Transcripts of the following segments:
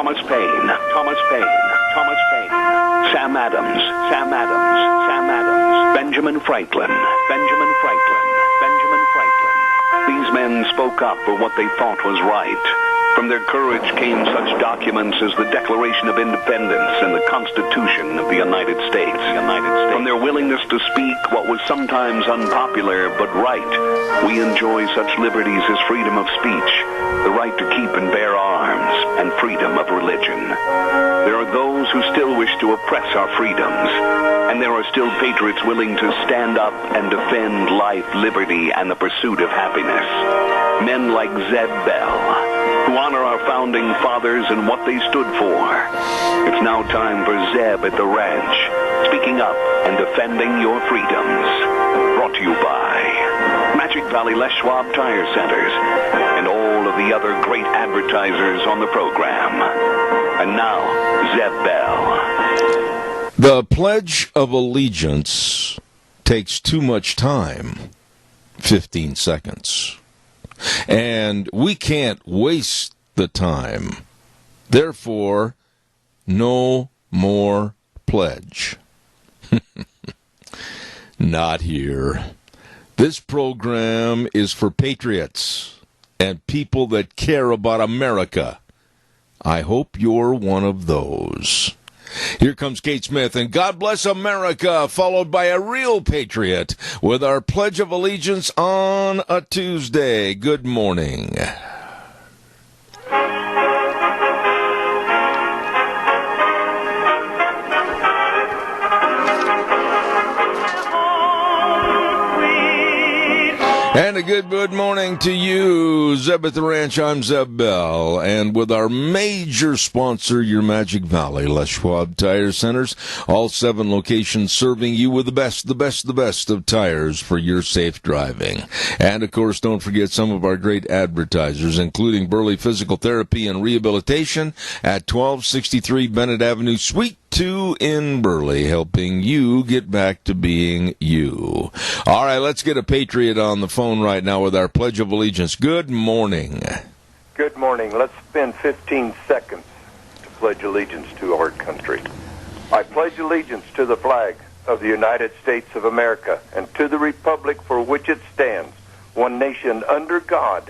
Thomas Paine, Thomas Paine, Thomas Paine, Sam Adams, Sam Adams, Sam Adams, Benjamin Franklin, Benjamin Franklin, Benjamin Franklin. These men spoke up for what they thought was right. From their courage came such documents as the Declaration of Independence and the Constitution of the United States. From their willingness to speak what was sometimes unpopular but right, we enjoy such liberties as freedom of speech, the right to keep and bear arms, and freedom of religion. There are those who still wish to oppress our freedoms, and there are still patriots willing to stand up and defend life, liberty, and the pursuit of happiness. Men like Zeb Bell, who honor our founding fathers and what they stood for. It's now time for Zeb at the ranch, speaking up and defending your freedoms. Brought to you by Magic Valley Les Schwab Tire Centers and all of the other great advertisers on the program. And now, Zeb Bell. The Pledge of Allegiance takes too much time. 15 seconds. And we can't waste the time. Therefore, no more pledge. Not here. This program is for patriots and people that care about America. I hope you're one of those. Here comes Kate Smith, and God Bless America, followed by a real patriot with our Pledge of Allegiance on a Tuesday. Good morning. And a good morning to you, Zeb at the Ranch. I'm Zeb Bell, and with our major sponsor, your Magic Valley Les Schwab Tire Centers, all 7 locations serving you with the best of tires for your safe driving. And of course, don't forget some of our great advertisers, including Burley Physical Therapy and Rehabilitation at 1263 Bennett Avenue, Suite 2 in Burley, helping you get back to being you. All right, let's get a patriot on the phone right now with our Pledge of Allegiance. Good morning. Good morning. Let's spend 15 seconds to pledge allegiance to our country. I pledge allegiance to the flag of the United States of America and to the republic for which it stands, one nation under God,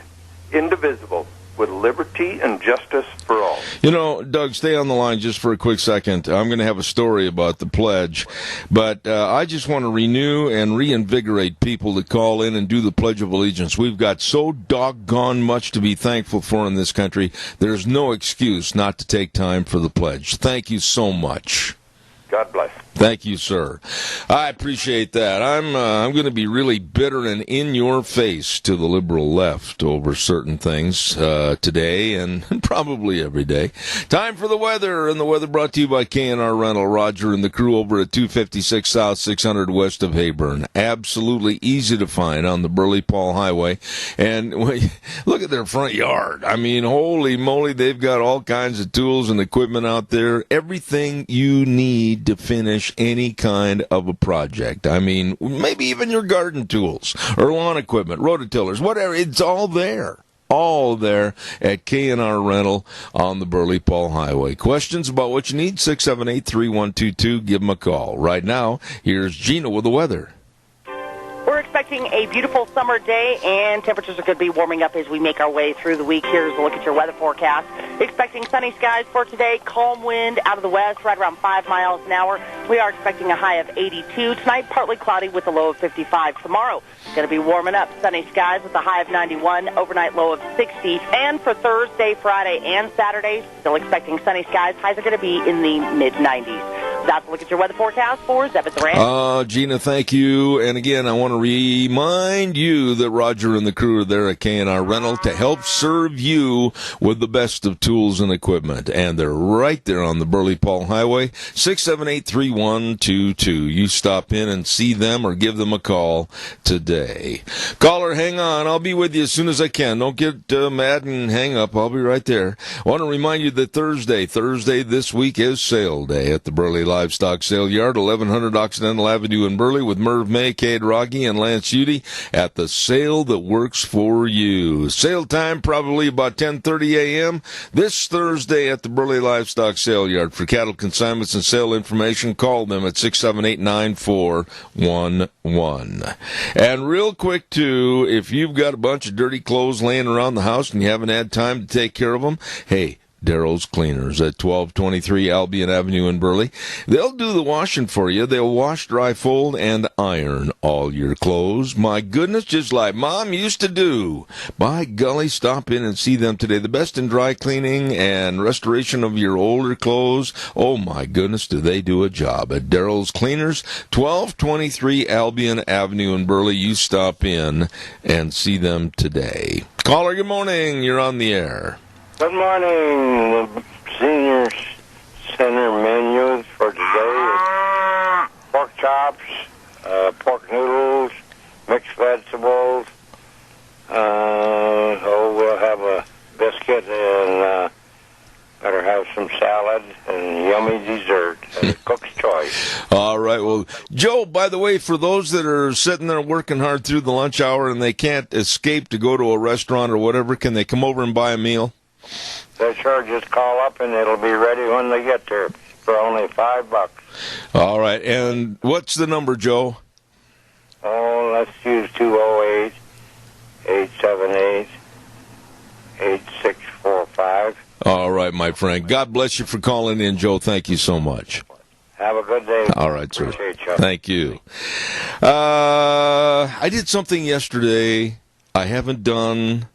indivisible, with liberty and justice for all. You know, Doug, stay on the line just for a quick second. I'm going to have a story about the pledge, but I just want to renew and reinvigorate people that call in and do the Pledge of Allegiance. We've got so doggone much to be thankful for in this country. There's no excuse not to take time for the pledge. Thank you so much. God bless. Thank you, sir. I appreciate that. I'm going to be really bitter and in your face to the liberal left over certain things today and probably every day. Time for the weather, and the weather brought to you by K&R Rental. Roger and the crew over at 256 South, 600 west of Hayburn. Absolutely easy to find on the Burley-Paul Highway. And look at their front yard. I mean, holy moly, they've got all kinds of tools and equipment out there. Everything you need to finish any kind of a project. I mean, maybe even your garden tools or lawn equipment, rototillers, whatever. It's all there. All there at K&R Rental on the Burley-Paul Highway. Questions about what you need? 678-3122. Give them a call. Right now, here's Gina with the weather. We're expecting a beautiful summer day, and temperatures are going to be warming up as we make our way through the week. Here's a look at your weather forecast. Expecting sunny skies for today, calm wind out of the west, right around 5 miles an hour. We are expecting a high of 82. Tonight, partly cloudy with a low of 55. Tomorrow, it's going to be warming up. Sunny skies with a high of 91, overnight low of 60. And for Thursday, Friday, and Saturday, still expecting sunny skies. Highs are going to be in the mid-90s. That's a look at your weather forecast for Zeb at the Ranch. Gina, thank you. And again, I want to remind you that Roger and the crew are there at K&R Rental to help serve you with the best of tools and equipment. And they're right there on the Burley-Paul Highway, 678-3122. You stop in and see them or give them a call today. Caller, hang on. I'll be with you as soon as I can. Don't get mad and hang up. I'll be right there. I want to remind you that Thursday this week is sale day at the Burley Livestock Sale Yard, 1100 Occidental Avenue in Burley, with Merv May, Cade Rogge, and Lance Udy at the sale that works for you. Sale time probably about 10:30 a.m. this Thursday at the Burley Livestock Sale Yard. For cattle consignments and sale information, call them at 678-9411. And real quick, too, if you've got a bunch of dirty clothes laying around the house and you haven't had time to take care of them, hey, Darrow's Cleaners at 1223 Albion Avenue in Burley. They'll do the washing for you. They'll wash, dry, fold, and iron all your clothes. My goodness, just like Mom used to do. By golly, stop in and see them today. The best in dry cleaning and restoration of your older clothes. Oh, my goodness, do they do a job. At Darrow's Cleaners, 1223 Albion Avenue in Burley. You stop in and see them today. Caller, good morning. You're on the air. Good morning. The senior center menu for today is pork chops, pork noodles, mixed vegetables. We'll have a biscuit and better have some salad and yummy dessert. Cook's choice. All right. Well, Joe, by the way, for those that are sitting there working hard through the lunch hour and they can't escape to go to a restaurant or whatever, can they come over and buy a meal? They sure, just call up and it'll be ready when they get there for only $5. All right. And what's the number, Joe? Oh, let's use 208-878-8645. All right, my friend. God bless you for calling in, Joe. Thank you so much. Have a good day. All right, sir. Appreciate you. Thank you. I did something yesterday I haven't done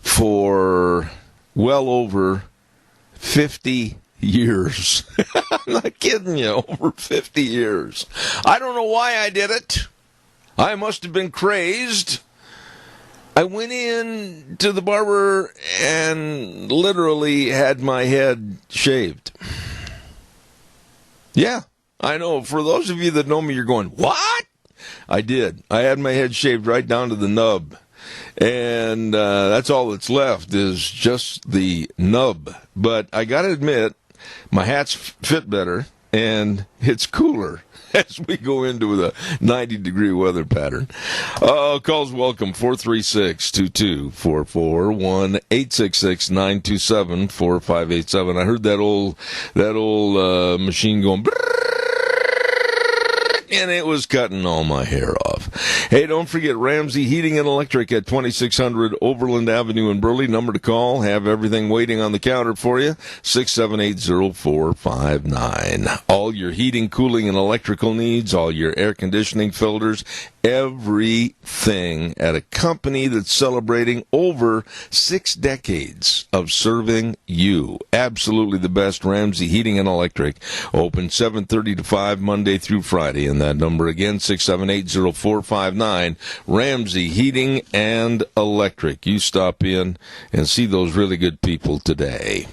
for well over 50 years. I'm not kidding you, over 50 years. I don't know why I did it. I must have been crazed. I went in to the barber and literally had my head shaved. Yeah, I know. For those of you that know me, you're going, what? I did. I had my head shaved right down to the nub. And that's all that's left is just the nub. But I got to admit, my hats fit better, and it's cooler as we go into the 90-degree weather pattern. Calls welcome, 436-2244, 1-866-927-4587. I heard that old machine going brrrr, and it was cutting all my hair off. Hey, don't forget Ramsey Heating and Electric at 2600 Overland Avenue in Burley. Number to call. Have everything waiting on the counter for you. 678-0459. All your heating, cooling, and electrical needs, all your air conditioning filters, everything at a company that's celebrating over 6 decades of serving you. Absolutely the best. Ramsey Heating and Electric. Open 7:30 to 5 Monday through Friday. And that number again, 678-0459. Ramsey Heating and Electric. You stop in and see those really good people today.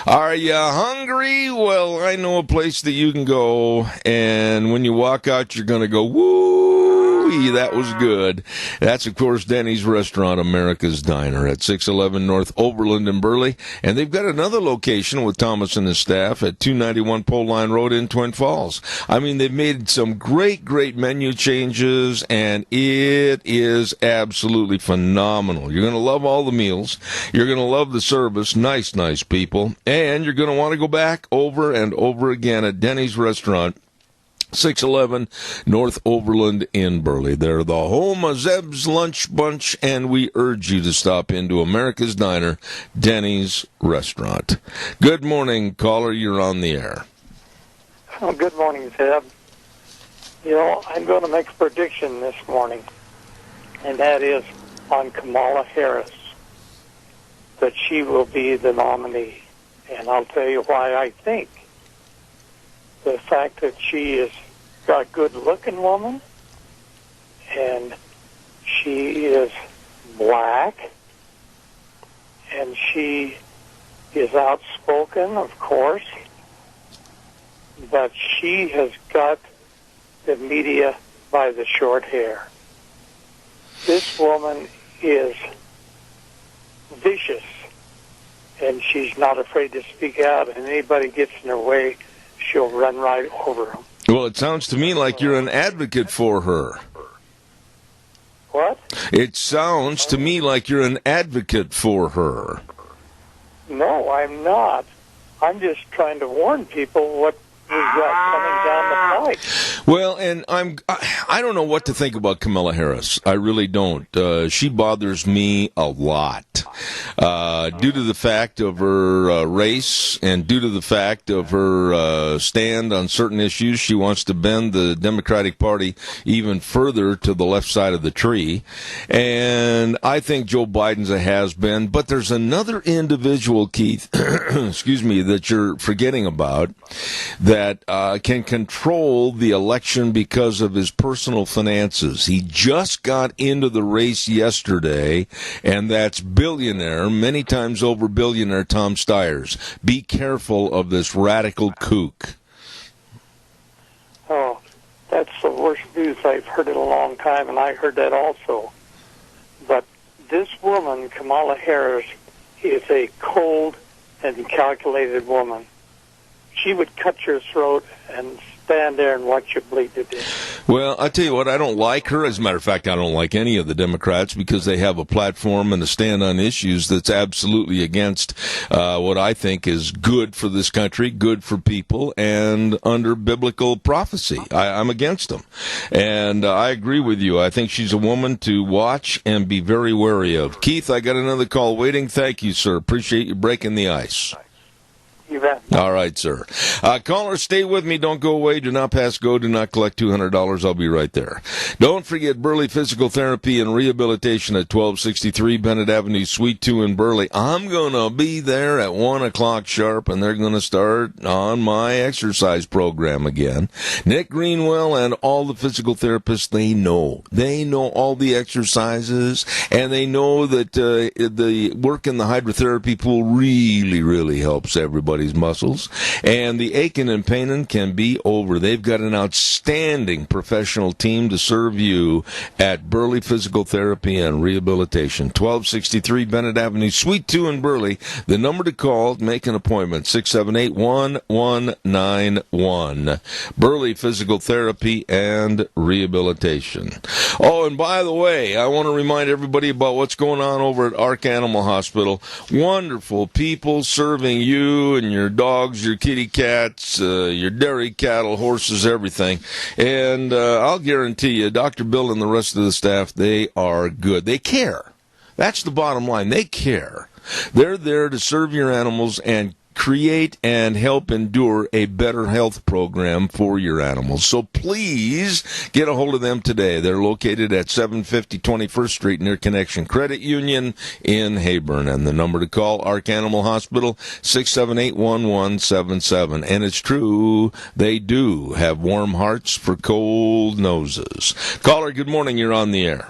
Are you hungry? Well, I know a place that you can go, and when you walk out, you're going to go, woo, that was good. That's, of course, Denny's Restaurant, America's Diner at 611 North Overland in Burley, and they've got another location with Thomas and his staff at 291 Pole Line Road in Twin Falls. I mean, they've made some great menu changes, and it is absolutely phenomenal. You're going to love all the meals. You're going to love the service. Nice people. And you're going to want to go back over and over again at Denny's Restaurant, 611 North Overland in Burley. They're the home of Zeb's Lunch Bunch, and we urge you to stop into America's Diner, Denny's Restaurant. Good morning, caller. You're on the air. Oh, good morning, Zeb. You know, I'm going to make a prediction this morning, and that is on Kamala Harris, that she will be the nominee. And I'll tell you why I think. The fact that she is a good-looking woman, and she is black, and she is outspoken, of course, but she has got the media by the short hair. This woman is vicious, and she's not afraid to speak out, and anybody gets in her way, she'll run right over them. Well, it sounds to me like you're an advocate for her. What? It sounds to me like you're an advocate for her. No, I'm not. I'm just trying to warn people what we've got coming down the pike. Well, and I don't know what to think about Kamala Harris. I really don't. She bothers me a lot. Due to the fact of her race and due to the fact of her stand on certain issues, she wants to bend the Democratic Party even further to the left side of the tree. And I think Joe Biden's a has-been. But there's another individual, Keith, excuse me, that you're forgetting about that can control the election because of his personal finances. He just got into the race yesterday, and that's billionaire, many times over billionaire Tom Steyers. Be careful of this radical kook. Oh, that's the worst news I've heard in a long time, and I heard that also. But this woman, Kamala Harris, is a cold and calculated woman. She would cut your throat and stand there and watch you bleed to death. Well, I tell you what, I don't like her. As a matter of fact, I don't like any of the Democrats because they have a platform and a stand on issues that's absolutely against what I think is good for this country, good for people, and under biblical prophecy. I'm against them. And I agree with you. I think she's a woman to watch and be very wary of. Keith, I got another call waiting. Thank you, sir. Appreciate you breaking the ice. You bet. All right, sir. Caller, stay with me. Don't go away. Do not pass go. Do not collect $200. I'll be right there. Don't forget Burley Physical Therapy and Rehabilitation at 1263 Bennett Avenue, Suite 2 in Burley. I'm going to be there at 1 o'clock sharp, and they're going to start on my exercise program again. Nick Greenwell and all the physical therapists, they know. They know all the exercises, and they know that the work in the hydrotherapy pool really, really helps everybody. Muscles, and the aching and paining can be over. They've got an outstanding professional team to serve you at Burley Physical Therapy and Rehabilitation, 1263 Bennett Avenue, Suite 2 in Burley. The number to call, make an appointment, 678-1191. Burley Physical Therapy and Rehabilitation. Oh, and by the way, I want to remind everybody about what's going on over at Ark Animal Hospital. Wonderful people serving you and your dogs, your kitty cats, your dairy cattle, horses, everything. And I'll guarantee you, Dr. Bill and the rest of the staff, they are good. They care. That's the bottom line. They care. They're there to serve your animals and create and help endure a better health program for your animals. So please get a hold of them today. They're located at 750 21st Street near Connection Credit Union in Heyburn. And the number to call, Ark Animal Hospital, 678-1177. And it's true, they do have warm hearts for cold noses. Caller, good morning. You're on the air.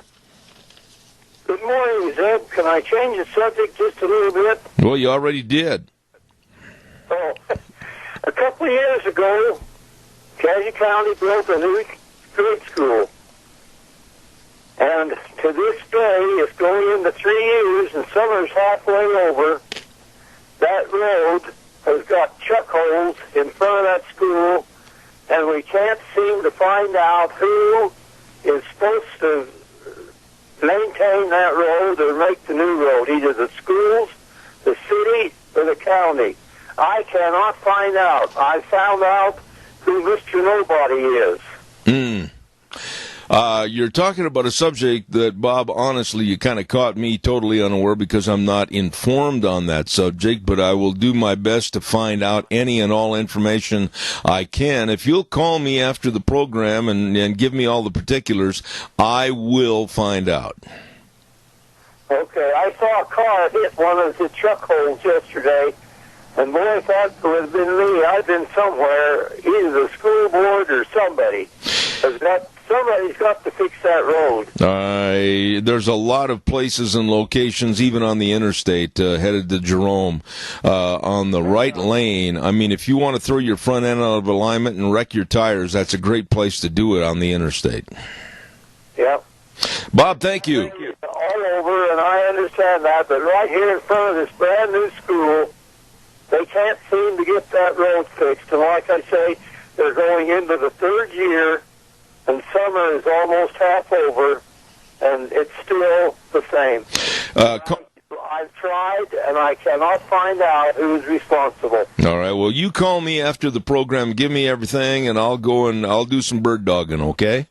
Good morning, Zeb. Can I change the subject just a little bit? Well, you already did. Oh, a couple of years ago, Cassia County built a new grade school. And to this day, it's going into 3 years, and summer's halfway over. That road has got chuck holes in front of that school, and we can't seem to find out who is supposed to maintain that road or make the new road, either the schools, the city, or the county. I cannot find out. I found out who Mr. Nobody is. You're talking about a subject that, Bob, honestly, you kind of caught me totally unaware because I'm not informed on that subject, but I will do my best to find out any and all information I can. If you'll call me after the program and give me all the particulars, I will find out. Okay, I saw a car hit one of the truck holes yesterday, and boy, if that would have been me, I've been somewhere, either the school board or somebody. Somebody's got to fix that road. There's a lot of places and locations, even on the interstate, headed to Jerome, on the right lane. I mean, if you want to throw your front end out of alignment and wreck your tires, that's a great place to do it on the interstate. Yep. Bob, thank you. All over, and I understand that, but right here in front of this brand new school, they can't can't seem to get that road fixed. And like I say, they're going into the third year, and summer is almost half over, and it's still the same. I've tried, and I cannot find out who's responsible. All right, well, you call me after the program, give me everything, and I'll go and I'll do some bird dogging, okay?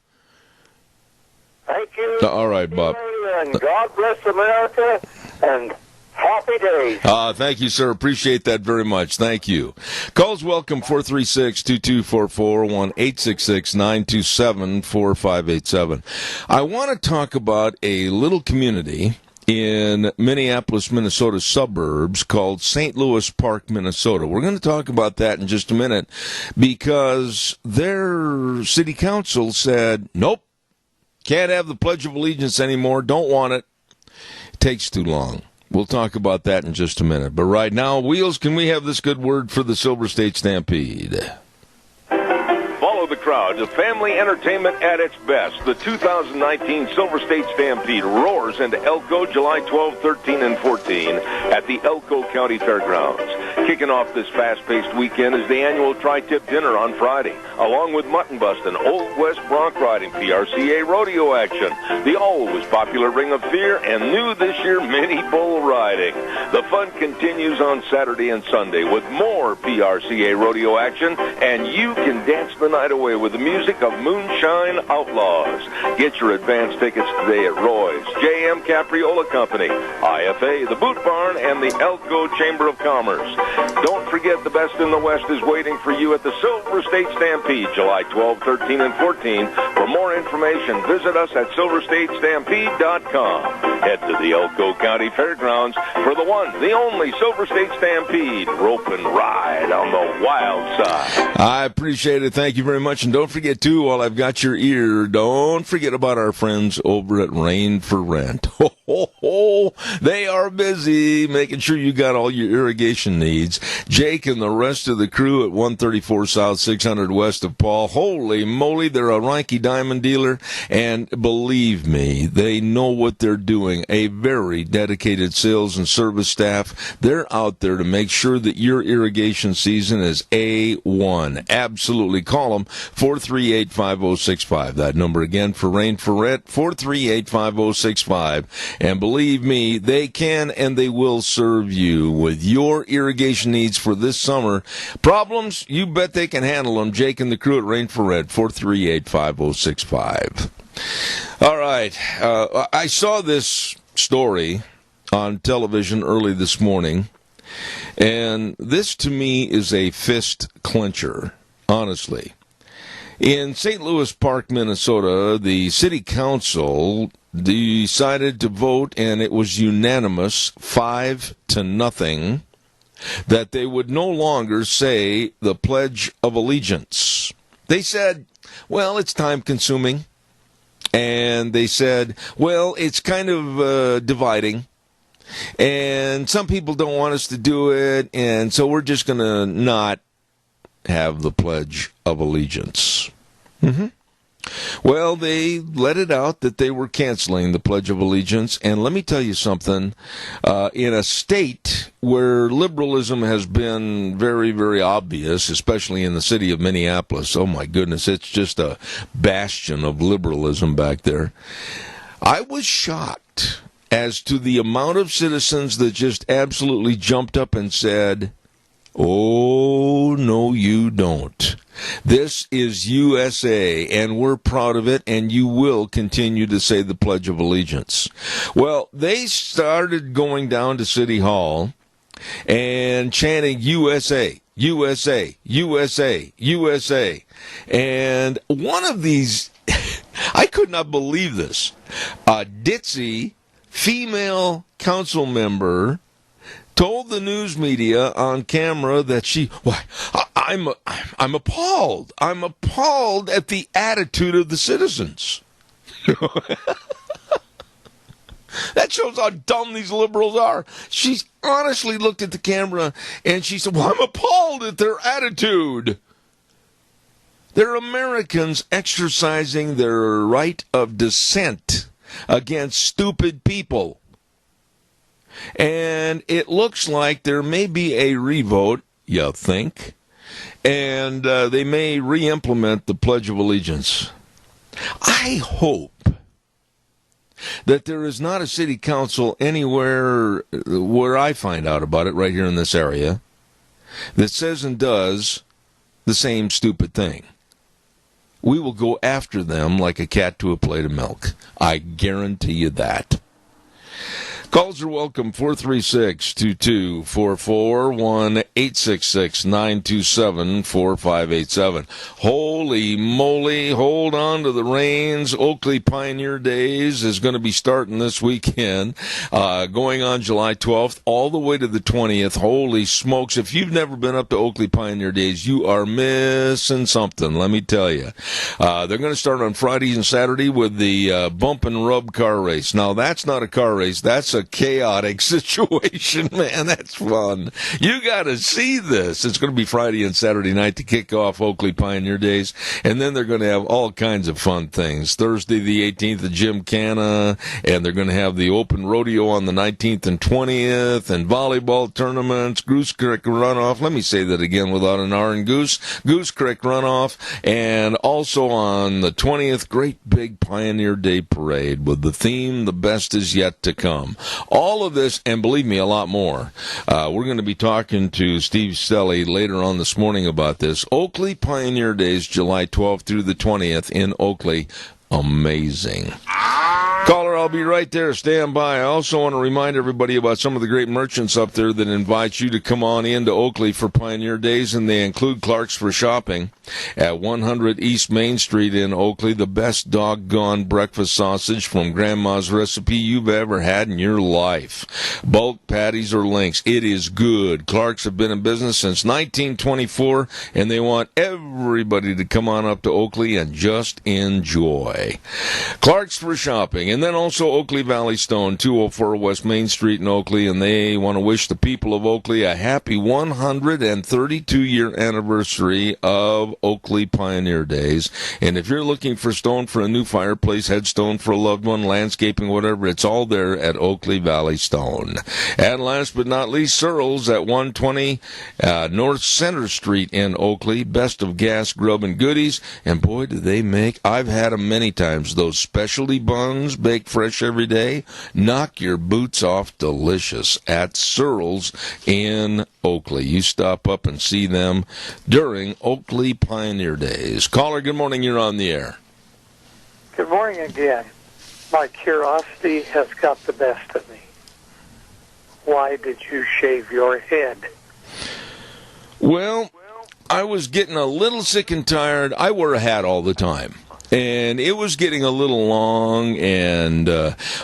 Thank you. All right, Bob. And God bless America, and happy days. Thank you, sir. Appreciate that very much. Thank you. Calls welcome, 436-2244, 1-866-927-4587. I want to talk about a little community in Minneapolis, Minnesota suburbs called St. Louis Park, Minnesota. We're going to talk about that in just a minute because their city council said, nope, can't have the Pledge of Allegiance anymore, don't want it. It takes too long. We'll talk about that in just a minute. But right now, Wheels, can we have this good word for the Silver State Stampede? Follow the crowd to family entertainment at its best. The 2019 Silver State Stampede roars into Elko July 12, 13, and 14 at the Elko County Fairgrounds. Kicking off this fast-paced weekend is the annual Tri-Tip Dinner on Friday, along with mutton busting, Old West bronc riding, PRCA rodeo action, the always popular Ring of Fear, and new this year, mini bull riding. The fun continues on Saturday and Sunday with more PRCA rodeo action, and you can dance the night away with the music of Moonshine Outlaws. Get your advance tickets today at Roy's, J.M. Capriola Company, IFA, the Boot Barn, and the Elko Chamber of Commerce. Don't forget the best in the West is waiting for you at the Silver State Stampede, July 12, 13, and 14. For more information, visit us at silverstatestampede.com. Head to the Elko County Fairgrounds for the one, the only Silver State Stampede, rope and ride on the wild side. I appreciate it. Thank you very much. And don't forget, too, while I've got your ear, don't forget about our friends over at Rain for Rent. They are busy making sure you got all your irrigation needs. Jake and the rest of the crew at 134 South, 600 West of Paul. Holy moly, they're a Reinke Diamond dealer, and believe me, they know what they're doing. A very dedicated sales and service staff. They're out there to make sure that your irrigation season is A1. Absolutely. Call them, 438-5065. That number again for Rain for Rent, 438-5065. And believe me, they can and they will serve you with your irrigation needs for this summer. Problems, you bet they can handle them. Jake and the crew at Rain for Rent, 438-5065. All right. I saw this story on television early this morning, and this to me is a fist clincher, honestly. In St. Louis Park, Minnesota, the city council decided to vote, and it was unanimous, 5-0, that they would no longer say the Pledge of Allegiance. They said, well, it's time-consuming. And they said, well, it's kind of dividing. And some people don't want us to do it, and so we're just going to not have the Pledge of Allegiance. Well, they let it out that they were canceling the Pledge of Allegiance, and let me tell you something. In a state where liberalism has been very, very obvious, especially in the city of Minneapolis, oh my goodness, it's just a bastion of liberalism back there. I was shocked as to the amount of citizens that just absolutely jumped up and said, oh, no, you don't. This is USA, and we're proud of it, and you will continue to say the Pledge of Allegiance. Well, they started going down to City Hall and chanting USA, USA, USA, USA. And one of these, I could not believe this, a ditzy female council member told the news media on camera that I'm appalled. I'm appalled at the attitude of the citizens. That shows how dumb these liberals are. She honestly looked at the camera and she said, well, I'm appalled at their attitude. They're Americans exercising their right of dissent against stupid people. And it looks like there may be a revote you think? And they may re-implement the Pledge of Allegiance. I hope that there is not a city council anywhere where I find out about it, right here in this area, that says and does the same stupid thing. We will go after them like a cat to a plate of milk. I guarantee you that. Calls are welcome, 436-2244, 1-866-927-4587. Holy moly, hold on to the reins. Oakley Pioneer Days is going to be starting this weekend, going on July 12th all the way to the 20th. Holy smokes, if you've never been up to Oakley Pioneer Days, you are missing something, let me tell you. They're going to start on Friday and Saturday with the bump and rub car race. Now, that's not a car race, that's a chaotic situation, man. That's fun. You got to see this. It's going to be Friday and Saturday night to kick off Oakley Pioneer Days, and then they're going to have all kinds of fun things. Thursday the 18th, the Gymkhana, and they're going to have the open rodeo on the 19th and 20th, and volleyball tournaments, Goose Creek runoff. Let me say that again without an R and Goose Creek runoff, and also on the 20th, great big Pioneer Day parade with the theme, the best is yet to come. All of this, and believe me, a lot more. We're going to be talking to Steve Stelly later on this morning about this. Oakley Pioneer Days, July 12th through the 20th in Oakley. Amazing. Caller, I'll be right there. Stand by. I also want to remind everybody about some of the great merchants up there that invite you to come on into Oakley for Pioneer Days, and they include Clark's for Shopping at 100 East Main Street in Oakley. The best doggone breakfast sausage from Grandma's recipe you've ever had in your life. Bulk patties or links. It is good. Clark's have been in business since 1924, and they want everybody to come on up to Oakley and just enjoy. Clark's for Shopping. And then also Oakley Valley Stone, 204 West Main Street in Oakley, and they want to wish the people of Oakley a happy 132-year anniversary of Oakley Pioneer Days. And if you're looking for stone for a new fireplace, headstone for a loved one, landscaping, whatever, it's all there at Oakley Valley Stone. And last but not least, Searles at 120 North Center Street in Oakley. Best of gas, grub, and goodies. And boy, do they make, I've had them many times, those specialty buns, baked fresh every day. Knock your boots off delicious at Searles in Oakley. You stop up and see them during Oakley Pioneer Days. Caller, good morning. You're on the air. Good morning again. My curiosity has got the best of me. Why did you shave your head? Well, I was getting a little sick and tired. I wear a hat all the time. And it was getting a little long, and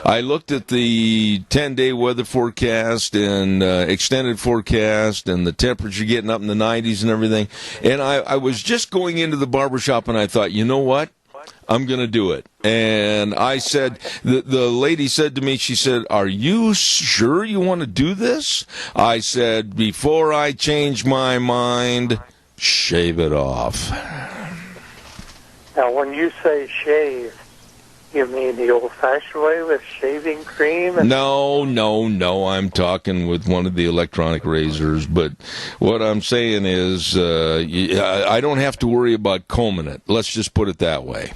I looked at the 10-day weather forecast and extended forecast and the temperature getting up in the 90s and everything. And I was just going into the barbershop, and I thought, you know what? I'm going to do it. And I said, the lady said to me, she said, are you sure you want to do this? I said, before I change my mind, shave it off. Now, when you say shave, you mean the old-fashioned way with shaving cream? No, I'm talking with one of the electronic razors. But what I'm saying is I don't have to worry about combing it. Let's just put it that way.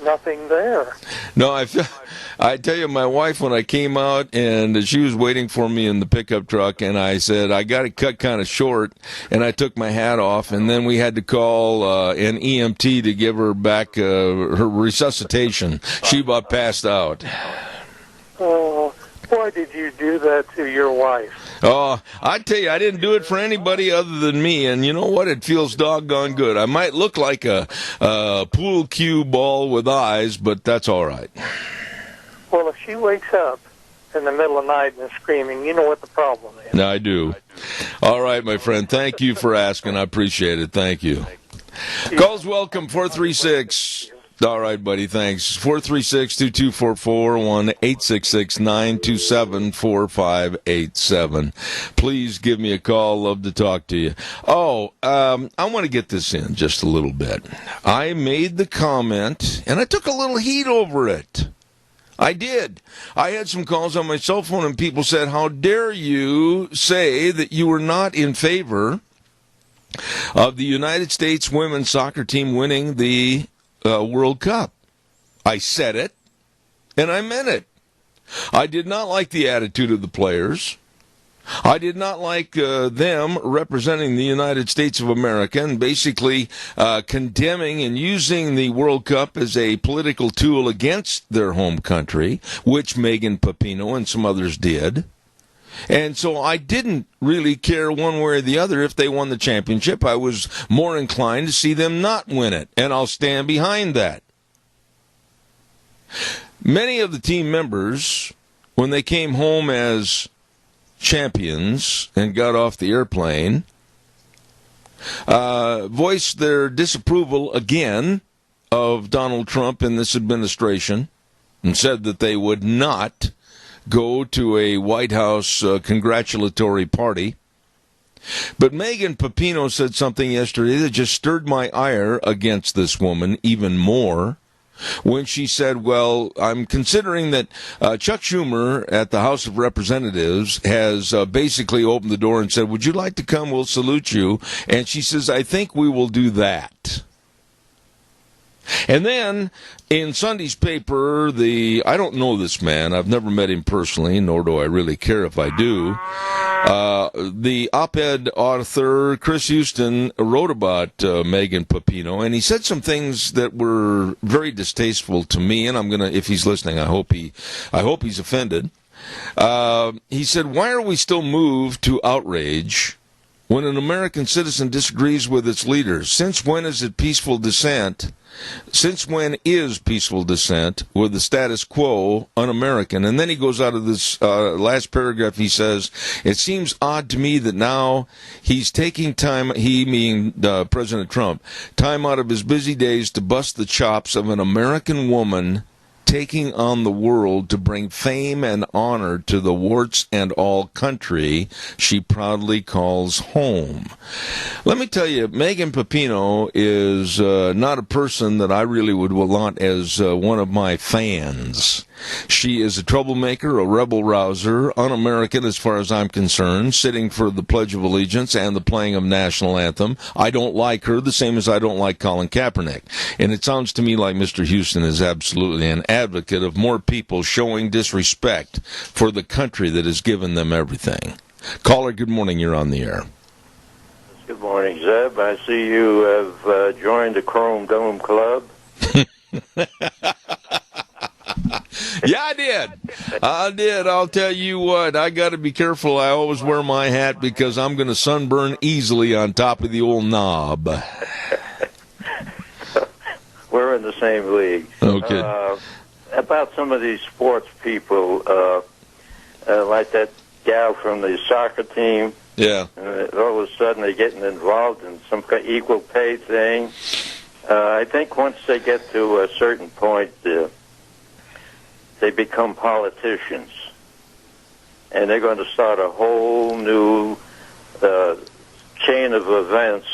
Nothing there. No, I tell you, my wife, when I came out, and she was waiting for me in the pickup truck, and I said, I got it cut kind of short, and I took my hat off, and then we had to call an EMT to give her back her resuscitation. She about passed out. Oh, why did you do that to your wife? Oh, I tell you, I didn't do it for anybody other than me, and you know what? It feels doggone good. I might look like a pool cue ball with eyes, but that's all right. Well, if she wakes up in the middle of the night and is screaming, you know what the problem is. I do. All right, my friend. Thank you for asking. I appreciate it. Thank you. Calls welcome, 436. All right, buddy, thanks. 436-2244, 1-866-927-4587. Please give me a call. Love to talk to you. Oh, I want to get this in just a little bit. I made the comment, and I took a little heat over it. I did. I had some calls on my cell phone, and people said, how dare you say that you were not in favor of the United States women's soccer team winning the World Cup? I said it, and I meant it. I did not like the attitude of the players. I did not like them representing the United States of America and basically condemning and using the World Cup as a political tool against their home country, which Megan Papino and some others did. And so I didn't really care one way or the other if they won the championship. I was more inclined to see them not win it, and I'll stand behind that. Many of the team members, when they came home as champions and got off the airplane, voiced their disapproval again of Donald Trump and this administration and said that they would not go to a White House congratulatory party. But Megan Papino said something yesterday that just stirred my ire against this woman even more, when she said, well, I'm considering that Chuck Schumer at the House of Representatives has basically opened the door and said, would you like to come? We'll salute you. And she says, I think we will do that. And then in Sunday's paper, I don't know this man. I've never met him personally, nor do I really care if I do. The op-ed author, Chris Houston, wrote about Megan Papino, and he said some things that were very distasteful to me, and I'm going to, if he's listening, I hope he's offended. He said, why are we still moved to outrage when an American citizen disagrees with its leaders? Since when is it peaceful dissent? Since when is peaceful dissent with the status quo un-American? And then he goes out of this last paragraph, he says, it seems odd to me that now he's taking time, he meaning President Trump, time out of his busy days to bust the chops of an American woman taking on the world to bring fame and honor to the warts and all country she proudly calls home. Let me tell you, Megan Papino is not a person that I really would want as one of my fans. She is a troublemaker, a rebel-rouser, un-American as far as I'm concerned, sitting for the Pledge of Allegiance and the playing of national anthem. I don't like her, the same as I don't like Colin Kaepernick. And it sounds to me like Mr. Houston is absolutely an advocate of more people showing disrespect for the country that has given them everything. Caller, good morning. You're on the air. Good morning, Zeb. I see you have joined the Chrome Dome Club. Yeah, I did. I'll tell you what, I got to be careful. I always wear my hat because I'm going to sunburn easily on top of the old knob. We're in the same league. Okay. About some of these sports people, like that gal from the soccer team. Yeah. All of a sudden they're getting involved in some equal pay thing. I think once they get to a certain point, they become politicians, and they're going to start a whole new chain of events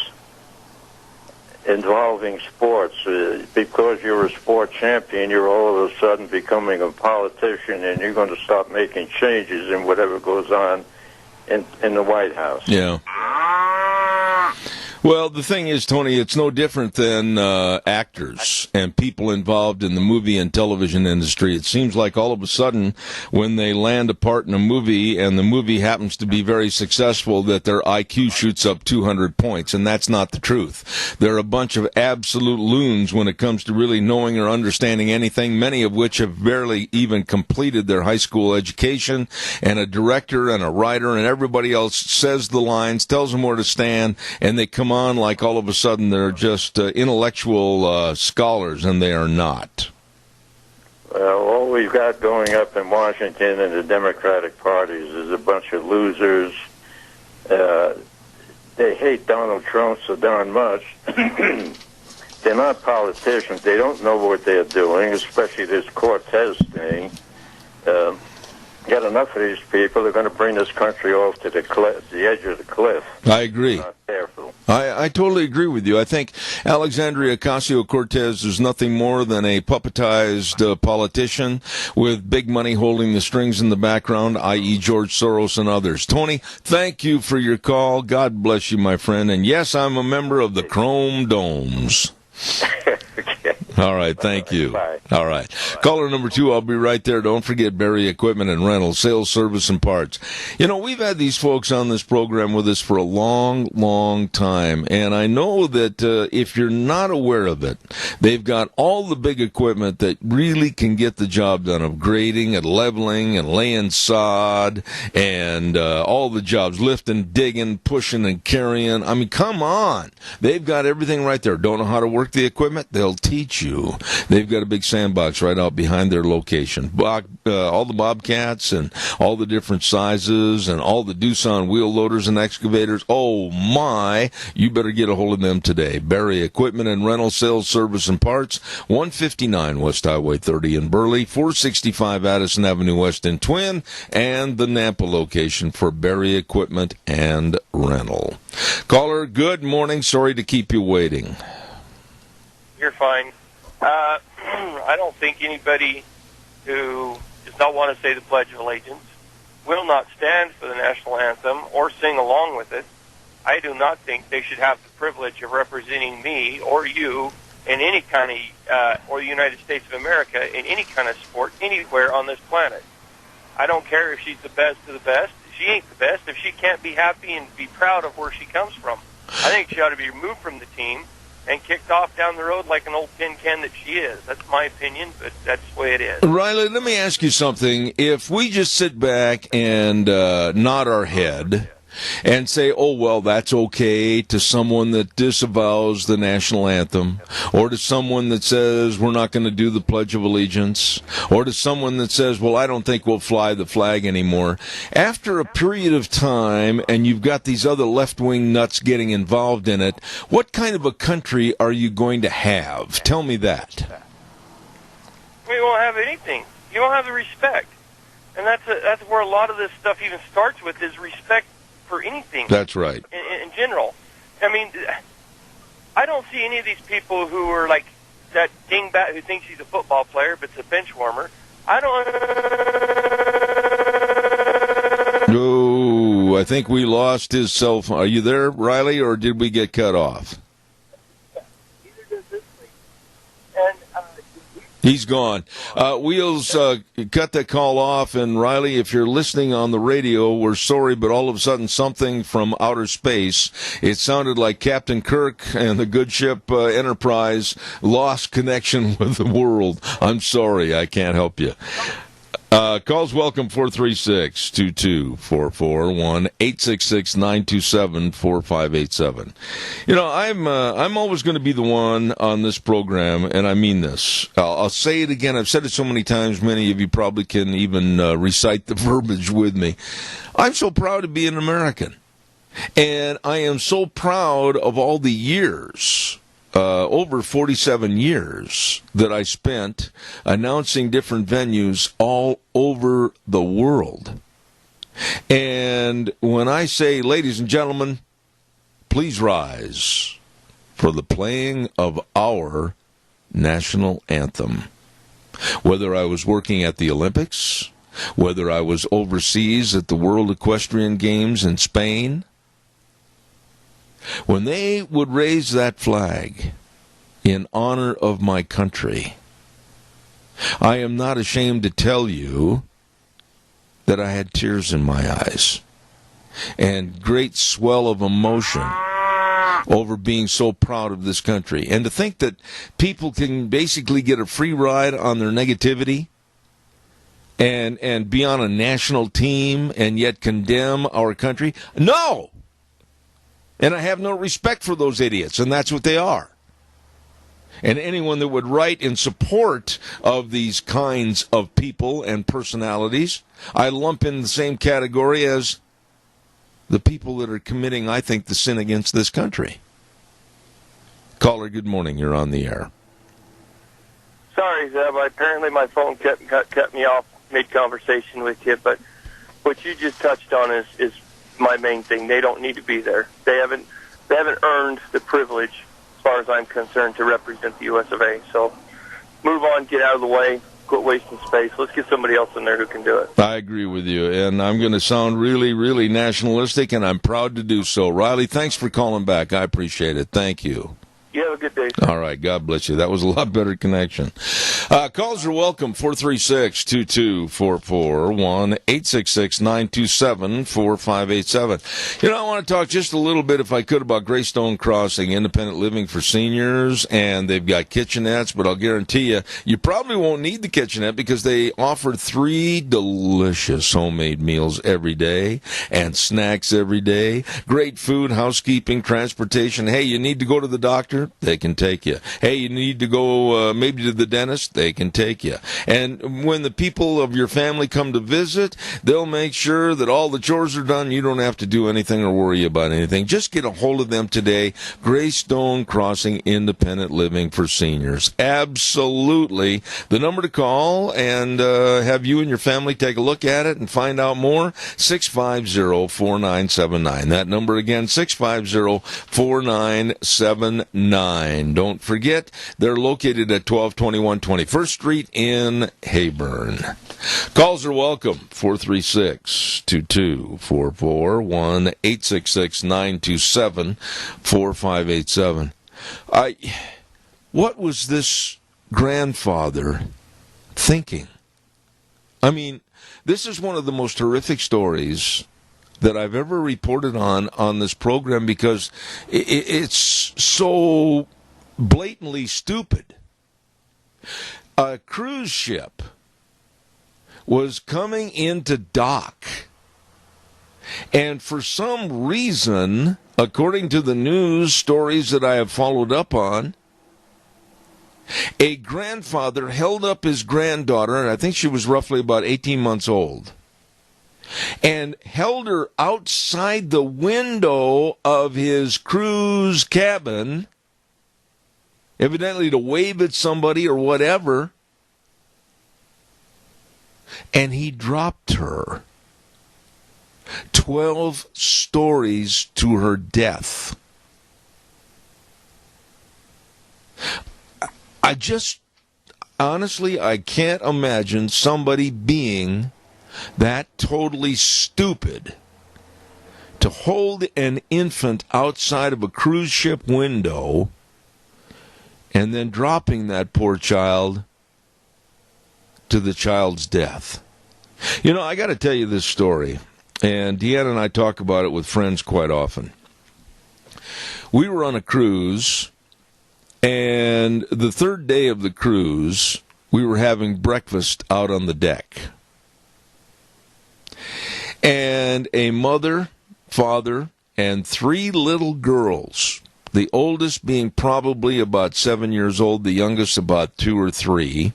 involving sports. Because you're a sport champion, you're all of a sudden becoming a politician, and you're going to start making changes in whatever goes on in the White House. Yeah. Well, the thing is, Tony, it's no different than actors and people involved in the movie and television industry. It seems like all of a sudden, when they land a part in a movie and the movie happens to be very successful, that their IQ shoots up 200 points, and that's not the truth. They're a bunch of absolute loons when it comes to really knowing or understanding anything, many of which have barely even completed their high school education, and a director and a writer and everybody else says the lines, tells them where to stand, and they come on like all of a sudden they're just intellectual scholars, and they are not. Well, all we've got going up in Washington and the Democratic parties is a bunch of losers. They hate Donald Trump so darn much. They're not politicians. They don't know what they're doing, especially this Cortez thing. Got enough of these people. They're going to bring this country off to the edge of the cliff. I agree. Not careful. I totally agree with you. I think Alexandria Ocasio-Cortez is nothing more than a puppetized politician with big money holding the strings in the background, i.e. George Soros and others. Tony, thank you for your call. God bless you, my friend. And yes, I'm a member of the Chrome Domes. Okay. All right, thank you. Bye. All right. Caller number 2, I'll be right there. Don't forget Barry Equipment and Rental, sales, service, and parts. You know, we've had these folks on this program with us for a long, long time, and I know that if you're not aware of it, they've got all the big equipment that really can get the job done of grading and leveling and laying sod and all the jobs, lifting, digging, pushing, and carrying. I mean, come on. They've got everything right there. Don't know how to work the equipment? They'll teach you. They've got a big sandbox right out behind their location. All the Bobcats and all the different sizes and all the Doosan wheel loaders and excavators. Oh, my. You better get a hold of them today. Barry Equipment and Rental, sales, service, and parts. 159 West Highway 30 in Burley, 465 Addison Avenue West in Twin, and the Nampa location for Barry Equipment and Rental. Caller, good morning. Sorry to keep you waiting. You're fine. I don't think anybody who does not want to say the Pledge of Allegiance will not stand for the national anthem or sing along with it. I do not think they should have the privilege of representing me or you in any kind of, or the United States of America in any kind of sport anywhere on this planet. I don't care if she's the best of the best. She ain't the best if she can't be happy and be proud of where she comes from. I think she ought to be removed from the team and kicked off down the road like an old tin can that she is. That's my opinion, but that's the way it is. Riley, let me ask you something. If we just sit back and nod our head and say, oh, well, that's okay, to someone that disavows the national anthem, or to someone that says we're not going to do the Pledge of Allegiance, or to someone that says, well, I don't think we'll fly the flag anymore. After a period of time, and you've got these other left-wing nuts getting involved in it, what kind of a country are you going to have? Tell me that. We won't have anything. You won't have the respect. And that's where a lot of this stuff even starts with, is respect for anything. That's right. In general. I mean, I don't see any of these people who are like that dingbat who thinks he's a football player but it's a bench warmer. I don't... Oh, I think we lost his cell phone. Are you there, Riley, or did we get cut off? He's gone. Wheels, cut that call off. And, Riley, if you're listening on the radio, we're sorry, but all of a sudden something from outer space, it sounded like Captain Kirk and the good ship Enterprise lost connection with the world. I'm sorry. I can't help you. Calls welcome, 436-2244, 1-866-927-4587. You know, I'm always going to be the one on this program, and I mean this. I'll say it again. I've said it so many times, many of you probably can even recite the verbiage with me. I'm so proud to be an American, and I am so proud of all the years, over 47 years, that I spent announcing different venues all over the world. And when I say, ladies and gentlemen, please rise for the playing of our national anthem. Whether I was working at the Olympics, whether I was overseas at the World Equestrian Games in Spain, when they would raise that flag in honor of my country, I am not ashamed to tell you that I had tears in my eyes and great swell of emotion over being so proud of this country. And to think that people can basically get a free ride on their negativity and be on a national team and yet condemn our country. No! And I have no respect for those idiots, and that's what they are. And anyone that would write in support of these kinds of people and personalities, I lump in the same category as the people that are committing, I think, the sin against this country. Caller, good morning. You're on the air. Sorry, Zeb. Apparently my phone cut me off mid-conversation with you, but what you just touched on is my main thing. They don't need to be there. They haven't earned the privilege, as far as I'm concerned, to represent the U.S. of A. So move on, get out of the way, quit wasting space. Let's get somebody else in there who can do it. I agree with you, and I'm going to sound really, really nationalistic, and I'm proud to do so. Riley, thanks for calling back. I appreciate it. Thank you. You have a good day, sir. All right, God bless you. That was a lot better connection. Calls are welcome, 436-2244, 1-866-927-4587. You know, I want to talk just a little bit, if I could, about Greystone Crossing, independent living for seniors, and they've got kitchenettes, but I'll guarantee you, you probably won't need the kitchenette because they offer 3 delicious homemade meals every day and snacks every day. Great food, housekeeping, transportation. Hey, you need to go to the doctor? They can take you. Hey, you need to go maybe to the dentist? They can take you. And when the people of your family come to visit, they'll make sure that all the chores are done. You don't have to do anything or worry about anything. Just get a hold of them today. Greystone Crossing Independent Living for Seniors. Absolutely. The number to call and have you and your family take a look at it and find out more, 650-4979. That number again, 650-4979. Don't forget, they're located at 1221 21st Street in Hayburn. Calls are welcome, 436-2244, 1-866-927-4587. What was this grandfather thinking? I mean, this is one of the most horrific stories that I've ever reported on this program because it's so blatantly stupid. A cruise ship was coming into dock, and for some reason, according to the news stories that I have followed up on, a grandfather held up his granddaughter, and I think she was roughly about 18 months old, and held her outside the window of his cruise cabin, evidently to wave at somebody or whatever, and he dropped her 12 stories to her death. Honestly, I can't imagine somebody being that totally stupid to hold an infant outside of a cruise ship window and then dropping that poor child to the child's death. You know, I got to tell you this story, and Deanna and I talk about it with friends quite often. We were on a cruise, and the third day of the cruise, we were having breakfast out on the deck. And a mother, father, and 3 little girls, the oldest being probably about 7 years old, the youngest about 2 or 3,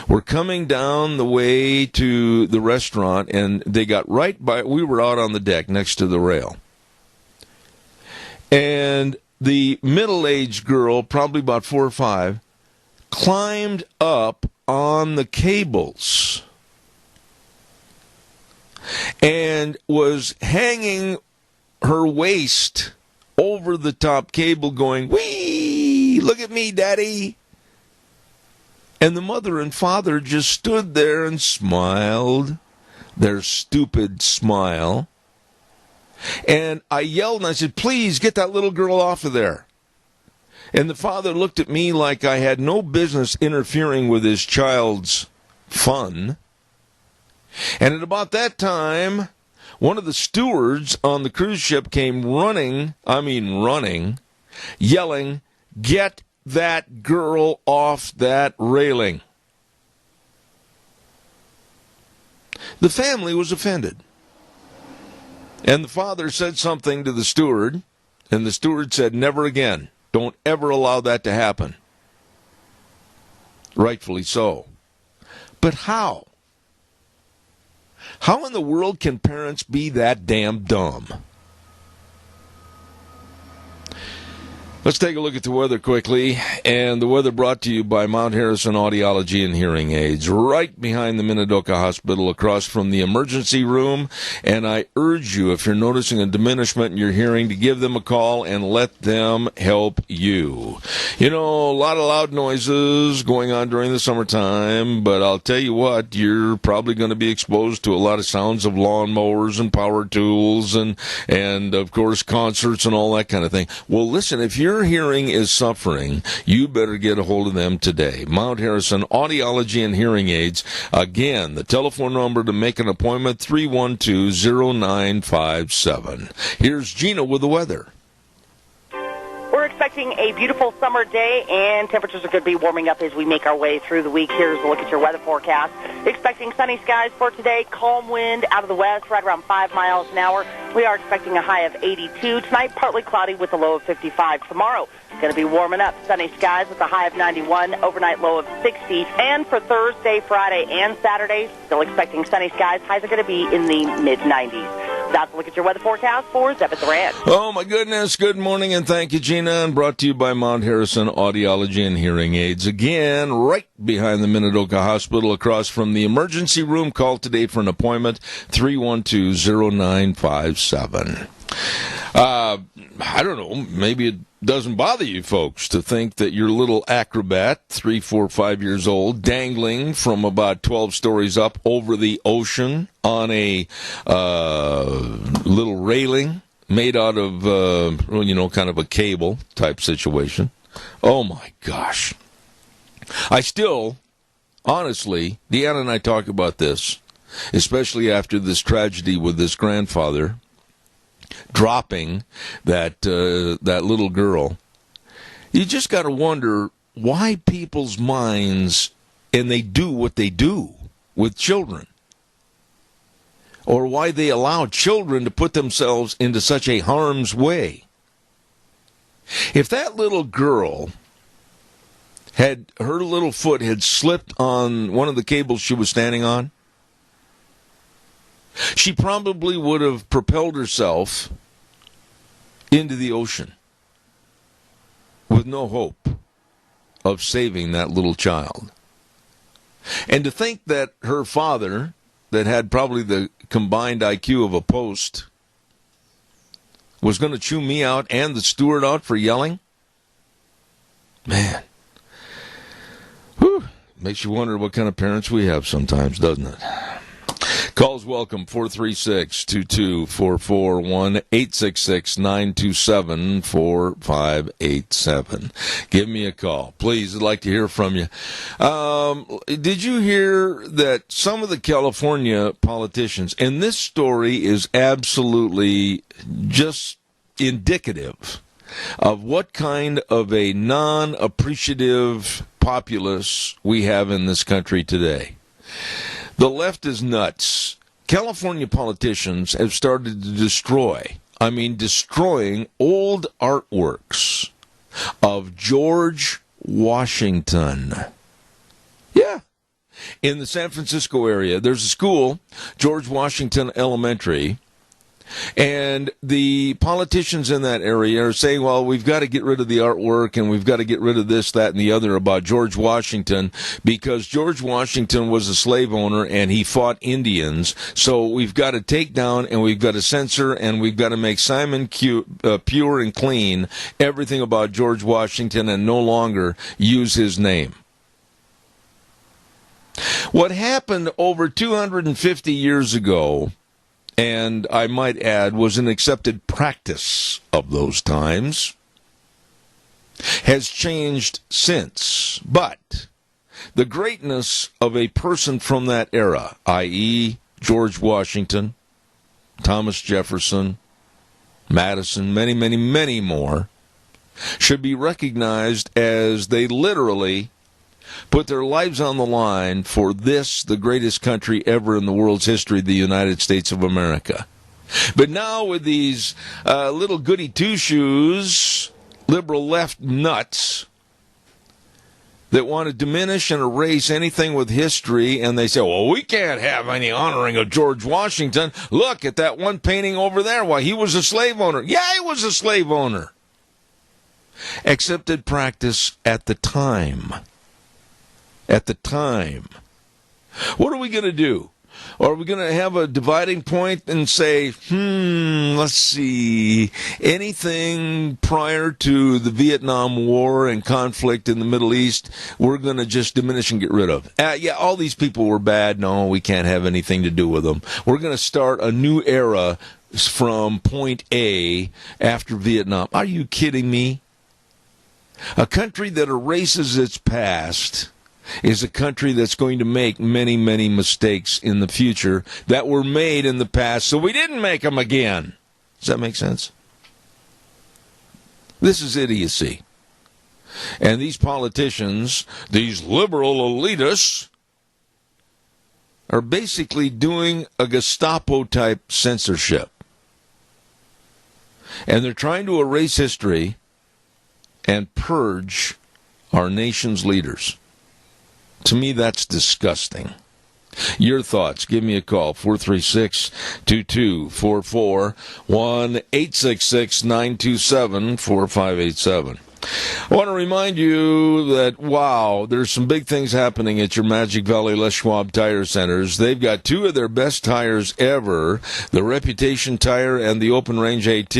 were coming down the way to the restaurant, and they got right by, we were out on the deck next to the rail. And the middle-aged girl, probably about 4 or 5, climbed up on the cables and was hanging her waist over the top cable going, "Wee! Look at me, Daddy!" And the mother and father just stood there and smiled, their stupid smile. And I yelled and I said, "Please get that little girl off of there." And the father looked at me like I had no business interfering with his child's fun. And at about that time, one of the stewards on the cruise ship came running, yelling, "Get that girl off that railing." The family was offended. And the father said something to the steward, and the steward said, "Never again. Don't ever allow that to happen." Rightfully so. But how? How in the world can parents be that damn dumb? Let's take a look at the weather quickly, and the weather brought to you by Mount Harrison Audiology and Hearing Aids, right behind the Minidoka Hospital, across from the emergency room. And I urge you, if you're noticing a diminishment in your hearing, to give them a call and let them help you. You know, a lot of loud noises going on during the summertime, but I'll tell you what, you're probably going to be exposed to a lot of sounds of lawnmowers and power tools and of course concerts and all that kind of thing. Well, listen, if your hearing is suffering, you better get a hold of them today. Mount Harrison Audiology and Hearing Aids. Again, the telephone number to make an appointment, 312-0957. Here's Gina with the weather. We're expecting a beautiful summer day, and temperatures are going to be warming up as we make our way through the week. Here's a look at your weather forecast. Expecting sunny skies for today, calm wind out of the west, right around 5 miles an hour. We are expecting a high of 82. Tonight, partly cloudy with a low of 55. Tomorrow, it's going to be warming up. Sunny skies with a high of 91, overnight low of 60. And for Thursday, Friday, and Saturday, still expecting sunny skies. Highs are going to be in the mid-90s. That's a look at your weather forecast for Zeb at the Ranch. Oh, my goodness. Good morning, and thank you, Gina. And brought to you by Mount Harrison Audiology and Hearing Aids. Again, right behind the Minidoka Hospital, across from the emergency room. Call today for an appointment, 312-0957. I don't know, maybe it doesn't bother you folks to think that your little acrobat, 3, 4, 5 years old, dangling from about 12 stories up over the ocean on a little railing made out of, kind of a cable type situation. Oh, my gosh. I still, honestly, Deanna and I talk about this, especially after this tragedy with this grandfather dropping that little girl. You just got to wonder why people's minds, and they do what they do with children, or why they allow children to put themselves into such a harm's way. If that little girl her little foot had slipped on one of the cables she was standing on, she probably would have propelled herself into the ocean with no hope of saving that little child. And to think that her father, that had probably the combined IQ of a post, was going to chew me out and the steward out for yelling? Man. Whew. Makes you wonder what kind of parents we have sometimes, doesn't it? Calls welcome, 436-2244, 1-866-927-4587. Give me a call. Please, I'd like to hear from you. Did you hear that some of the California politicians, and this story is absolutely just indicative of what kind of a non-appreciative populace we have in this country today. The left is nuts. California politicians have started to destroying old artworks of George Washington. Yeah. In the San Francisco area, there's a school, George Washington Elementary, and the politicians in that area are saying, well, we've got to get rid of the artwork and we've got to get rid of this, that, and the other about George Washington because George Washington was a slave owner and he fought Indians. So we've got to take down and we've got to censor and we've got to make Simon pure and clean everything about George Washington and no longer use his name. What happened over 250 years ago, and I might add, was an accepted practice of those times, has changed since. But the greatness of a person from that era, i.e. George Washington, Thomas Jefferson, Madison, many, many, many more, should be recognized as they literally put their lives on the line for this, the greatest country ever in the world's history, the United States of America. But now with these little goody two-shoes, liberal left nuts that want to diminish and erase anything with history, and they say, well, we can't have any honoring of George Washington. Look at that one painting over there. Why, he was a slave owner. Yeah, he was a slave owner. accepted practice at the time. At the time. What are we going to do? Are we going to have a dividing point and say, let's see, anything prior to the Vietnam War and conflict in the Middle East, we're going to just diminish and get rid of? Yeah, all these people were bad. No, we can't have anything to do with them. We're going to start a new era from point A after Vietnam. Are you kidding me? A country that erases its past is a country that's going to make many, many mistakes in the future that were made in the past, so we didn't make them again. Does that make sense? This is idiocy. And these politicians, these liberal elitists, are basically doing a Gestapo-type censorship. And they're trying to erase history and purge our nation's leaders. To me, that's disgusting. Your thoughts. Give me a call, 436-2244, 1-866-927-4587. I want to remind you that, wow, there's some big things happening at your Magic Valley Les Schwab Tire Centers. They've got two of their best tires ever, the Reputation Tire and the Open Range AT.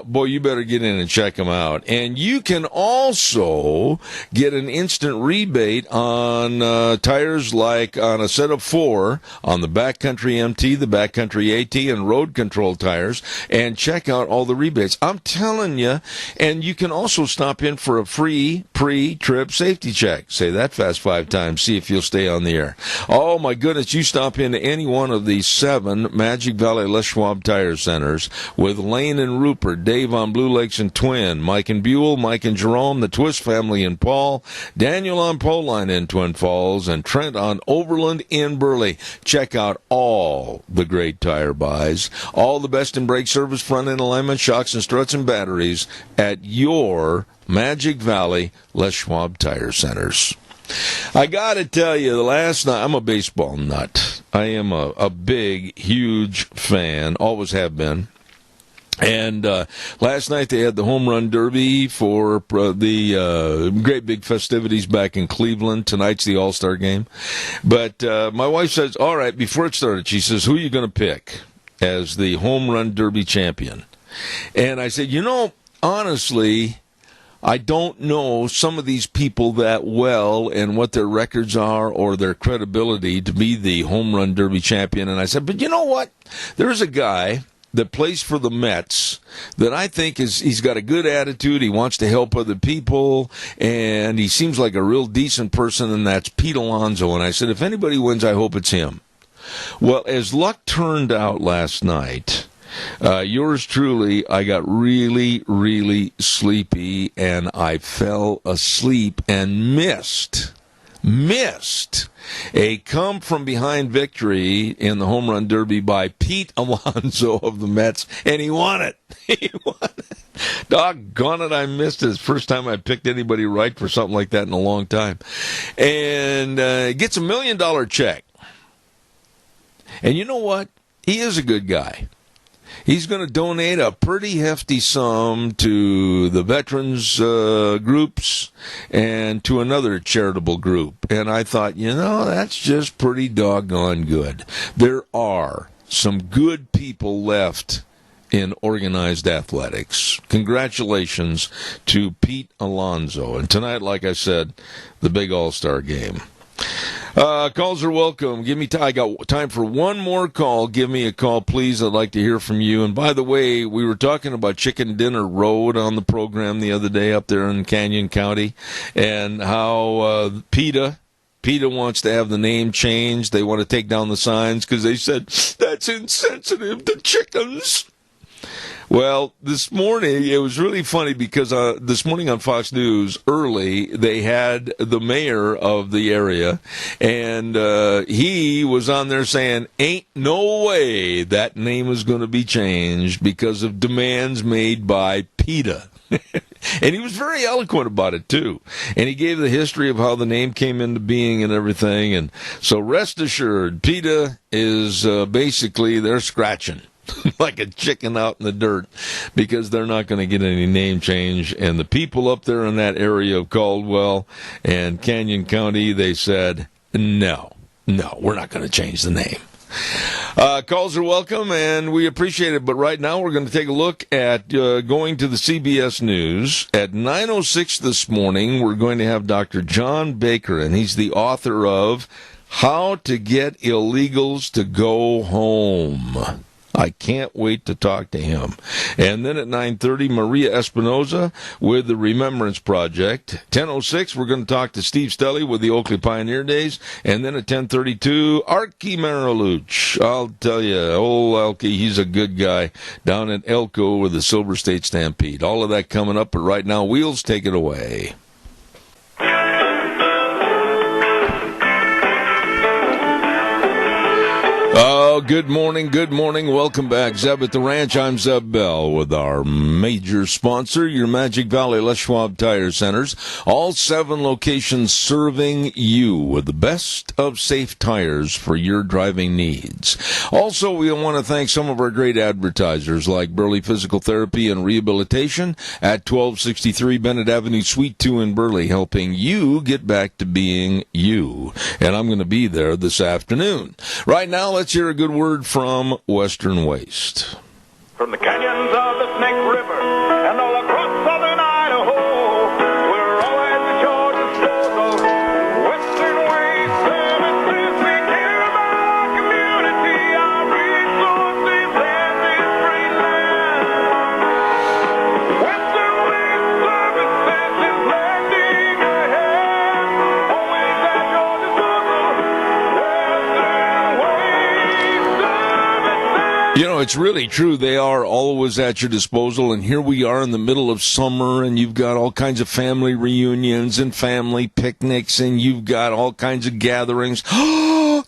Boy, you better get in and check them out. And you can also get an instant rebate on tires like on a set of 4 on the Backcountry MT, the Backcountry AT, and Road Control tires, and check out all the rebates. I'm telling you, and you can also stop in for a free pre-trip safety check. Say that fast 5 times. See if you'll stay on the air. Oh, my goodness. You stop into any one of these 7 Magic Valley Les Schwab Tire Centers with Lane and Rupert, Dave on Blue Lakes and Twin, Mike and Buell, Mike and Jerome, the Twist family in Paul, Daniel on Poline in Twin Falls, and Trent on Overland in Burley. Check out all the great tire buys, all the best in brake service, front end alignment, shocks and struts and batteries at your Magic Valley Les Schwab Tire Centers. I got to tell you, last night, I'm a baseball nut. I am a big, huge fan, always have been. And last night they had the home run derby for the great big festivities back in Cleveland. Tonight's the All-Star game. But my wife says, all right, before it started, she says, who are you going to pick as the home run derby champion? And I said, honestly, I don't know some of these people that well and what their records are or their credibility to be the home run derby champion. And I said, but you know what? There's a guy that plays for the Mets that I think he's got a good attitude. He wants to help other people, and he seems like a real decent person, and that's Pete Alonso. And I said, if anybody wins, I hope it's him. Well, as luck turned out last night, yours truly, I got really, really sleepy, and I fell asleep and missed a come-from-behind victory in the home run derby by Pete Alonso of the Mets, and he won it. He won it. Doggone it, I missed it. It's the first time I picked anybody right for something like that in a long time. And gets $1 million check. And you know what? He is a good guy. He's going to donate a pretty hefty sum to the veterans groups and to another charitable group. And I thought, that's just pretty doggone good. There are some good people left in organized athletics. Congratulations to Pete Alonso. And tonight, like I said, the big All-Star game. Calls are welcome. I got time for one more call. Give me a call, please. I'd like to hear from you. And by the way, we were talking about Chicken Dinner Road on the program the other day up there in Canyon County, and how PETA wants to have the name changed. They want to take down the signs because they said that's insensitive to chickens. Well, this morning, it was really funny because this morning on Fox News, early, they had the mayor of the area, and he was on there saying, ain't no way that name is going to be changed because of demands made by PETA. And he was very eloquent about it, too. And he gave the history of how the name came into being and everything. And so rest assured, PETA is basically, they're scratching. like a chicken out in the dirt, because they're not going to get any name change. And the people up there in that area of Caldwell and Canyon County, they said, no, we're not going to change the name. Calls are welcome, and we appreciate it. But right now, we're going to take a look at going to the CBS News. At 9:06 this morning, we're going to have Dr. John Baker, and he's the author of How to Get Illegals to Go Home. I can't wait to talk to him. And then at 9:30, Maria Espinoza with the Remembrance Project. 10:06, we're going to talk to Steve Stelly with the Oakley Pioneer Days. And then at 10:32, Arky Mariluch. I'll tell you, old Elkie, he's a good guy down in Elko with the Silver State Stampede. All of that coming up, but right now, Wheels, take it away. Oh, good morning. Welcome back. Zeb at the Ranch. I'm Zeb Bell with our major sponsor, your Magic Valley Les Schwab Tire Centers. All 7 locations serving you with the best of safe tires for your driving needs. Also, we want to thank some of our great advertisers like Burley Physical Therapy and Rehabilitation at 1263 Bennett Avenue, Suite 2 in Burley, helping you get back to being you. And I'm going to be there this afternoon. Right now, let's hear a good word from Western Waste. From the canyons of the Snake River and all across southern Idaho, we're always at your disposal. Western Waste Services, we care about our community, our resources, and this great land. Western Waste Services is lending a hand, always at your disposal. Western Waste Services. You know, it's really true. They are always at your disposal, and here we are in the middle of summer, and you've got all kinds of family reunions and family picnics, and you've got all kinds of gatherings.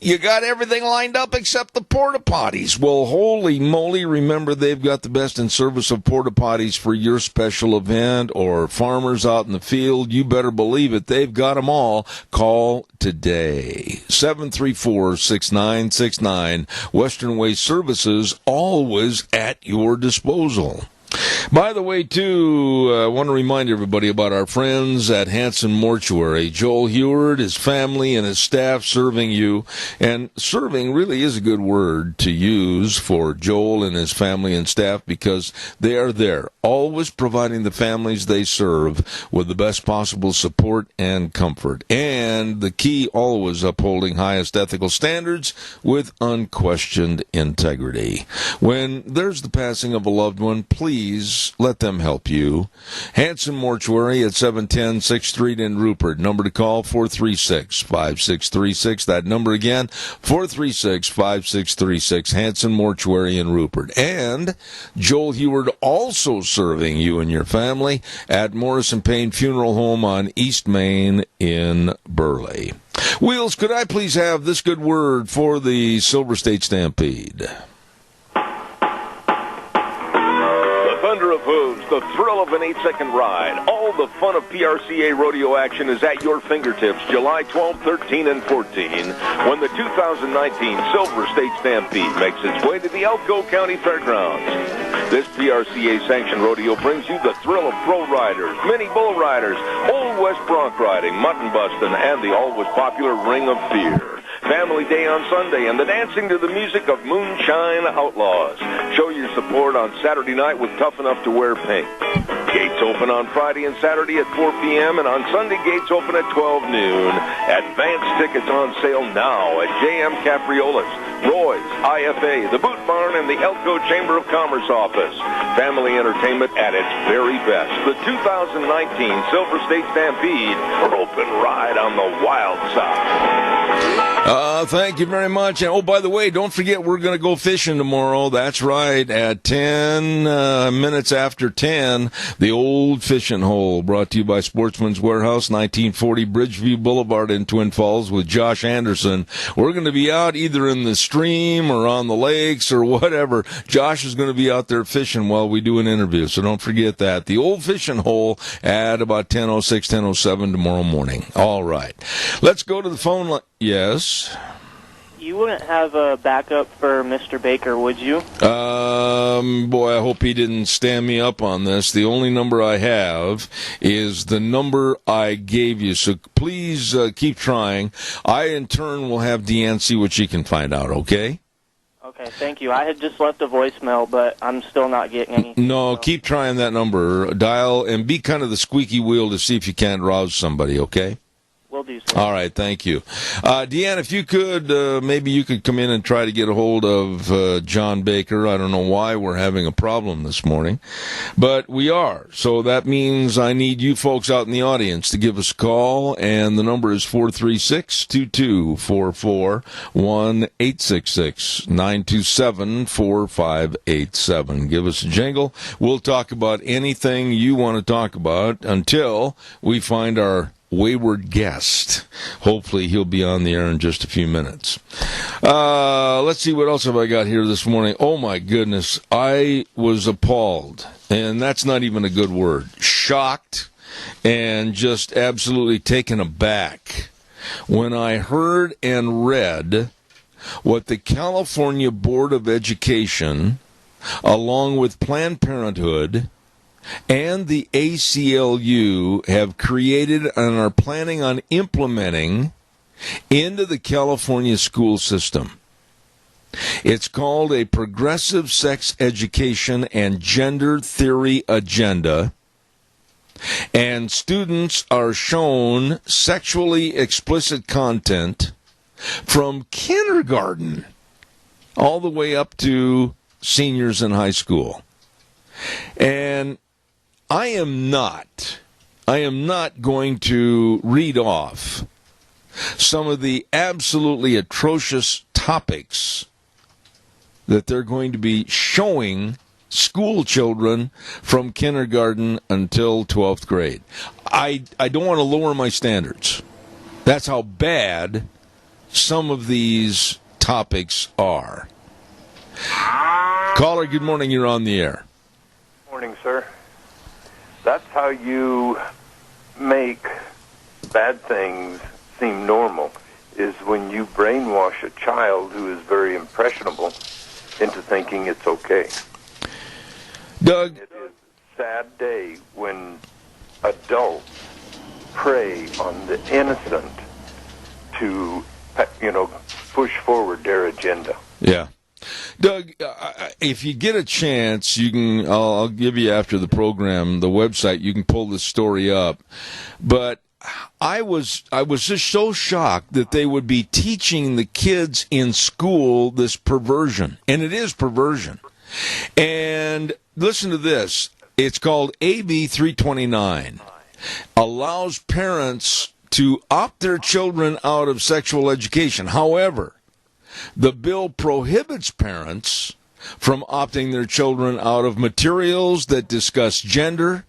You got everything lined up except the porta potties. Well, holy moly, remember they've got the best in service of porta potties for your special event or farmers out in the field. You better believe it. They've got them all. Call today. 734-6969. Western Waste Services, always at your disposal. By the way, too, I want to remind everybody about our friends at Hanson Mortuary. Joel Heward, his family, and his staff serving you. And serving really is a good word to use for Joel and his family and staff, because they are there, always providing the families they serve with the best possible support and comfort. And the key, always upholding highest ethical standards with unquestioned integrity. When there's the passing of a loved one, please let them help you. Hanson Mortuary at 710 6th Street in Rupert. Number to call, 436-5636. That number again, 436-5636. Hanson Mortuary in Rupert. And Joel Heward also serving you and your family at Morrison Payne Funeral Home on East Main in Burley. Wheels, could I please have this good word for the Silver State Stampede? Thunder of hooves, the thrill of an 8-second ride. All the fun of PRCA rodeo action is at your fingertips July 12, 13, and 14 when the 2019 Silver State Stampede makes its way to the Elko County Fairgrounds. This PRCA-sanctioned rodeo brings you the thrill of pro riders, mini bull riders, Old West bronc riding, mutton busting, and the always popular Ring of Fear. Family Day on Sunday, and the dancing to the music of Moonshine Outlaws. Show your support on Saturday night with Tough Enough to Wear Pink. Gates open on Friday and Saturday at 4 p.m., and on Sunday, gates open at 12 noon. Advance tickets on sale now at JM Capriola's, Roy's, IFA, the Boot Barn, and the Elko Chamber of Commerce office. Family entertainment at its very best. The 2019 Silver State Stampede, for open ride on the wild side. Thank you very much. And, oh, by the way, don't forget we're going to go fishing tomorrow. That's right, at 10 minutes after 10, the old fishing hole, brought to you by Sportsman's Warehouse, 1940 Bridgeview Boulevard in Twin Falls with Josh Anderson. We're going to be out either in the stream or on the lakes or whatever. Josh is going to be out there fishing while we do an interview, so don't forget that. The old fishing hole at about 10:06, 10:07 tomorrow morning. All right. Let's go to the phone line. Yes? You wouldn't have a backup for Mr. Baker, would you? Boy, I hope he didn't stand me up on this. The only number I have is the number I gave you. So please keep trying. I, in turn, will have Deanne see what she can find out, okay? Okay, thank you. I had just left a voicemail, but I'm still not getting anything. No, keep trying that number. Dial and be kind of the squeaky wheel to see if you can't rouse somebody, okay? Will do, sir. All right, thank you. Deanne, if you could, maybe you could come in and try to get a hold of John Baker. I don't know why we're having a problem this morning, but we are. So that means I need you folks out in the audience to give us a call, and the number is 436-2244, 1-866-927-4587. Give us a jingle. We'll talk about anything you want to talk about until we find our wayward guest. Hopefully he'll be on the air in just a few minutes. Let's see, what else have I got here this morning? Oh my goodness, I was appalled, and that's not even a good word. Shocked and just absolutely taken aback when I heard and read what the California Board of Education, along with Planned Parenthood and the ACLU, have created and are planning on implementing into the California school system. It's called a Progressive Sex Education and Gender Theory Agenda, and students are shown sexually explicit content from kindergarten all the way up to seniors in high school. And I am not going to read off some of the absolutely atrocious topics that they're going to be showing school children from kindergarten until 12th grade. I don't want to lower my standards. That's how bad some of these topics are. Caller, good morning. You're on the air. Morning, sir. That's how you make bad things seem normal, is when you brainwash a child who is very impressionable into thinking it's okay. Doug? It is a sad day when adults prey on the innocent to, push forward their agenda. Yeah. Doug, if you get a chance, you can. I'll give you after the program the website. You can pull this story up. But I was just so shocked that they would be teaching the kids in school this perversion, and it is perversion. And listen to this. It's called AB 329. Allows parents to opt their children out of sexual education. However, the bill prohibits parents from opting their children out of materials that discuss gender,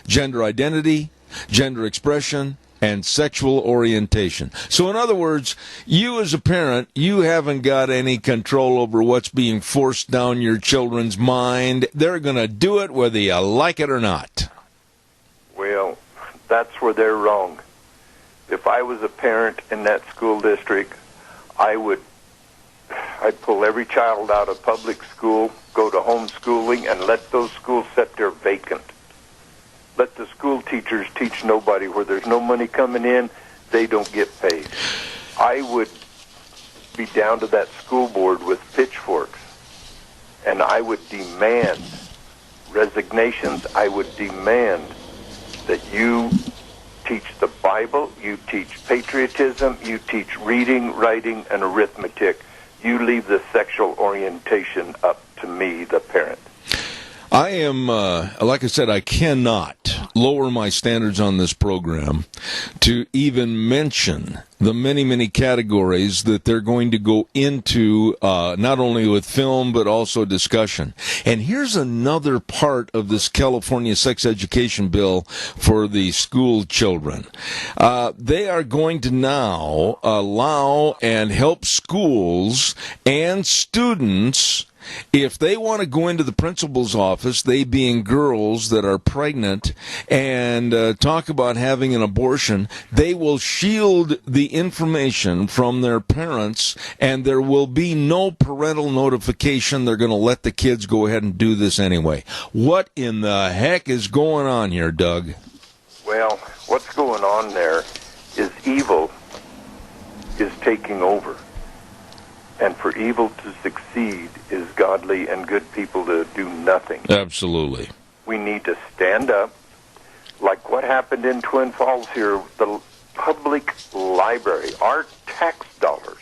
gender identity, gender expression, and sexual orientation. So in other words, you as a parent, you haven't got any control over what's being forced down your children's mind. They're going to do it whether you like it or not. Well, that's where they're wrong. If I was a parent in that school district, I'd pull every child out of public school, go to homeschooling, and let those schools sit there vacant. Let the school teachers teach nobody. Where there's no money coming in, they don't get paid. I would be down to that school board with pitchforks, and I would demand resignations. I would demand that you teach the Bible, you teach patriotism, you teach reading, writing, and arithmetic. You leave the sexual orientation up to me, the parent. I am, like I said, I cannot lower my standards on this program to even mention the many, many categories that they're going to go into, not only with film, but also discussion. And here's another part of this California sex education bill for the school children. They are going to now allow and help schools and students if they want to go into the principal's office, they being girls that are pregnant, and talk about having an abortion, they will shield the information from their parents, and there will be no parental notification. They're going to let the kids go ahead and do this anyway. What in the heck is going on here, Doug? Well, what's going on there is evil is taking over. And for evil to succeed is godly and good people to do nothing. Absolutely. We need to stand up, like what happened in Twin Falls here, the public library, our tax dollars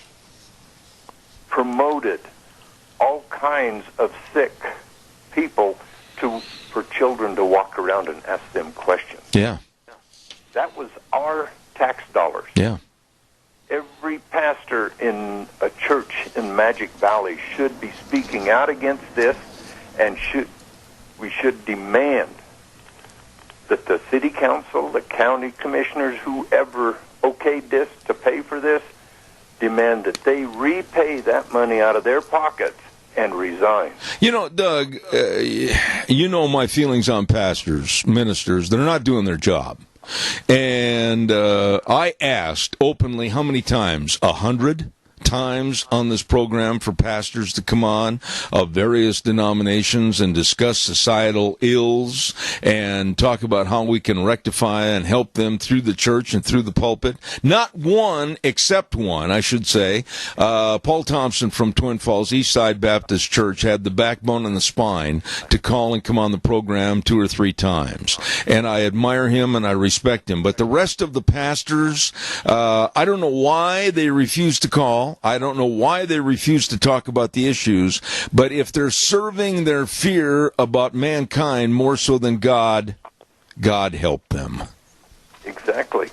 promoted all kinds of sick people for children to walk around and ask them questions. Yeah. That was our tax dollars. Yeah. Every pastor in a church in Magic Valley should be speaking out against this, and we should demand that the city council, the county commissioners, whoever okayed this to pay for this, demand that they repay that money out of their pockets and resign. You know, Doug, you know my feelings on pastors, ministers. They're not doing their job. And I asked openly how many times? 100 times on this program for pastors to come on of various denominations and discuss societal ills and talk about how we can rectify and help them through the church and through the pulpit. Not one, except one, I should say. Paul Thompson from Twin Falls Eastside Baptist Church had the backbone and the spine to call and come on the program 2 or 3 times. And I admire him and I respect him. But the rest of the pastors, I don't know why they refuse to call. I don't know why they refuse to talk about the issues, but if they're serving their fear about mankind more so than God, God help them. Exactly.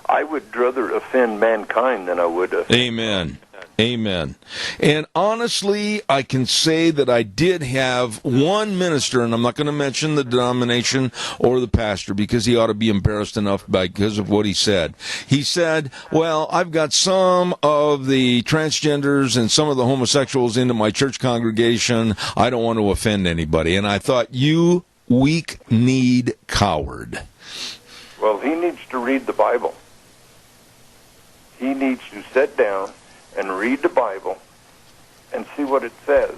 I would rather offend mankind than I would offend. Amen. Amen. And honestly, I can say that I did have one minister, and I'm not going to mention the denomination or the pastor because he ought to be embarrassed enough because of what he said. He said, well, I've got some of the transgenders and some of the homosexuals into my church congregation. I don't want to offend anybody. And I thought, you weak-kneed coward. Well, he needs to read the Bible. He needs to sit down and read the Bible and see what it says.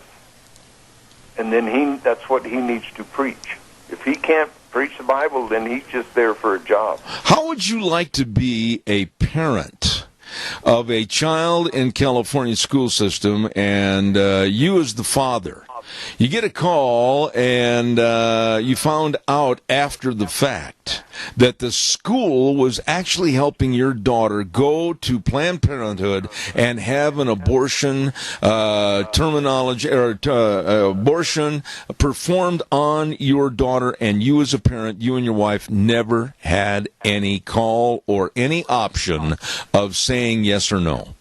And then that's what he needs to preach. If he can't preach the Bible, then he's just there for a job. How would you like to be a parent of a child in California school system and you as the father? You get a call and you found out after the fact that the school was actually helping your daughter go to Planned Parenthood and have an abortion terminology or abortion performed on your daughter, and you as a parent, you and your wife never had any call or any option of saying yes or no.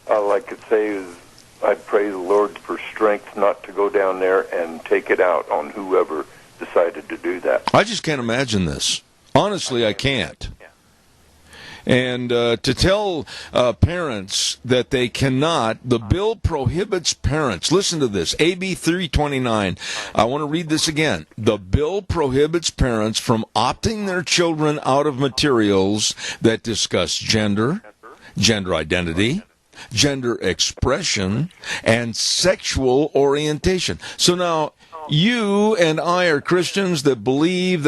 All I could say is I'd pray the Lord for strength not to go down there and take it out on whoever decided to do that. I just can't imagine this. Honestly, I can't. And to tell parents that they cannot, the bill prohibits parents. Listen to this, AB 329. I want to read this again. The bill prohibits parents from opting their children out of materials that discuss gender, gender identity, gender expression, and sexual orientation. So now, you and I are Christians that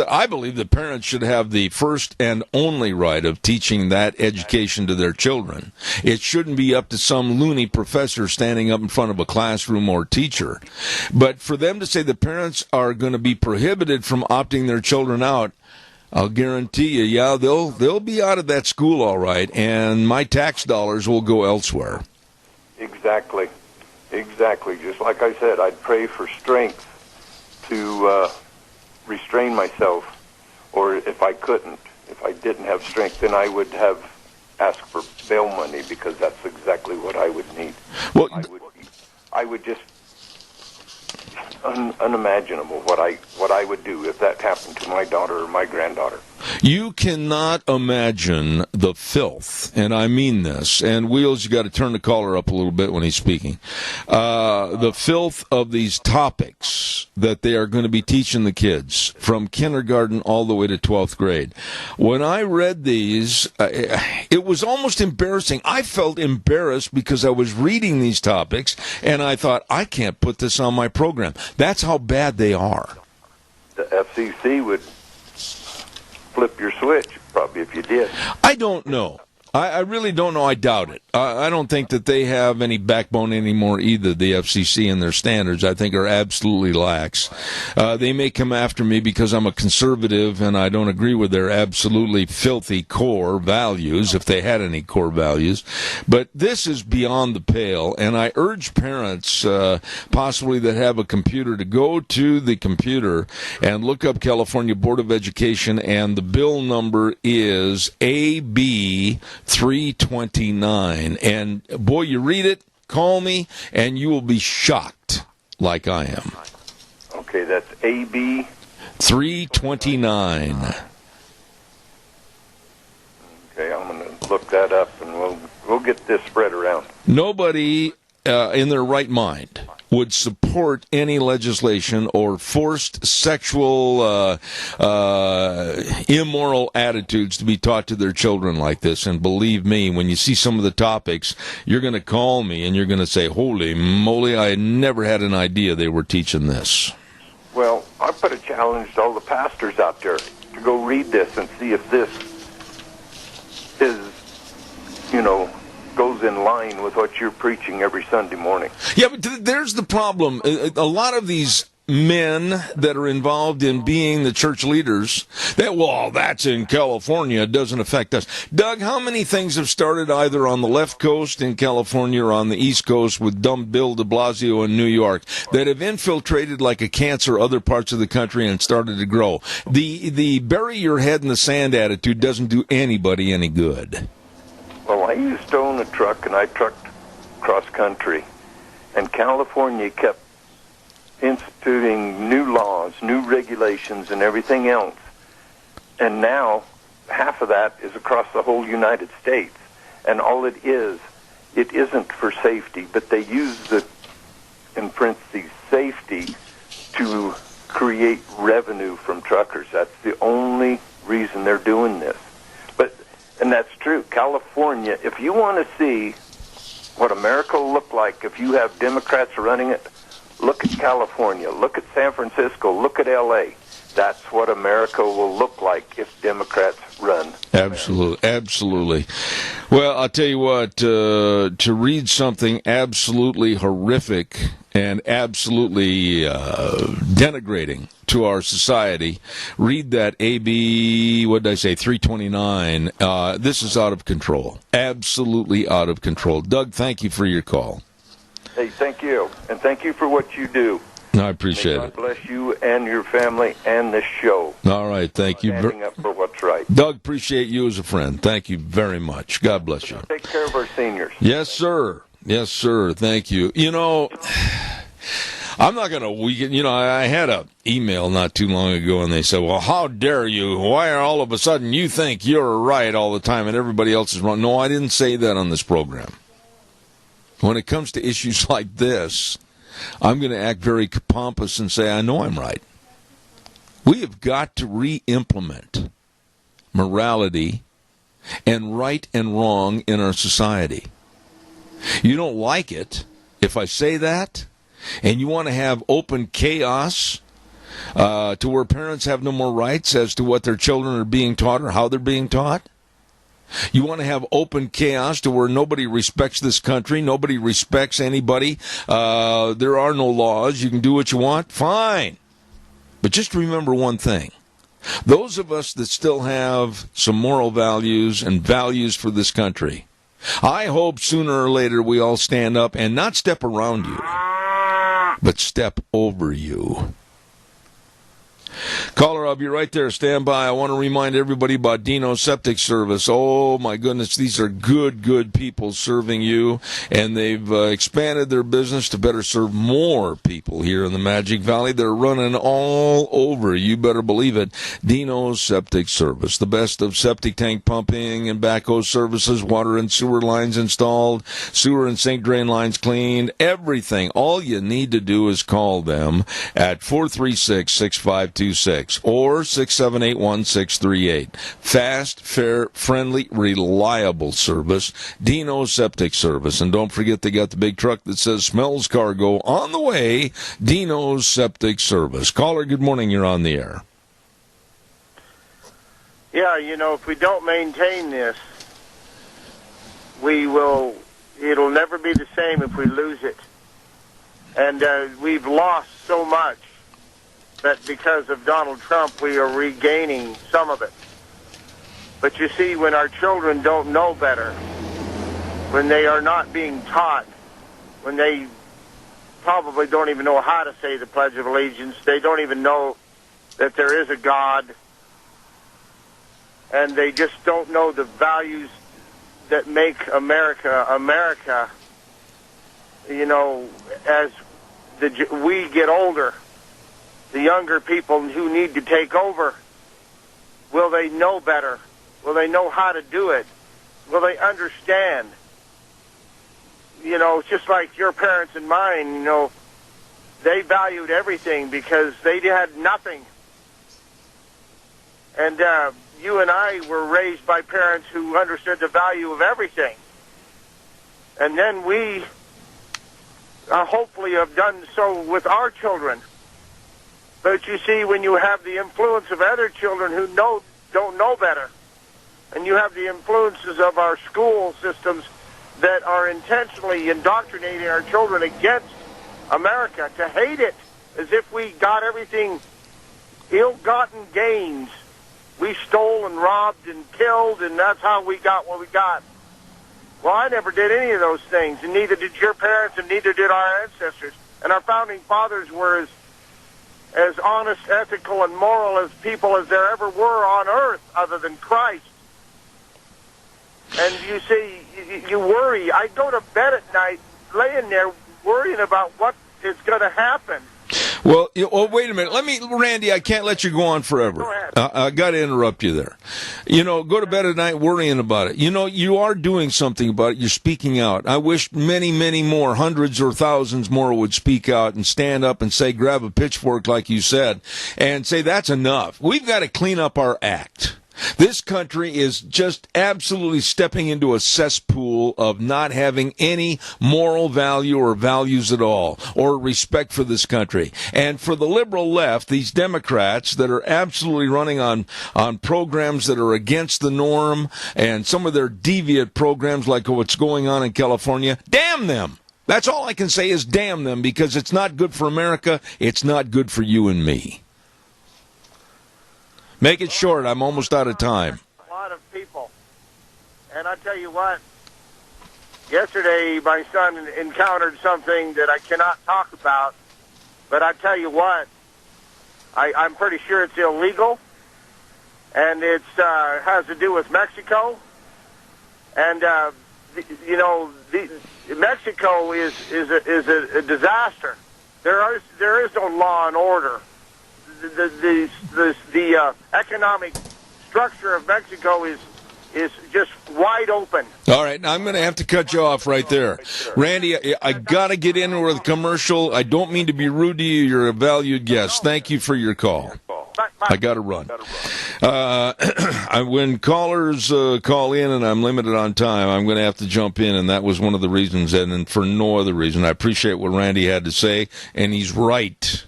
I believe that parents should have the first and only right of teaching that education to their children. It shouldn't be up to some loony professor standing up in front of a classroom or teacher. But for them to say the parents are going to be prohibited from opting their children out, I'll guarantee you, yeah, they'll be out of that school all right, and my tax dollars will go elsewhere. Exactly. Just like I said, I'd pray for strength to restrain myself, or if I didn't have strength, then I would have asked for bail money, because that's exactly what I would need. Well, I would just unimaginable what I would do if that happened to my daughter or my granddaughter. You cannot imagine the filth, and I mean this, and Wheels, you got to turn the caller up a little bit when he's speaking, the filth of these topics that they are going to be teaching the kids from kindergarten all the way to 12th grade. When I read these, it was almost embarrassing. I felt embarrassed because I was reading these topics, and I thought, I can't put this on my program. That's how bad they are. The FCC would flip your switch, probably, if you did. I don't know. I really don't know. I doubt it. I don't think that they have any backbone anymore either, the FCC, and their standards, I think, are absolutely lax. They may come after me because I'm a conservative and I don't agree with their absolutely filthy core values, if they had any core values. But this is beyond the pale, and I urge parents, possibly that have a computer, to go to the computer and look up California Board of Education, and the bill number is AB 329, and boy, you read it, call me, and you will be shocked like I am. Okay, that's AB 329. Okay, I'm going to look that up, and we'll get this spread around. Nobody in their right mind would support any legislation or forced sexual immoral attitudes to be taught to their children like this. And believe me, when you see some of the topics, you're going to call me and you're going to say, holy moly, I never had an idea they were teaching this. Well, I put a challenge to all the pastors out there to go read this and see if this is, goes in line with what you're preaching every Sunday morning. Yeah, but there's the problem. A lot of these men that are involved in being the church leaders, that's in California, it doesn't affect us. Doug, how many things have started either on the left coast in California or on the east coast with dumb Bill de Blasio in New York that have infiltrated like a cancer other parts of the country and started to grow? The bury your head in the sand attitude doesn't do anybody any good. Well, I used to own a truck, and I trucked cross country, and California kept instituting new laws, new regulations, and everything else. And now, half of that is across the whole United States. And all it isn't for safety, but they use the, in parentheses, safety to create revenue from truckers. That's the only reason they're doing this. And that's true. California, if you want to see what America will look like if you have Democrats running it, look at California, look at San Francisco, look at L.A. That's what America will look like if Democrats run. Absolutely, absolutely. Well, I'll tell you what, to read something absolutely horrific and absolutely denigrating to our society, read that AB, what did I say, 329. This is out of control, absolutely out of control. Doug, thank you for your call. Hey, thank you, and thank you for what you do. I appreciate May it. God bless you and your family and this show. All right, thank you. Standing up for what's right. Doug, appreciate you as a friend. Thank you very much. God bless you. Take care of our seniors. Yes, sir. Yes, sir. Thank you. I'm not going to weaken. I had an email not too long ago, and they said, well, how dare you? Why are all of a sudden you think you're right all the time and everybody else is wrong? No, I didn't say that on this program. When it comes to issues like this, I'm going to act very pompous and say, I know I'm right. We have got to re-implement morality and right and wrong in our society. You don't like it if I say that, and you want to have open chaos to where parents have no more rights as to what their children are being taught or how they're being taught? You want to have open chaos to where nobody respects this country, nobody respects anybody, there are no laws, you can do what you want? Fine. But just remember one thing. Those of us that still have some moral values and values for this country, I hope sooner or later we all stand up and not step around you, but step over you. Caller I'll be right there. Stand by. I want to remind everybody about Dino Septic Service. Oh, my goodness. These are good people serving you, and they've expanded their business to better serve more people here in the Magic Valley. They're running all over. You better believe it. Dino Septic Service. The best of septic tank pumping and backhoe services, water and sewer lines installed, sewer and sink drain lines cleaned, everything. All you need to do is call them at 436-6526 or 678-1638. Fast, fair, friendly, reliable service. Dino Septic Service. And don't forget they got the big truck that says smells cargo on the way. Dino's Septic Service. Caller, good morning. You're on the air. Yeah, if we don't maintain this, it'll never be the same if we lose it. And we've lost so much that because of Donald Trump, we are regaining some of it. But you see, when our children don't know better, when they are not being taught, when they probably don't even know how to say the Pledge of Allegiance, they don't even know that there is a God, and they just don't know the values that make America, America. As we get older, the younger people who need to take over, will they know better? Will they know how to do it? Will they understand? It's just like your parents and mine, they valued everything because they had nothing. And you and I were raised by parents who understood the value of everything. And then we hopefully have done so with our children. But you see, when you have the influence of other children who don't know better, and you have the influences of our school systems that are intentionally indoctrinating our children against America, to hate it as if we got everything, ill-gotten gains. We stole and robbed and killed, and that's how we got what we got. Well, I never did any of those things, and neither did your parents, and neither did our ancestors. And our founding fathers were as honest, ethical, and moral as people as there ever were on earth other than Christ. And you see, you worry. I go to bed at night laying there worrying about what is going to happen. Well, wait a minute. Randy, I can't let you go on forever. Go ahead. I got to interrupt you there. Go to bed at night worrying about it. You are doing something about it. You're speaking out. I wish many, many more, hundreds or thousands more would speak out and stand up and say, grab a pitchfork like you said, and say that's enough. We've got to clean up our act. This country is just absolutely stepping into a cesspool of not having any moral value or values at all, or respect for this country. And for the liberal left, these Democrats that are absolutely running on programs that are against the norm, and some of their deviant programs like what's going on in California, damn them. That's all I can say is damn them, because it's not good for America. It's not good for you and me. Make it short. I'm almost out of time. A lot of people. And I tell you what, yesterday my son encountered something that I cannot talk about, but I tell you what, I'm pretty sure it's illegal, and it has to do with Mexico. And, Mexico is a disaster. There is no law and order. The economic structure of Mexico is just wide open. All right, now I'm going to have to cut you off right there. Randy, I got to get in with a commercial. I don't mean to be rude to you. You're a valued guest. Thank you for your call. I got to run. When callers call in and I'm limited on time, I'm going to have to jump in, and that was one of the reasons, and for no other reason. I appreciate what Randy had to say, and he's right.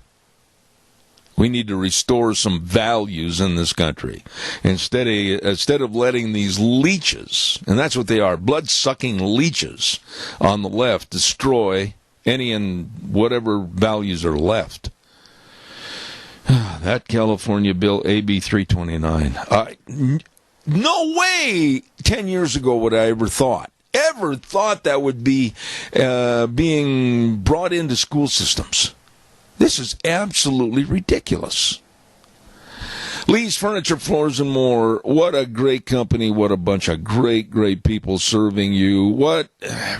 We need to restore some values in this country instead of letting these leeches, and that's what they are, blood-sucking leeches on the left, destroy any and whatever values are left. That California bill, AB 329. No way 10 years ago would I ever thought that would be being brought into school systems. This is absolutely ridiculous. Lee's Furniture, Floors, and More. What a great company. What a bunch of great, great people serving you. What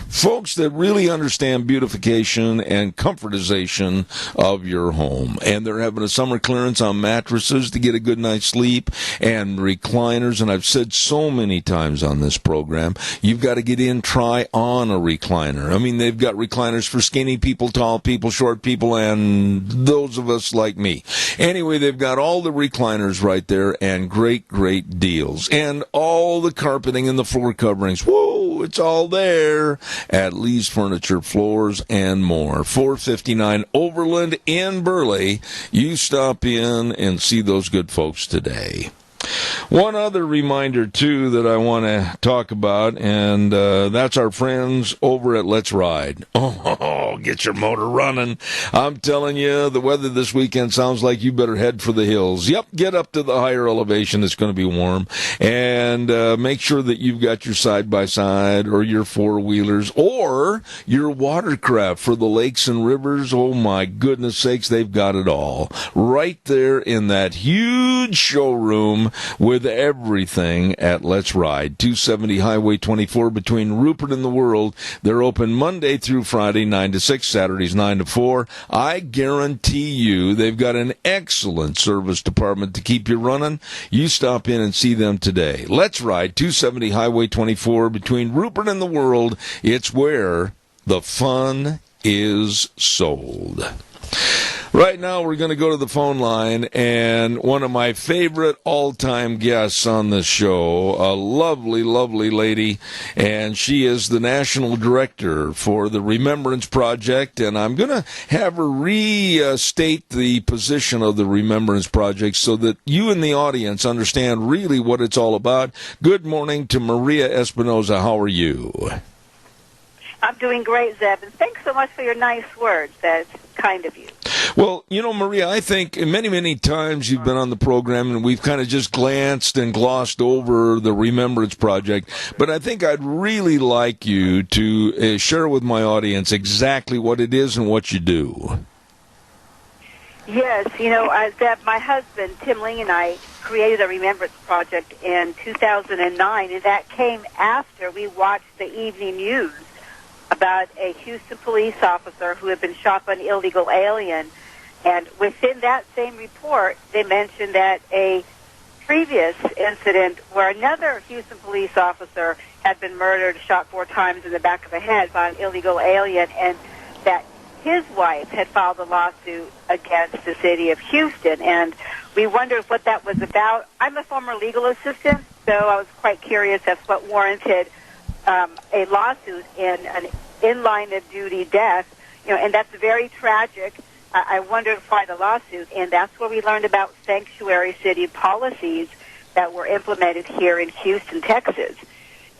folks that really understand beautification and comfortization of your home. And they're having a summer clearance on mattresses to get a good night's sleep and recliners. And I've said so many times on this program, you've got to get in, try on a recliner. I mean, they've got recliners for skinny people, tall people, short people, and those of us like me. Anyway, they've got all the recliners right there and great, great deals. And all the carpeting and the floor coverings. Whoa, it's all there at Lee's Furniture, Floors, and More. 459 Overland in Burley. You stop in and see those good folks today. One other reminder, too, that I want to talk about, and that's our friends over at Let's Ride. Oh, get your motor running. I'm telling you, the weather this weekend sounds like you better head for the hills. Yep, get up to the higher elevation. It's going to be warm. And make sure that you've got your side-by-side or your four-wheelers or your watercraft for the lakes and rivers. Oh, my goodness sakes, they've got it all. Right there in that huge showroom with everything at Let's Ride. 270 Highway 24 between Rupert and the World. They're open Monday through Friday, 9 to 6, Saturdays 9 to 4. I guarantee you they've got an excellent service department to keep you running. You stop in and see them today. Let's Ride, 270 Highway 24 between Rupert and the World. It's where the fun is sold. Right now, we're going to go to the phone line, and one of my favorite all-time guests on the show, a lovely, lovely lady, and she is the national director for the Remembrance Project, and I'm going to have her restate the position of the Remembrance Project so that you in the audience understand really what it's all about. Good morning to Maria Espinoza. How are you? I'm doing great, Zeb, and thanks so much for your nice words. That's kind of you. Well, you know, Maria, I think many, many times you've been on the program and we've kind of just glanced and glossed over the Remembrance Project, but I think I'd really like you to share with my audience exactly what it is and what you do. Yes, you know, Zeb, my husband, Tim Ling, and I created a Remembrance Project in 2009, and that came after we watched the evening news about a Houston police officer who had been shot by an illegal alien. And within that same report, they mentioned that a previous incident where another Houston police officer had been murdered, shot 4 times in the back of the head by an illegal alien, and that his wife had filed a lawsuit against the city of Houston. And we wondered what that was about. I'm a former legal assistant, so I was quite curious as to what warranted a lawsuit in an in-line-of-duty death, you know, and that's very tragic. I wondered why the lawsuit, and that's where we learned about sanctuary city policies that were implemented here in Houston, Texas.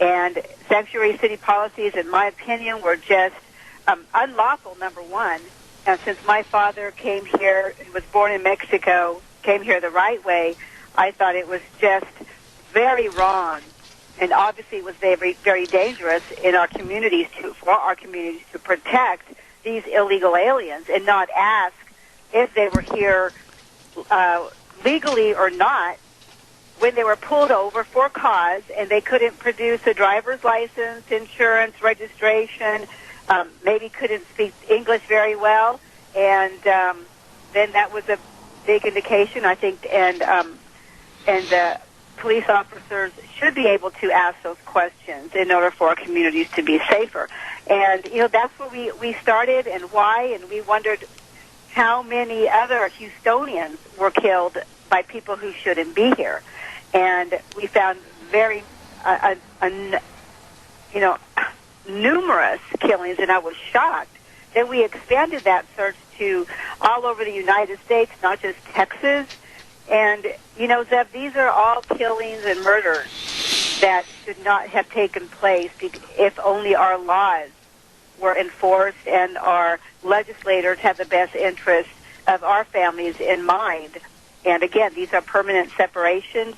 And sanctuary city policies, in my opinion, were just unlawful, number one. And since my father came here, was born in Mexico, came here the right way, I thought it was just very wrong. And obviously it was very, very dangerous in our communities for our communities to protect these illegal aliens and not ask if they were here legally or not when they were pulled over for cause and they couldn't produce a driver's license, insurance, registration, maybe couldn't speak English very well. And then that was a big indication, I think, and police officers should be able to ask those questions in order for our communities to be safer. And, you know, that's where we started and why, and we wondered how many other Houstonians were killed by people who shouldn't be here. And we found very, numerous killings, and I was shocked. Then we expanded that search to all over the United States, not just Texas. And, you know, Zeb, these are all killings and murders that should not have taken place if only our laws were enforced and our legislators had the best interests of our families in mind. And, again, these are permanent separations.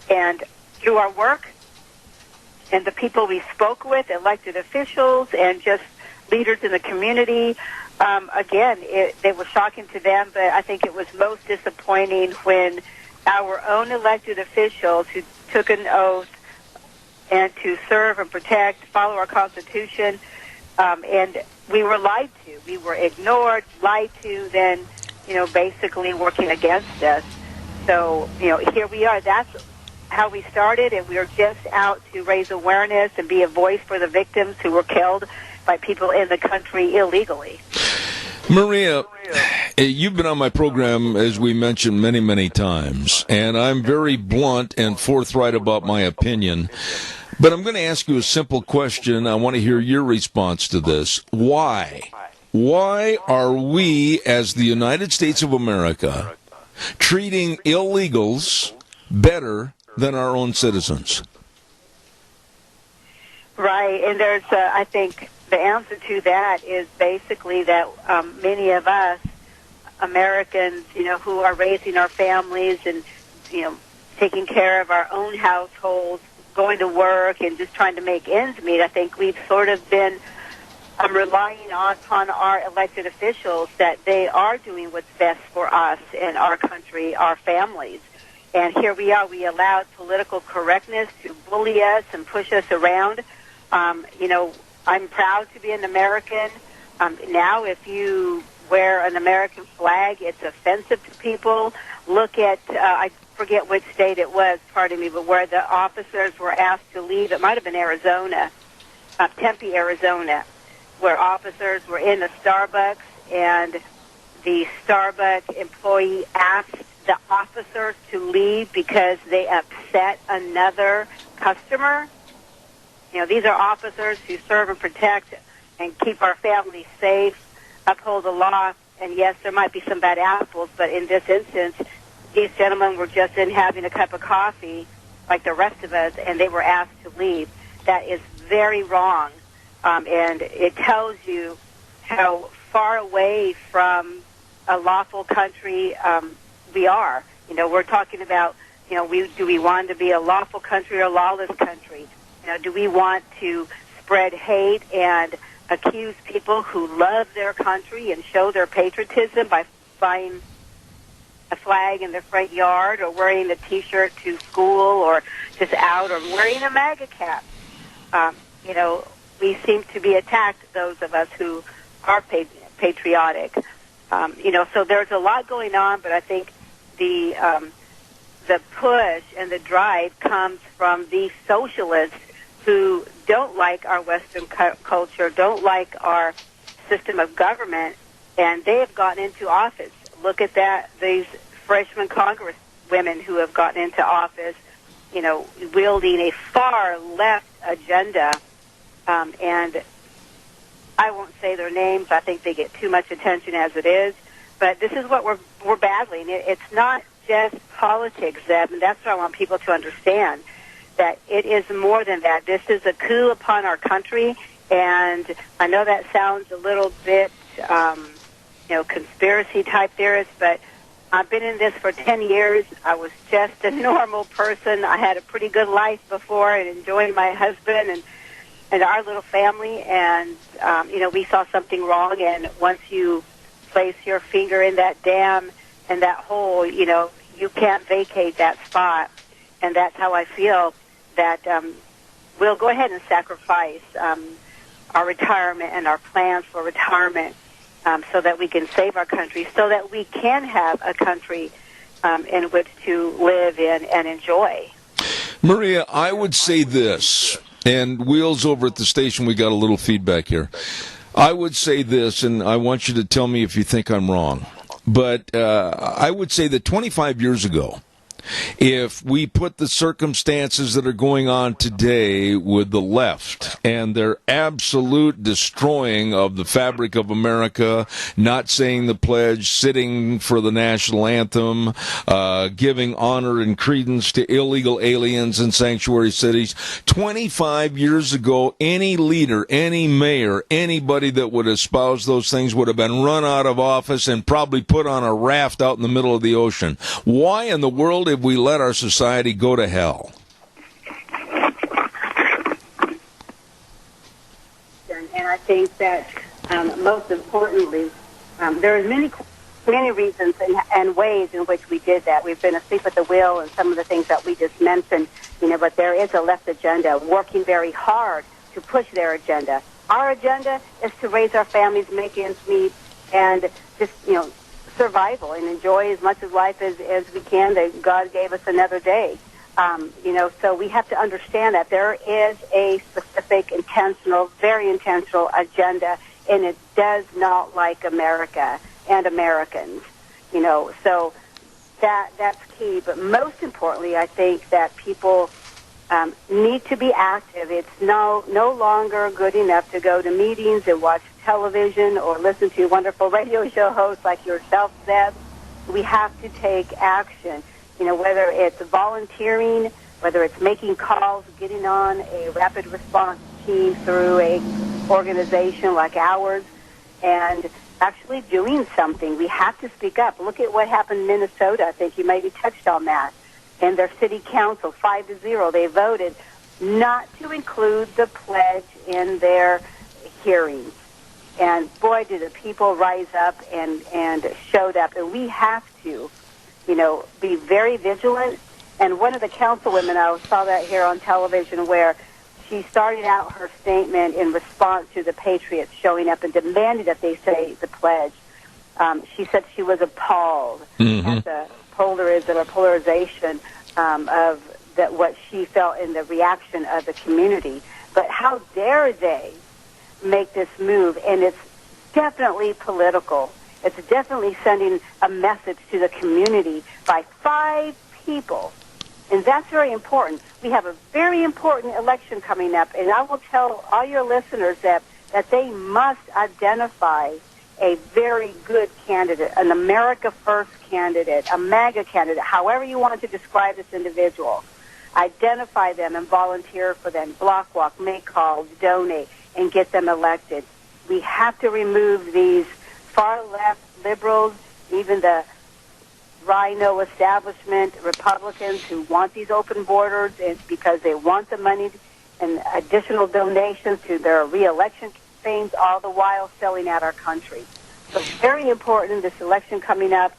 And through our work and the people we spoke with, elected officials and just leaders in the community, they were shocking to them, but I think it was most disappointing when our own elected officials who took an oath and to serve and protect, follow our Constitution, and we were lied to. We were ignored, lied to, then, basically working against us. So, here we are. That's how we started, and we were just out to raise awareness and be a voice for the victims who were killed by people in the country illegally. Maria, you've been on my program, as we mentioned, many, many times, and I'm very blunt and forthright about my opinion. But I'm going to ask you a simple question. I want to hear your response to this. Why? Why are we, as the United States of America, treating illegals better than our own citizens? Right, and there's, I think, the answer to that is basically that many of us Americans, who are raising our families and, taking care of our own households, going to work and just trying to make ends meet, I think we've sort of been relying upon our elected officials that they are doing what's best for us and our country, our families. And here we are. We allowed political correctness to bully us and push us around. I'm proud to be an American. Now, if you wear an American flag, it's offensive to people. Look at, I forget which state it was, pardon me, but where the officers were asked to leave. It might have been Arizona, Tempe, Arizona, where officers were in a Starbucks, and the Starbucks employee asked the officers to leave because they upset another customer. These are officers who serve and protect and keep our families safe, uphold the law, and yes, there might be some bad apples, but in this instance, these gentlemen were just in having a cup of coffee like the rest of us, and they were asked to leave. That is very wrong, and it tells you how far away from a lawful country we are. We're talking about, do we want to be a lawful country or a lawless country? Do we want to spread hate and accuse people who love their country and show their patriotism by buying a flag in their front yard or wearing a T-shirt to school or just out or wearing a MAGA cap? We seem to be attacked, those of us who are patriotic. So there's a lot going on, but I think the push and the drive comes from these socialists who don't like our Western culture, don't like our system of government, and they have gotten into office. Look at that, these freshman Congress women who have gotten into office, wielding a far left agenda, and I won't say their names. I think they get too much attention as it is, but this is what we're battling. It's not just politics, Zeb, and that's what I want people to understand, that it is more than that. This is a coup upon our country, and I know that sounds a little bit, conspiracy-type theorist, but I've been in this for 10 years. I was just a normal person. I had a pretty good life before and enjoyed my husband and our little family, and, we saw something wrong, and once you place your finger in that dam and that hole, you can't vacate that spot, and that's how I feel that we'll go ahead and sacrifice our retirement and our plans for retirement so that we can save our country, so that we can have a country in which to live in and enjoy. Maria, I would say this, and Wheels over at the station, we got a little feedback here. I would say this, and I want you to tell me if you think I'm wrong, but I would say that 25 years ago, if we put the circumstances that are going on today with the left and their absolute destroying of the fabric of America, not saying the pledge, sitting for the national anthem, giving honor and credence to illegal aliens in sanctuary cities, 25 years ago, any leader, any mayor, anybody that would espouse those things would have been run out of office and probably put on a raft out in the middle of the ocean. Why in the world have we let our society go to hell? And I think that most importantly, there are many many reasons and ways in which we did that. We've been asleep at the wheel and some of the things that we just mentioned, but there is a left agenda working very hard to push their agenda. Our agenda is to raise our families, make ends meet, and just, survival and enjoy as much of life as we can. That God gave us another day. So we have to understand that there is a specific, very intentional agenda, and it does not like America and Americans. So that's key. But most importantly, I think that people need to be active. It's no longer good enough to go to meetings and watch television or listen to wonderful radio show hosts like yourself, Zeb. We have to take action. Whether it's volunteering, whether it's making calls, getting on a rapid response team through a organization like ours, and actually doing something. We have to speak up. Look at what happened in Minnesota. I think you maybe touched on that. And their city council, 5-0, they voted not to include the pledge in their hearings. And boy, did the people rise up and showed up. And we have to, be very vigilant. And one of the councilwomen, I saw that here on television, where she started out her statement in response to the Patriots showing up and demanded that they say the pledge. She said she was appalled at the polarization of what she felt in the reaction of the community. But how dare they make this move? And it's definitely political. It's definitely sending a message to the community by 5 people. And that's very important. We have a very important election coming up, and I will tell all your listeners that they must identify a very good candidate, an America First candidate, a MAGA candidate, however you want to describe this individual. Identify them and volunteer for them. Block walk, make calls, donate, and get them elected. We have to remove these far-left liberals, even the rhino establishment Republicans who want these open borders because they want the money and additional donations to their re-election campaigns, all the while selling out our country. So it's very important, this election coming up,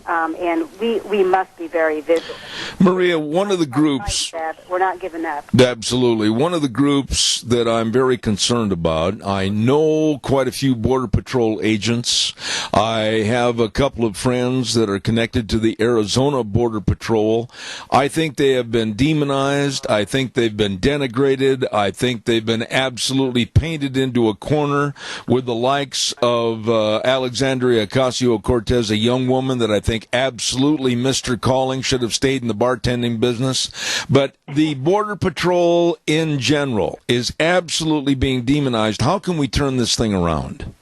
and we must be very vigilant. Maria, one of the groups... We're not giving up. Absolutely. One of the groups that I'm very concerned about, I know quite a few Border Patrol agents. I have a couple of friends that are connected to the Arizona Border Patrol. I think they have been demonized. I think they've been denigrated. I think they've been absolutely painted into a corner with the likes of Alexandria Ocasio-Cortez, a young woman that I think absolutely missed her calling, should have stayed in the bartending business. But the Border Patrol in general is absolutely being demonized. How can we turn this thing around?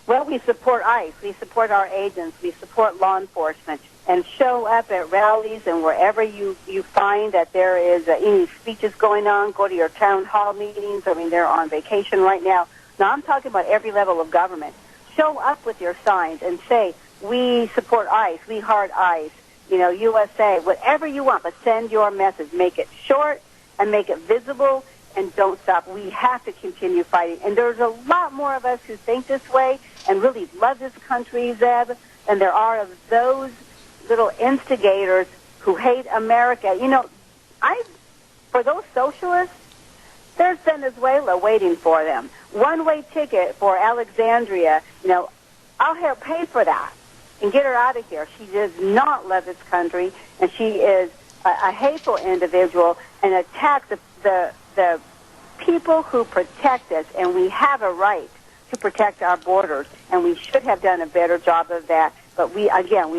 Well, we support ICE. We support our agents. We support law enforcement. And show up at rallies and wherever you find that there is any speeches going on. Go to your town hall meetings. I mean, they're on vacation right now. Now, I'm talking about every level of government. Show up with your signs and say, we support ICE, we heart ICE, USA, whatever you want, but send your message. Make it short and make it visible, and don't stop. We have to continue fighting. And there's a lot more of us who think this way and really love this country, Zeb, than there are of those little instigators who hate America. For those socialists, there's Venezuela waiting for them. One-way ticket for Alexandria, I'll help pay for that and get her out of here. She does not love this country, and she is a hateful individual and attacks the people who protect us, and we have a right to protect our borders, and we should have done a better job of that. But we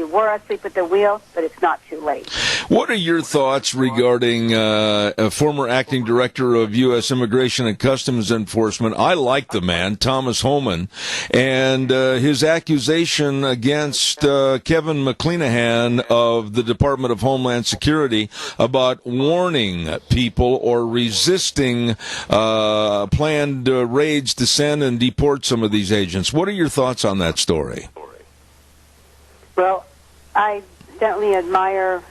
were asleep at the wheel, but it's not too late. What are your thoughts regarding a former acting director of U.S. Immigration and Customs Enforcement? I like the man, Thomas Homan, and his accusation against Kevin McClenahan of the Department of Homeland Security about warning people or resisting planned raids to send and deport some of these agents. What are your thoughts on that story? Well, I certainly admire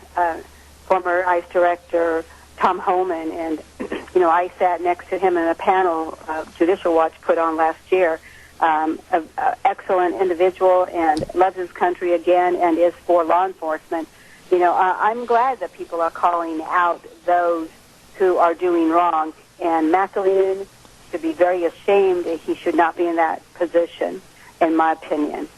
former ICE Director Tom Homan, and I sat next to him in a panel Judicial Watch put on last year an excellent individual and loves his country again and is for law enforcement. I'm glad that people are calling out those who are doing wrong. And McAleen should be very ashamed that he should not be in that position, in my opinion.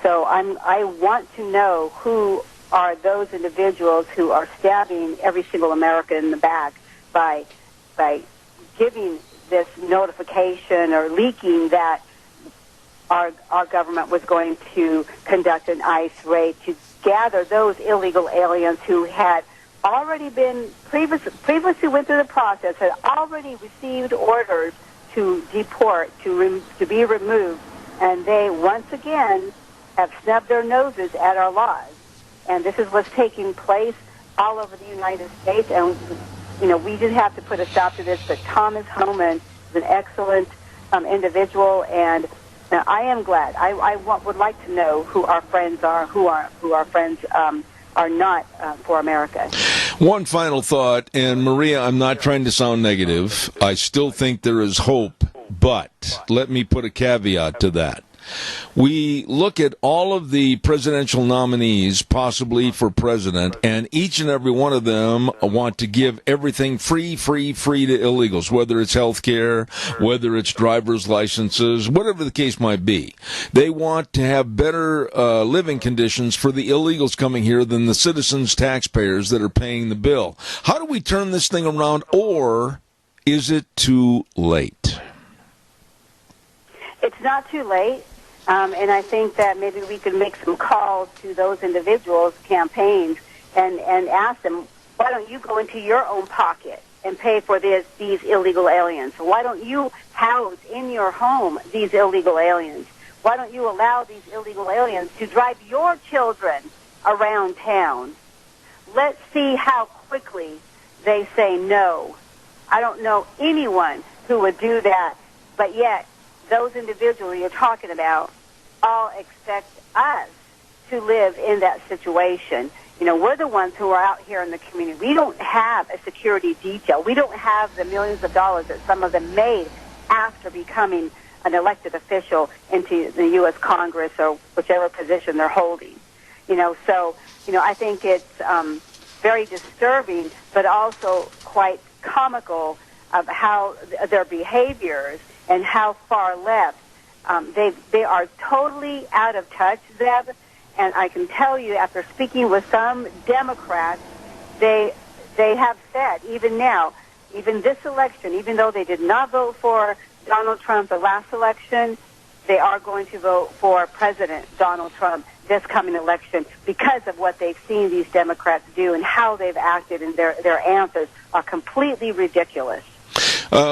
So I want to know who are those individuals who are stabbing every single American in the back by giving this notification or leaking that our government was going to conduct an ICE raid to gather those illegal aliens who had already been previously went through the process, had already received orders to deport, to be removed, and they once again have snubbed their noses at our laws. And this is what's taking place all over the United States. And we did have to put a stop to this. But Thomas Homan is an excellent individual, and I am glad. I would like to know who our friends are, who our friends are not for America. One final thought, and Maria, I'm not trying to sound negative. I still think there is hope, but let me put a caveat to that. We look at all of the presidential nominees possibly for president, and each and every one of them want to give everything free to illegals, whether it's health care, whether it's driver's licenses, whatever the case might be. They want to have better living conditions for the illegals coming here than the citizens, taxpayers that are paying the bill. How do we turn this thing around, or is it too late? It's not too late. And I think that maybe we could make some calls to those individuals' campaigns and ask them, why don't you go into your own pocket and pay for these illegal aliens? Why don't you house in your home these illegal aliens? Why don't you allow these illegal aliens to drive your children around town? Let's see how quickly they say no. I don't know anyone who would do that, but yet those individuals you're talking about all expect us to live in that situation. We're the ones who are out here in the community. We don't have a security detail. We don't have the millions of dollars that some of them made after becoming an elected official into the U.S. Congress or whichever position they're holding. So I think it's very disturbing, but also quite comical of how their behaviors and how far left they are totally out of touch, Zeb. And I can tell you, after speaking with some Democrats, they have said, even now, even this election, even though they did not vote for Donald Trump the last election, they are going to vote for President Donald Trump this coming election because of what they've seen these Democrats do and how they've acted, and their answers are completely ridiculous.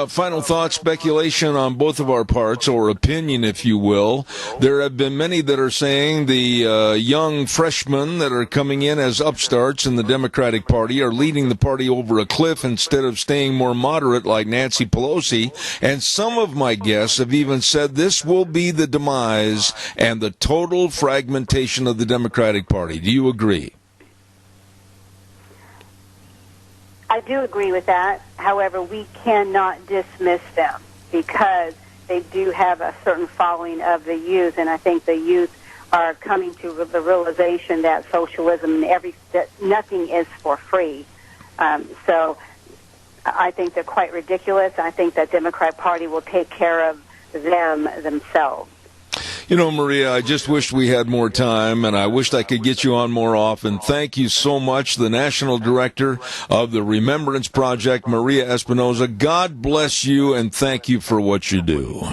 Final thought, speculation on both of our parts, or opinion, if you will. There have been many that are saying the young freshmen that are coming in as upstarts in the Democratic Party are leading the party over a cliff instead of staying more moderate like Nancy Pelosi. And some of my guests have even said this will be the demise and the total fragmentation of the Democratic Party. Do you agree? I do agree with that. However, we cannot dismiss them because they do have a certain following of the youth, and I think the youth are coming to the realization that socialism and that nothing is for free. So I think they're quite ridiculous. I think that Democrat Party will take care of them themselves. Maria, I just wished we had more time, and I wished I could get you on more often. Thank you so much, the National Director of the Remembrance Project, Maria Espinoza. God bless you, and thank you for what you do.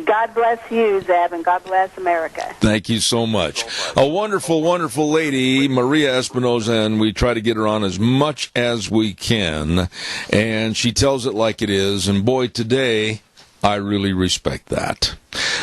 God bless you, Zeb, and God bless America. Thank you so much. A wonderful, wonderful lady, Maria Espinoza, and we try to get her on as much as we can, and she tells it like it is, and boy, today I really respect that.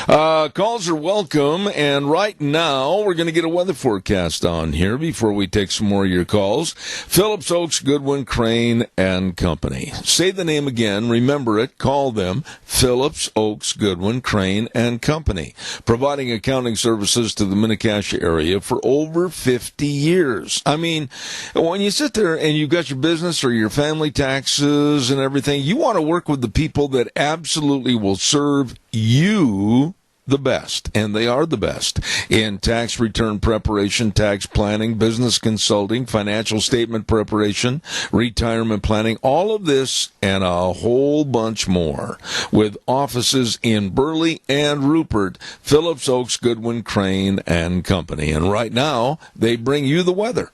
Calls are welcome, and right now we're going to get a weather forecast on here before we take some more of your calls. Phillips, Oaks, Goodwin, Crane, and Company. Say the name again. Remember it. Call them. Phillips, Oaks, Goodwin, Crane, and Company. Providing accounting services to the Mini-Cassia area for over 50 years. I mean, when you sit there and you've got your business or your family taxes and everything, you want to work with the people that absolutely absolutely will serve you the best, and they are the best in tax return preparation, tax planning, business consulting, financial statement preparation, retirement planning, all of this and a whole bunch more. With offices in Burley and Rupert, Phillips Oaks, Goodwin, Crane, and Company. And right now, they bring you the weather.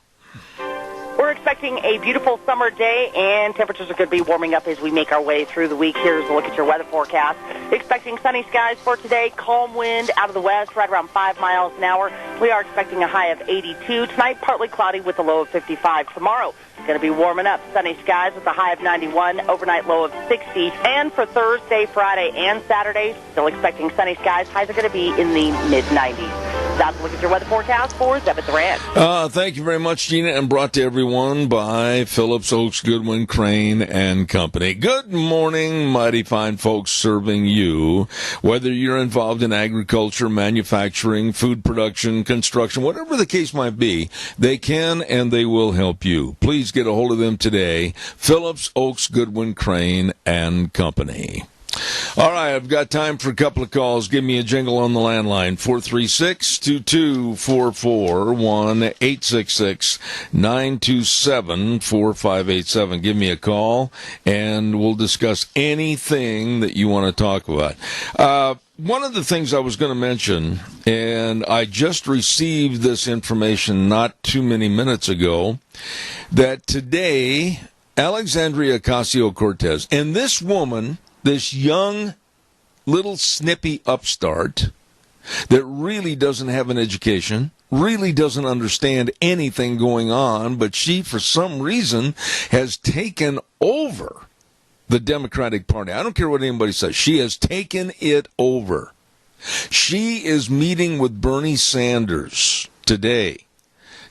We're expecting a beautiful summer day, and temperatures are going to be warming up as we make our way through the week. Here's a look at your weather forecast. Expecting sunny skies for today, calm wind out of the west, right around 5 miles an hour. We are expecting a high of 82. Tonight, partly cloudy with a low of 55. Tomorrow, going to be warming up. Sunny skies with a high of 91, overnight low of 60. And for Thursday, Friday, and Saturday, still expecting sunny skies. Highs are going to be in the mid-90s. That's a look at your weather forecast for Zebit Durant. Thank you very much, Gina, and brought to everyone by Phillips Oaks, Goodwin, Crane, and Company. Good morning, mighty fine folks serving you. Whether you're involved in agriculture, manufacturing, food production, construction, whatever the case might be, they can and they will help you. Please get a hold of them today. Phillips Oaks, Goodwin, Crane, and Company. All right, I've got time for a couple of calls. Give me a jingle on the landline, 436-2244, 1-866-927-4587. Give me a call, and we'll discuss anything that you want to talk about. One of the things I was going to mention, and I just received this information not too many minutes ago, that today, Alexandria Ocasio-Cortez, and this woman, this young, little snippy upstart that really doesn't have an education, really doesn't understand anything going on, but she, for some reason, has taken over the Democratic Party. I don't care what anybody says. She has taken it over. She is meeting with Bernie Sanders today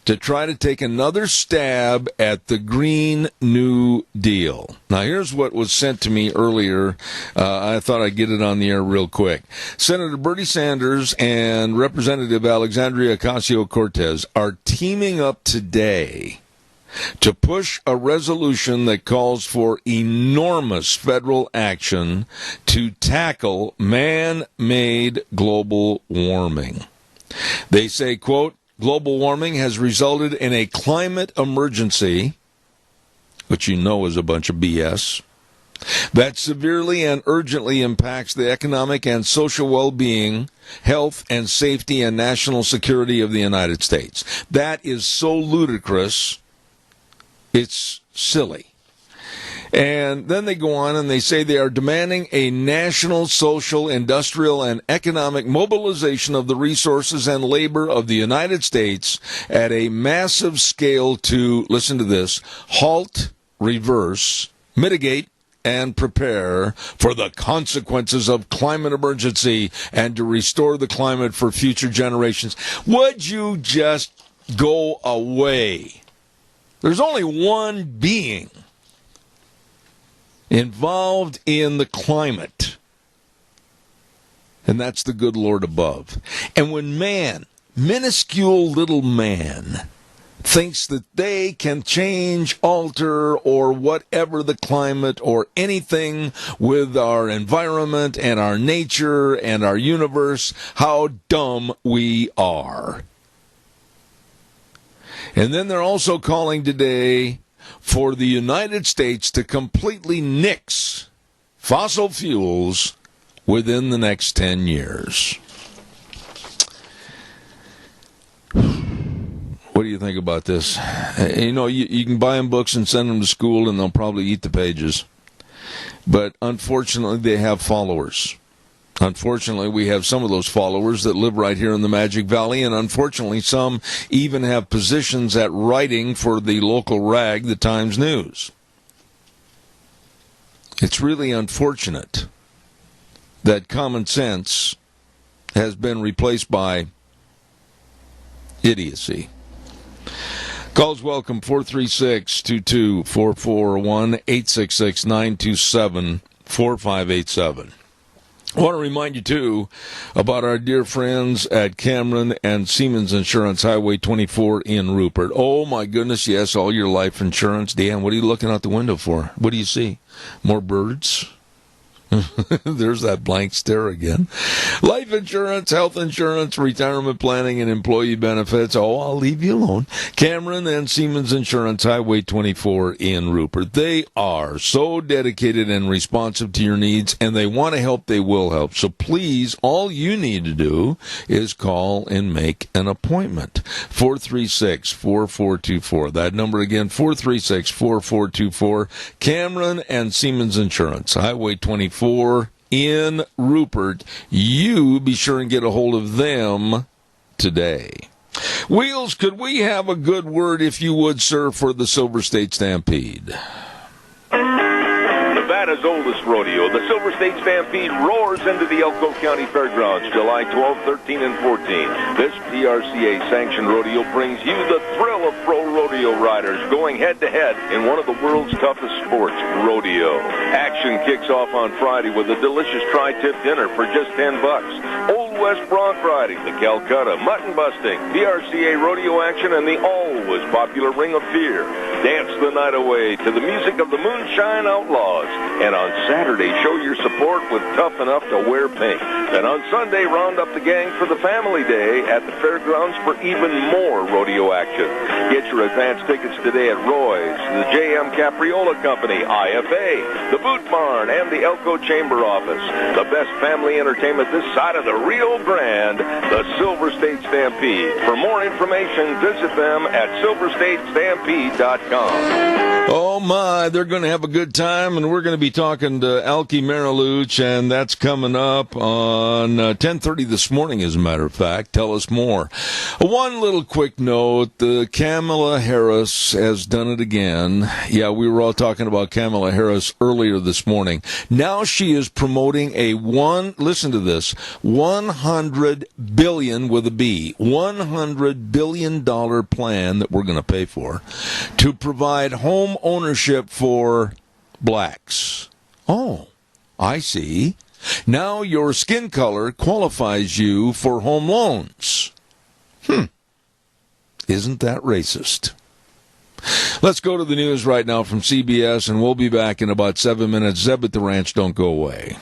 to try to take another stab at the Green New Deal. Now, here's what was sent to me earlier. I thought I'd get it on the air real quick. Senator Bernie Sanders and Representative Alexandria Ocasio-Cortez are teaming up today to push a resolution that calls for enormous federal action to tackle man-made global warming. They say, quote, global warming has resulted in a climate emergency, which you know is a bunch of BS, that severely and urgently impacts the economic and social well-being, health and safety and national security of the United States. That is so ludicrous, it's silly. And then they go on and they say they are demanding a national, social, industrial, and economic mobilization of the resources and labor of the United States at a massive scale to, listen to this, halt, reverse, mitigate, and prepare for the consequences of climate emergency and to restore the climate for future generations. Would you just go away? There's only one being involved in the climate, and that's the good Lord above. And when man, minuscule little man, thinks that they can change, alter, or whatever the climate or anything with our environment and our nature and our universe, how dumb we are. And then they're also calling today for the United States to completely nix fossil fuels within the next 10 years. What do you think about this? You know, you can buy them books and send them to school, and they'll probably eat the pages. But unfortunately, they have followers. Unfortunately, we have some of those followers that live right here in the Magic Valley, and unfortunately, some even have positions at writing for the local rag, the Times News. It's really unfortunate that common sense has been replaced by idiocy. Calls welcome, 436-2244, 1-866-927-4587. I want to remind you, too, about our dear friends at Cameron and Siemens Insurance, Highway 24 in Rupert. Oh, my goodness, yes, all your life insurance. Dan, what are you looking out the window for? What do you see? More birds? There's that blank stare again. Life insurance, health insurance, retirement planning, and employee benefits. Oh, I'll leave you alone. Cameron and Siemens Insurance, Highway 24 in Rupert. They are so dedicated and responsive to your needs, and they want to help. They will help. So please, all you need to do is call and make an appointment. 436-4424. That number again, 436-4424. Cameron and Siemens Insurance, Highway 24 in Rupert. You be sure and get a hold of them today. Wheels, could we have a good word, if you would, sir, for the Silver State Stampede? Nevada's oldest rodeo, the Silver State Stampede, roars into the Elko County Fairgrounds July 12, 13, and 14. This PRCA-sanctioned rodeo brings you the thrill of pro rodeo riders going head-to-head in one of the world's toughest sports, rodeo. Action kicks off on Friday with a delicious tri-tip dinner for just $10. Old West bronc riding, the Calcutta, mutton busting, PRCA rodeo action, and the always popular Ring of Fear. Dance the night away to the music of the Moonshine Outlaws. And on Saturday, show your support with Tough Enough to Wear Pink. And on Sunday, round up the gang for the Family Day at the fairgrounds for even more rodeo action. Get your advance tickets today at Roy's, the J.M. Capriola Company, IFA, the Boot Barn, and the Elko Chamber Office. The best family entertainment this side of the Rio Grande, the Silver State Stampede. For more information, visit them at silverstatestampede.com. Oh, my, they're going to have a good time, and we're going to be talking to Alki Mariluch, and that's coming up on 10:30 this morning, as a matter of fact. Tell us more. One little quick note, Kamala Harris has done it again. Yeah, we were all talking about Kamala Harris earlier this morning. Now she is promoting listen to this, $100 billion with a B, $100 billion plan that we're going to pay for to provide home ownership for blacks. Oh, I see. Now your skin color qualifies you for home loans. Isn't that racist? Let's go to the news right now from CBS, and we'll be back in about 7 minutes. Zeb at the Ranch, don't go away.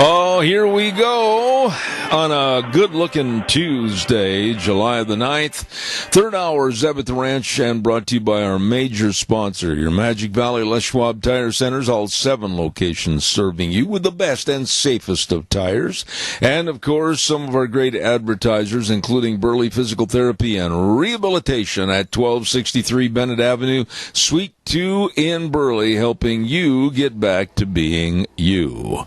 Oh, here we go on a good-looking Tuesday, July the 9th. Third hour, Zeb at the Ranch, and brought to you by our major sponsor, your Magic Valley Les Schwab Tire Centers, all 7 locations serving you with the best and safest of tires. And, of course, some of our great advertisers, including Burley Physical Therapy and Rehabilitation at 1263 Bennett Avenue, Suite 2 in Burley, helping you get back to being you.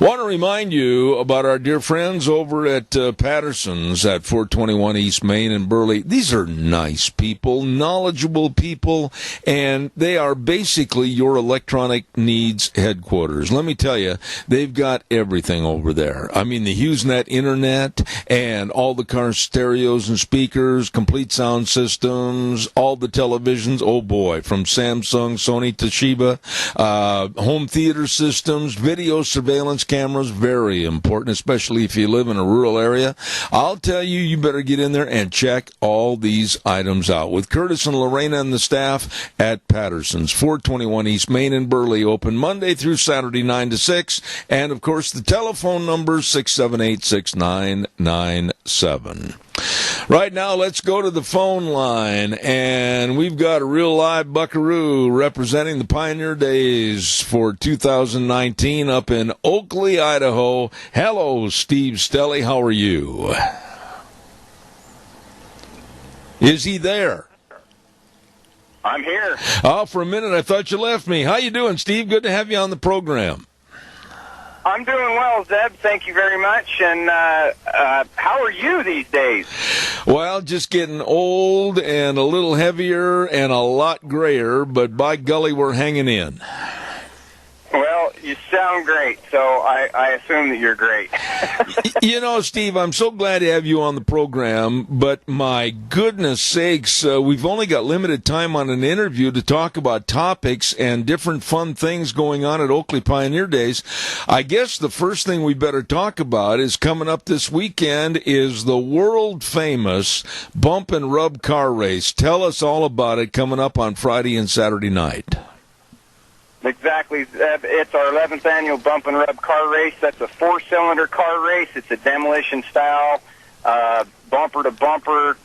Want to remind you about our dear friends over at Patterson's at 421 East Main in Burley. These are nice people, knowledgeable people, and they are basically your electronic needs headquarters. Let me tell you, they've got everything over there. I mean, the HughesNet Internet and all the car stereos and speakers, complete sound systems, all the televisions, oh boy, from Samsung, Sony, Toshiba, home theater systems, video surveillance cameras, very important, especially if you live in a rural area. I'll tell you, you better get in there and check all these items out. With Curtis and Lorena and the staff at Patterson's, 421 East Main in Burley, open Monday through Saturday, 9 to 6. And, of course, the telephone number is 678-6997. Right now, let's go to the phone line, and we've got a real live buckaroo representing the Pioneer Days for 2019 up in Oakley, Idaho. Hello, Steve Stelly. How are you? Is he there? I'm here. Oh, for a minute, I thought you left me. How you doing, Steve? Good to have you on the program. I'm doing well, Zeb. Thank you very much. And how are you these days? Well, just getting old and a little heavier and a lot grayer, but by golly, we're hanging in. Well, You sound great, so I assume that you're great. You know, Steve, I'm so glad to have you on the program, but my goodness sakes, we've only got limited time on an interview to talk about topics and different fun things going on at Oakley Pioneer Days. I guess the first thing we better talk about is coming up this weekend is the world-famous Bump and Rub car race. Tell us all about it coming up on Friday and Saturday night. Exactly. It's our 11th annual Bump and Rub car race. That's a 4-cylinder car race. It's a demolition style, bumper to bumper,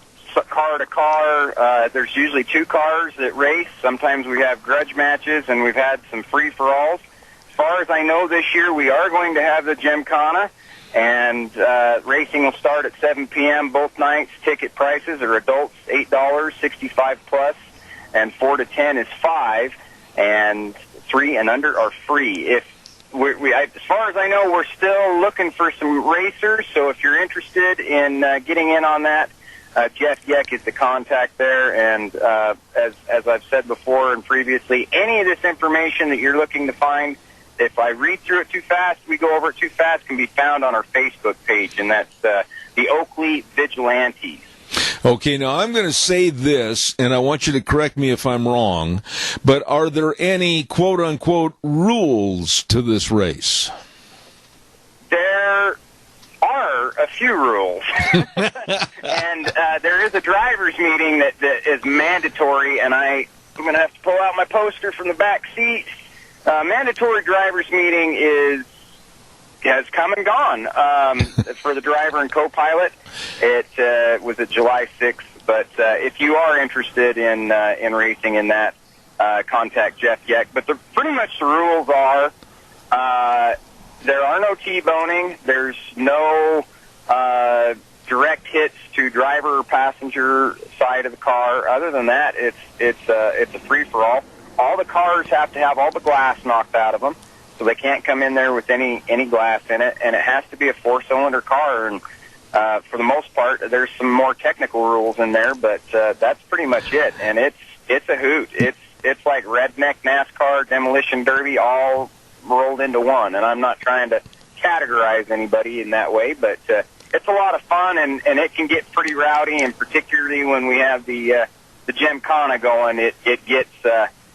car to car. There's usually 2 cars that race. Sometimes we have grudge matches, and we've had some free-for-alls. As far as I know, this year we are going to have the Gymkhana, and racing will start at 7 p.m. both nights. Ticket prices are adults $8, 65 plus, and 4 to 10 is $5, and 3 and under are free. As far as I know, we're still looking for some racers, so if you're interested in getting in on that, Jeff Yeck is the contact there, and as I've said before and previously, any of this information that you're looking to find, if I read through it too fast, we go over it too fast, can be found on our Facebook page, and that's the Oakley Vigilantes. Okay, now I'm going to say this, and I want you to correct me if I'm wrong, but are there any quote-unquote rules to this race? There are a few rules. And there is a driver's meeting that is mandatory, and I'm going to have to pull out my poster from the back seat. Mandatory driver's meeting has come and gone for the driver and co-pilot. It was at July 6th, but if you are interested in racing in that, contact Jeff Yeck. But pretty much the rules are there are no T-boning. There's no direct hits to driver or passenger side of the car. Other than that, it's a free-for-all. All the cars have to have all the glass knocked out of them, so they can't come in there with any glass in it, and it has to be a 4-cylinder car. And for the most part, there's some more technical rules in there, but that's pretty much it. And it's a hoot. It's like redneck NASCAR, demolition derby, all rolled into one. And I'm not trying to categorize anybody in that way, but it's a lot of fun, and it can get pretty rowdy. And particularly when we have the Gymkhana going, it gets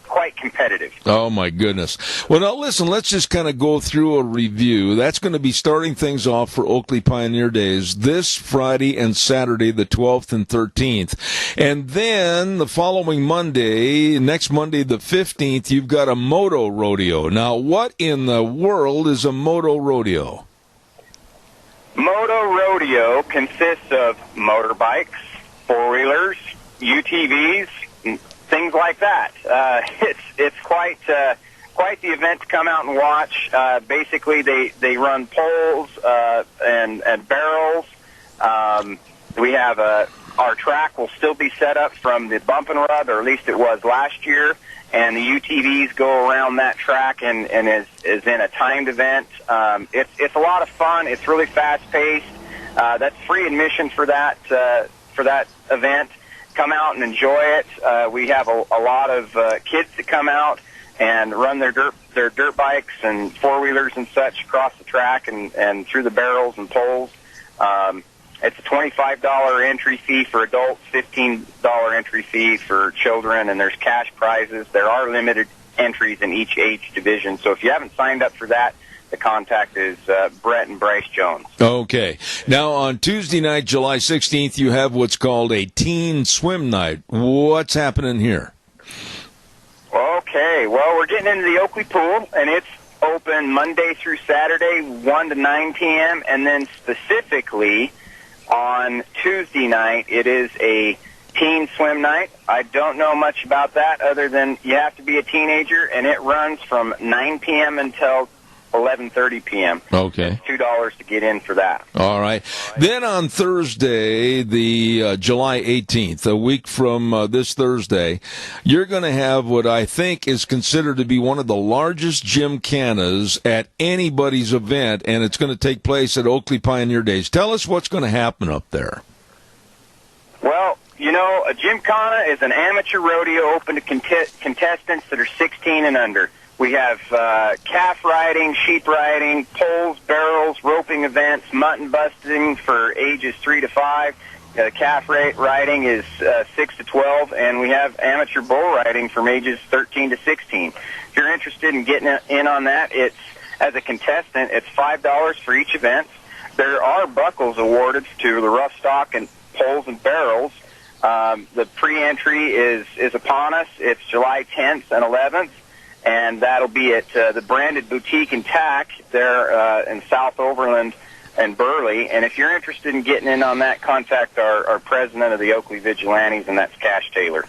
quite competitive. Oh, my goodness. Well, now, listen, let's just kind of go through a review. That's going to be starting things off for Oakley Pioneer Days this Friday and Saturday, the 12th and 13th. And then the following Monday, next Monday, the 15th, you've got a moto rodeo. Now, what in the world is a moto rodeo? Moto rodeo consists of motorbikes, four-wheelers, UTVs, things like that. It's quite the event to come out and watch. Basically, they run poles and barrels. We have our track will still be set up from the Bump and Rub, or at least it was last year, and the UTVs go around that track and is in a timed event. It's a lot of fun. It's really fast paced. That's free admission for that event. Come out and enjoy it. We have a lot of kids that come out and run their dirt bikes and four-wheelers and such across the track and through the barrels and poles. It's a $25 entry fee for adults, $15 entry fee for children, and there's cash prizes. There are limited entries in each age division. So if you haven't signed up for that, the contact is Brett and Bryce Jones. Okay. Now, on Tuesday night, July 16th, you have what's called a teen swim night. What's happening here? Okay. Well, we're getting into the Oakley pool, and it's open Monday through Saturday, 1 to 9 p.m., and then specifically on Tuesday night, it is a teen swim night. I don't know much about that other than you have to be a teenager, and it runs from 9 p.m. until 11:30 p.m. Okay. It's $2 to get in for that. All right. Then on Thursday, the July 18th, a week from this Thursday, you're going to have what I think is considered to be one of the largest gymkhanas at anybody's event, and it's going to take place at Oakley Pioneer Days. Tell us what's going to happen up there. Well, you know, a Gymkhana is an amateur rodeo open to contestants that are 16 and under. We have calf riding, sheep riding, poles, barrels, roping events, mutton busting for ages 3 to 5. Calf riding is 6 to 12, and we have amateur bull riding from ages 13 to 16. If you're interested in getting in on that, it's as a contestant, it's $5 for each event. There are buckles awarded to the rough stock and poles and barrels. The pre-entry is upon us. It's July 10th and 11th, and that'll be at the Branded Boutique and Tack there in South Overland and Burley. And if you're interested in getting in on that, contact our president of the Oakley Vigilantes, and that's Cash Taylor.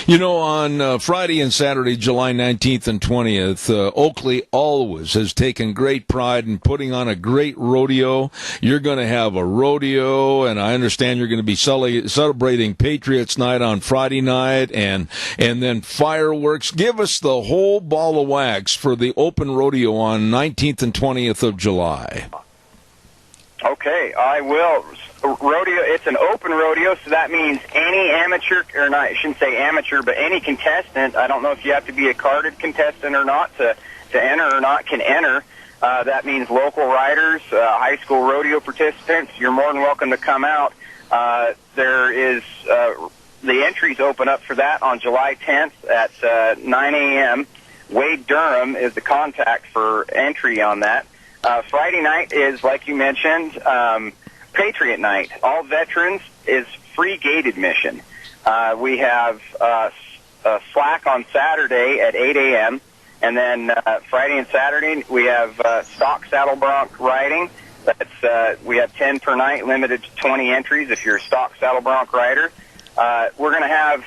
You know, on Friday and Saturday, July 19th and 20th, Oakley always has taken great pride in putting on a great rodeo. You're going to have a rodeo, and I understand you're going to be celebrating Patriots Night on Friday night, and then fireworks. Give us the whole ball of wax for the open rodeo on 19th and 20th of July. Okay, I will. Rodeo, it's an open rodeo, so that means any amateur, or not, I shouldn't say amateur, but any contestant, I don't know if you have to be a carded contestant or not to enter or not, can enter. That means local riders, high school rodeo participants, you're more than welcome to come out. There is, the entries open up for that on July 10th at 9 a.m. Wade Durham is the contact for entry on that. Friday night is, like you mentioned, Patriot Night. All veterans is free gate admission. We have slack on Saturday at 8 a.m., and then Friday and Saturday we have stock saddle bronc riding. That's we have 10 per night, limited to 20 entries if you're a stock saddle bronc rider. We're going to have,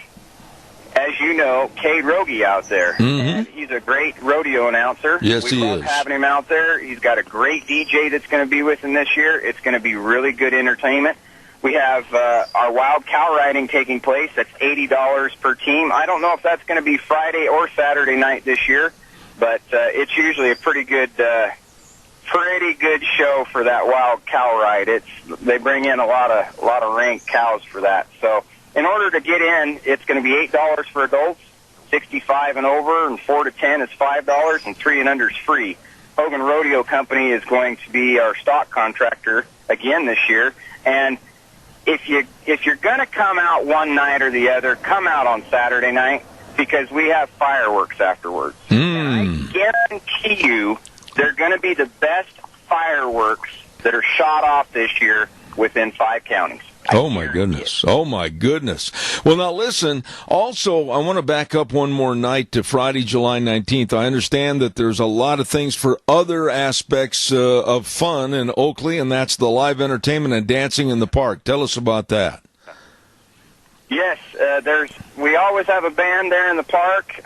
as you know, Cade Rogie out there. And he's a great rodeo announcer. Yes, he is. We love having him out there. He's got a great DJ that's going to be with him this year. It's going to be really good entertainment. We have our wild cow riding taking place. That's $80 per team. I don't know if that's going to be Friday or Saturday night this year, but it's usually a pretty good show for that wild cow ride. They bring in a lot of ranked cows for that. So in order to get in, it's going to be $8 for adults, 65 and over, and 4 to 10 is $5, and 3 and under is free. Hogan Rodeo Company is going to be our stock contractor again this year, and if you're going to come out one night or the other, come out on Saturday night, because we have fireworks afterwards. And I guarantee you they're going to be the best fireworks that are shot off this year within 5 counties. Oh, my goodness. Oh, my goodness. Well, now, listen, also, I want to back up one more night to Friday, July 19th. I understand that there's a lot of things for other aspects of fun in Oakley, and that's the live entertainment and dancing in the park. Tell us about that. Yes, we always have a band there in the park.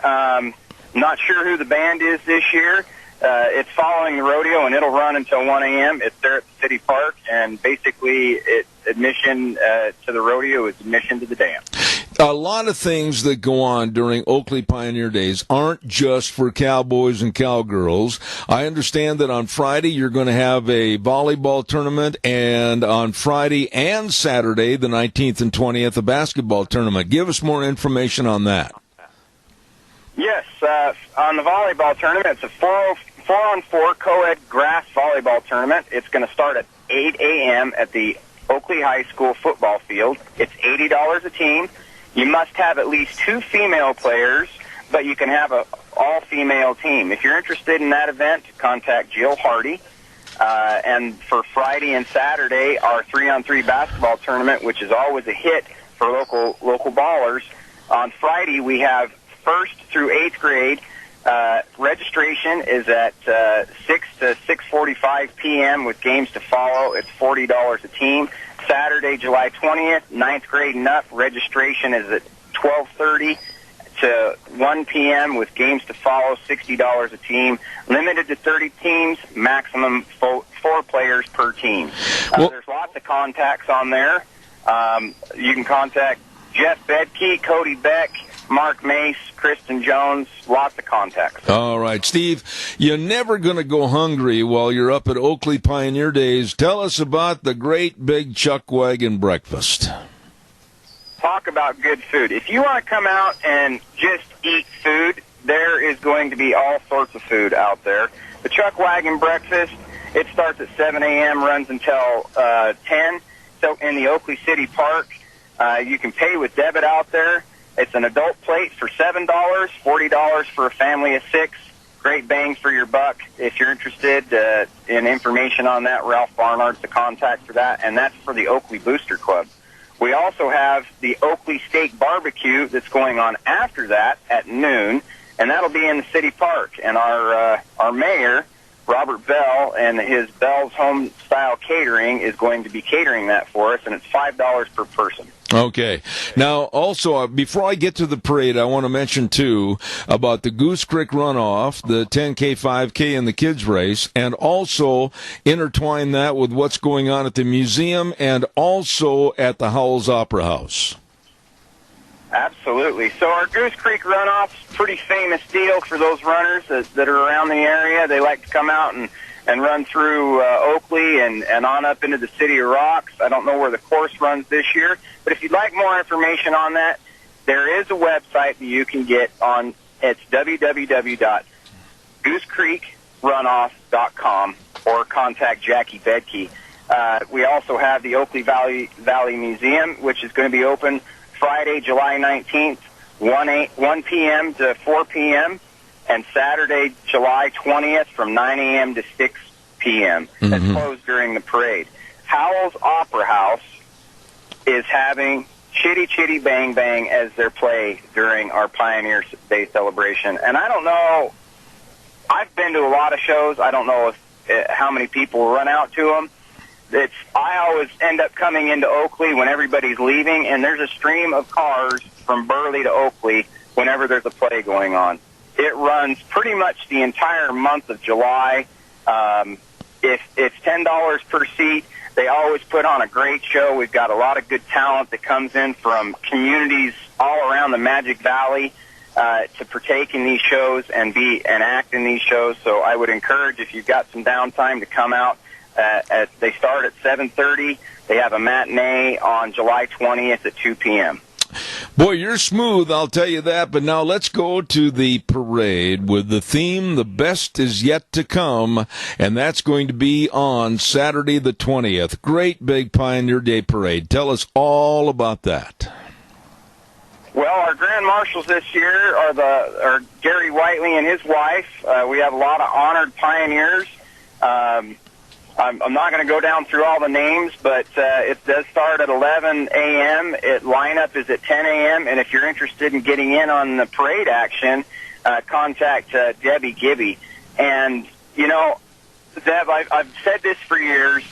Not sure who the band is this year. It's following the rodeo, and it'll run until 1 a.m. It's there at the city park, and basically admission to the rodeo is admission to the dam. A lot of things that go on during Oakley Pioneer Days aren't just for cowboys and cowgirls. I understand that on Friday you're going to have a volleyball tournament, and on Friday and Saturday, the 19th and 20th, a basketball tournament. Give us more information on that. Yes, on the volleyball tournament, it's a 4-on-4 co-ed grass volleyball tournament. It's going to start at 8 a.m. at the Oakley High School football field. It's $80 a team. You must have at least 2 female players, but you can have an all-female team. If you're interested in that event, contact Jill Hardy. And for Friday and Saturday, our 3-on-3 basketball tournament, which is always a hit for local ballers. On Friday, we have 1st through 8th grade. Registration is at 6 to 6:45 p.m. with games to follow. It's $40 a team. Saturday, July 20th, 9th grade and up. Registration is at 12:30 to 1 p.m. with games to follow, $60 a team. Limited to 30 teams, maximum 4 players per team. There's lots of contacts on there. You can contact Jeff Bedke, Cody Beck, Mark Mace, Kristen Jones, lots of contacts. All right, Steve, you're never going to go hungry while you're up at Oakley Pioneer Days. Tell us about the great big chuck wagon breakfast. Talk about good food. If you want to come out and just eat food, there is going to be all sorts of food out there. The Chuck Wagon Breakfast, it starts at 7 a.m., runs until 10. So in the Oakley City Park, you can pay with debit out there. It's an adult plate for $7, $40 for a family of 6. Great bang for your buck. If you're interested in information on that, Ralph Barnard's the contact for that, and that's for the Oakley Booster Club. We also have the Oakley Steak Barbecue that's going on after that at noon, and that'll be in the city park. And our mayor, Robert Bell, and his Bell's Home Style Catering is going to be catering that for us, and it's $5 per person. Okay. Now, also, before I get to the parade, I want to mention, too, about the Goose Creek Runoff, the 10K, 5K, and the kids race, and also intertwine that with what's going on at the museum and also at the Howells Opera House. Absolutely. So our Goose Creek Runoff's a pretty famous deal for those runners that are around the area. They like to come out and run through Oakley and on up into the City of Rocks. I don't know where the course runs this year, but if you'd like more information on that, there is a website that you can get on. It's www.goosecreekrunoff.com or contact Jackie Bedke. We also have the Oakley Valley Museum, which is going to be open Friday, July 19th, 1 p.m. to 4 p.m., and Saturday, July 20th from 9 a.m. to 6 p.m. It's closed during the parade. Howells Opera House is having Chitty Chitty Bang Bang as their play during our Pioneer Day celebration. And I don't know, I've been to a lot of shows. I don't know how many people run out to them. I always end up coming into Oakley when everybody's leaving, and there's a stream of cars from Burley to Oakley whenever there's a play going on. It runs pretty much the entire month of July. If it's $10 per seat, they always put on a great show. We've got a lot of good talent that comes in from communities all around the Magic Valley to partake in these shows and act in these shows. So I would encourage, if you've got some downtime, to come out. They start at 7:30. They have a matinee on July 20th at 2 p.m. Boy, you're smooth, I'll tell you that. But now let's go to the parade with the theme, The Best Is Yet to Come, and that's going to be on Saturday the 20th. Great big Pioneer Day parade. Tell us all about that. Well, our grand marshals this year are Gary Whiteley and his wife. We have a lot of honored pioneers. I'm not going to go down through all the names, but it does start at 11 a.m. Lineup is at 10 a.m., and if you're interested in getting in on the parade action, contact Debbie Gibby. And, you know, Deb, I've said this for years,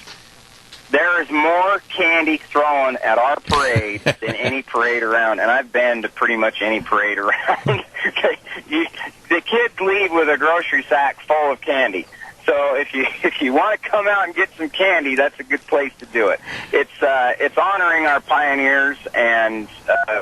there is more candy thrown at our parade than any parade around, and I've been to pretty much any parade around. The kids leave with a grocery sack full of candy. So if you want to come out and get some candy, that's a good place to do it. It's honoring our pioneers, and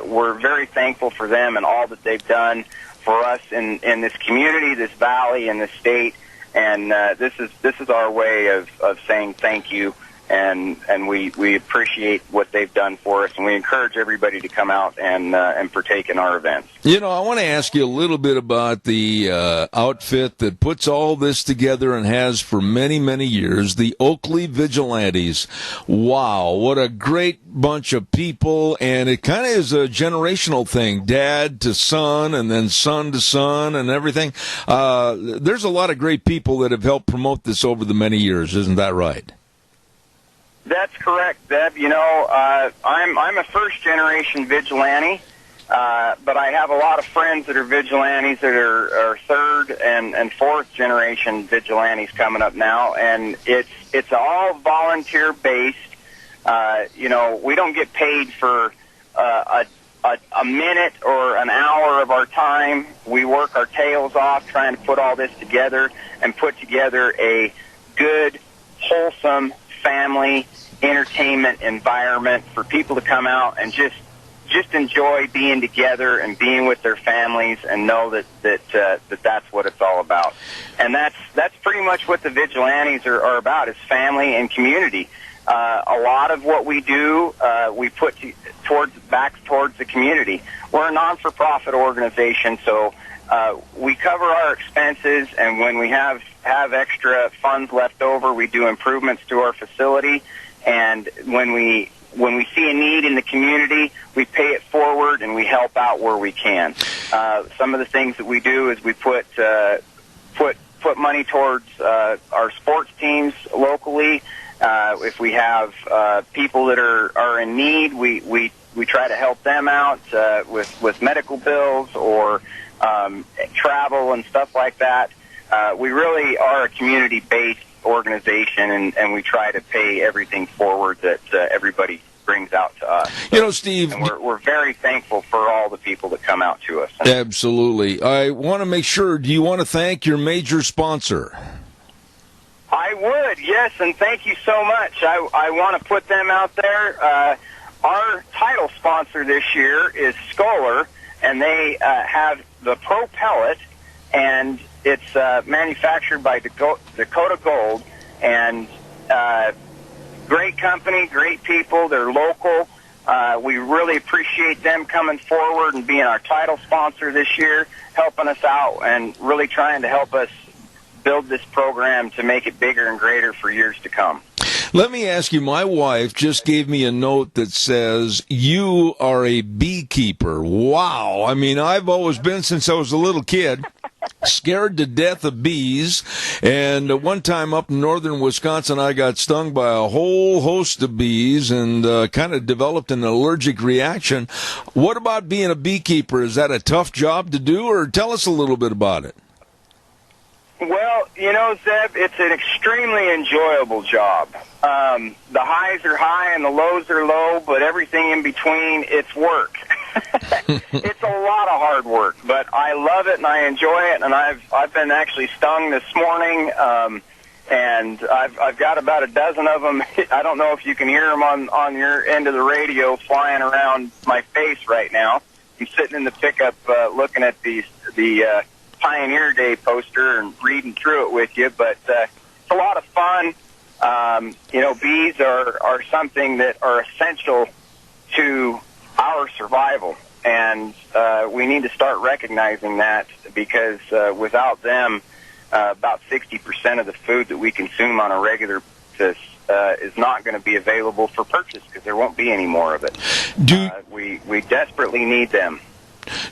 we're very thankful for them and all that they've done for us in this community, this valley, and this state. And this is our way of saying thank you. And we appreciate what they've done for us, and we encourage everybody to come out and partake in our events. You know, I want to ask you a little bit about the outfit that puts all this together and has for many, many years, the Oakley Vigilantes. Wow, what a great bunch of people, and it kind of is a generational thing, dad to son and then son to son and everything. There's a lot of great people that have helped promote this over the many years, isn't that right? That's correct, Deb. You know, I'm a first-generation vigilante, but I have a lot of friends that are vigilantes that are third and fourth-generation vigilantes coming up now, and it's all volunteer-based. You know, we don't get paid for a minute or an hour of our time. We work our tails off trying to put all this together and put together a good, wholesome family entertainment environment for people to come out and just enjoy being together and being with their families and know that that's what it's all about. And that's pretty much what the vigilantes are about, is family and community. A lot of what we do, we put back towards the community. We're a non-for-profit organization, so we cover our expenses, and when we have extra funds left over, we do improvements to our facility. And when we see a need in the community, we pay it forward and we help out where we can. Some of the things that we do is we put money towards our sports teams locally. If we have people that are in need, we try to help them out with medical bills or travel and stuff like that. We really are a community-based organization, and we try to pay everything forward that everybody brings out to us. So, Steve, and we're very thankful for all the people that come out to us. Absolutely. I want to make sure, do you want to thank your major sponsor? I would, yes, and thank you so much. I want to put them out there. Our title sponsor this year is Scholar, and they have the Pro Pellet, and it's manufactured by Dakota Gold, and great company, great people. They're local. We really appreciate them coming forward and being our title sponsor this year, helping us out and really trying to help us build this program to make it bigger and greater for years to come. Let me ask you, my wife just gave me a note that says, you are a beekeeper. Wow. I mean, I've always been, since I was a little kid, scared to death of bees. And one time up in northern Wisconsin, I got stung by a whole host of bees and kind of developed an allergic reaction. What about being a beekeeper? Is that a tough job to do, or tell us a little bit about it? Well, you know, Zeb, it's an extremely enjoyable job. The highs are high and the lows are low, but everything in between, it's work. It's a lot of hard work, but I love it and I enjoy it. And I've been actually stung this morning, and I've got about a dozen of them. I don't know if you can hear them on your end of the radio flying around my face right now. I'm sitting in the pickup looking at the Pioneer Day poster and reading through it with you, but it's a lot of fun. You know, bees are something that are essential to our survival, and we need to start recognizing that, because without them, about 60% of the food that we consume on a regular basis is not going to be available for purchase, because there won't be any more of it. We desperately need them.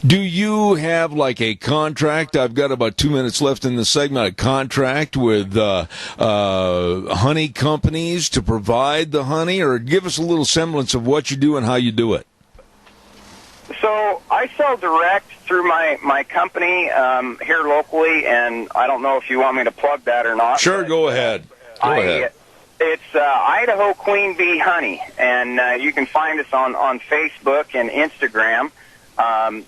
Do you have like a contract? I've got about 2 minutes left in the segment. A contract with honey companies to provide the honey, or give us a little semblance of what you do and how you do it. So I sell direct through my company here locally, and I don't know if you want me to plug that or not. Sure, go ahead. Go ahead. It's Idaho Queen Bee Honey, and you can find us on Facebook and Instagram.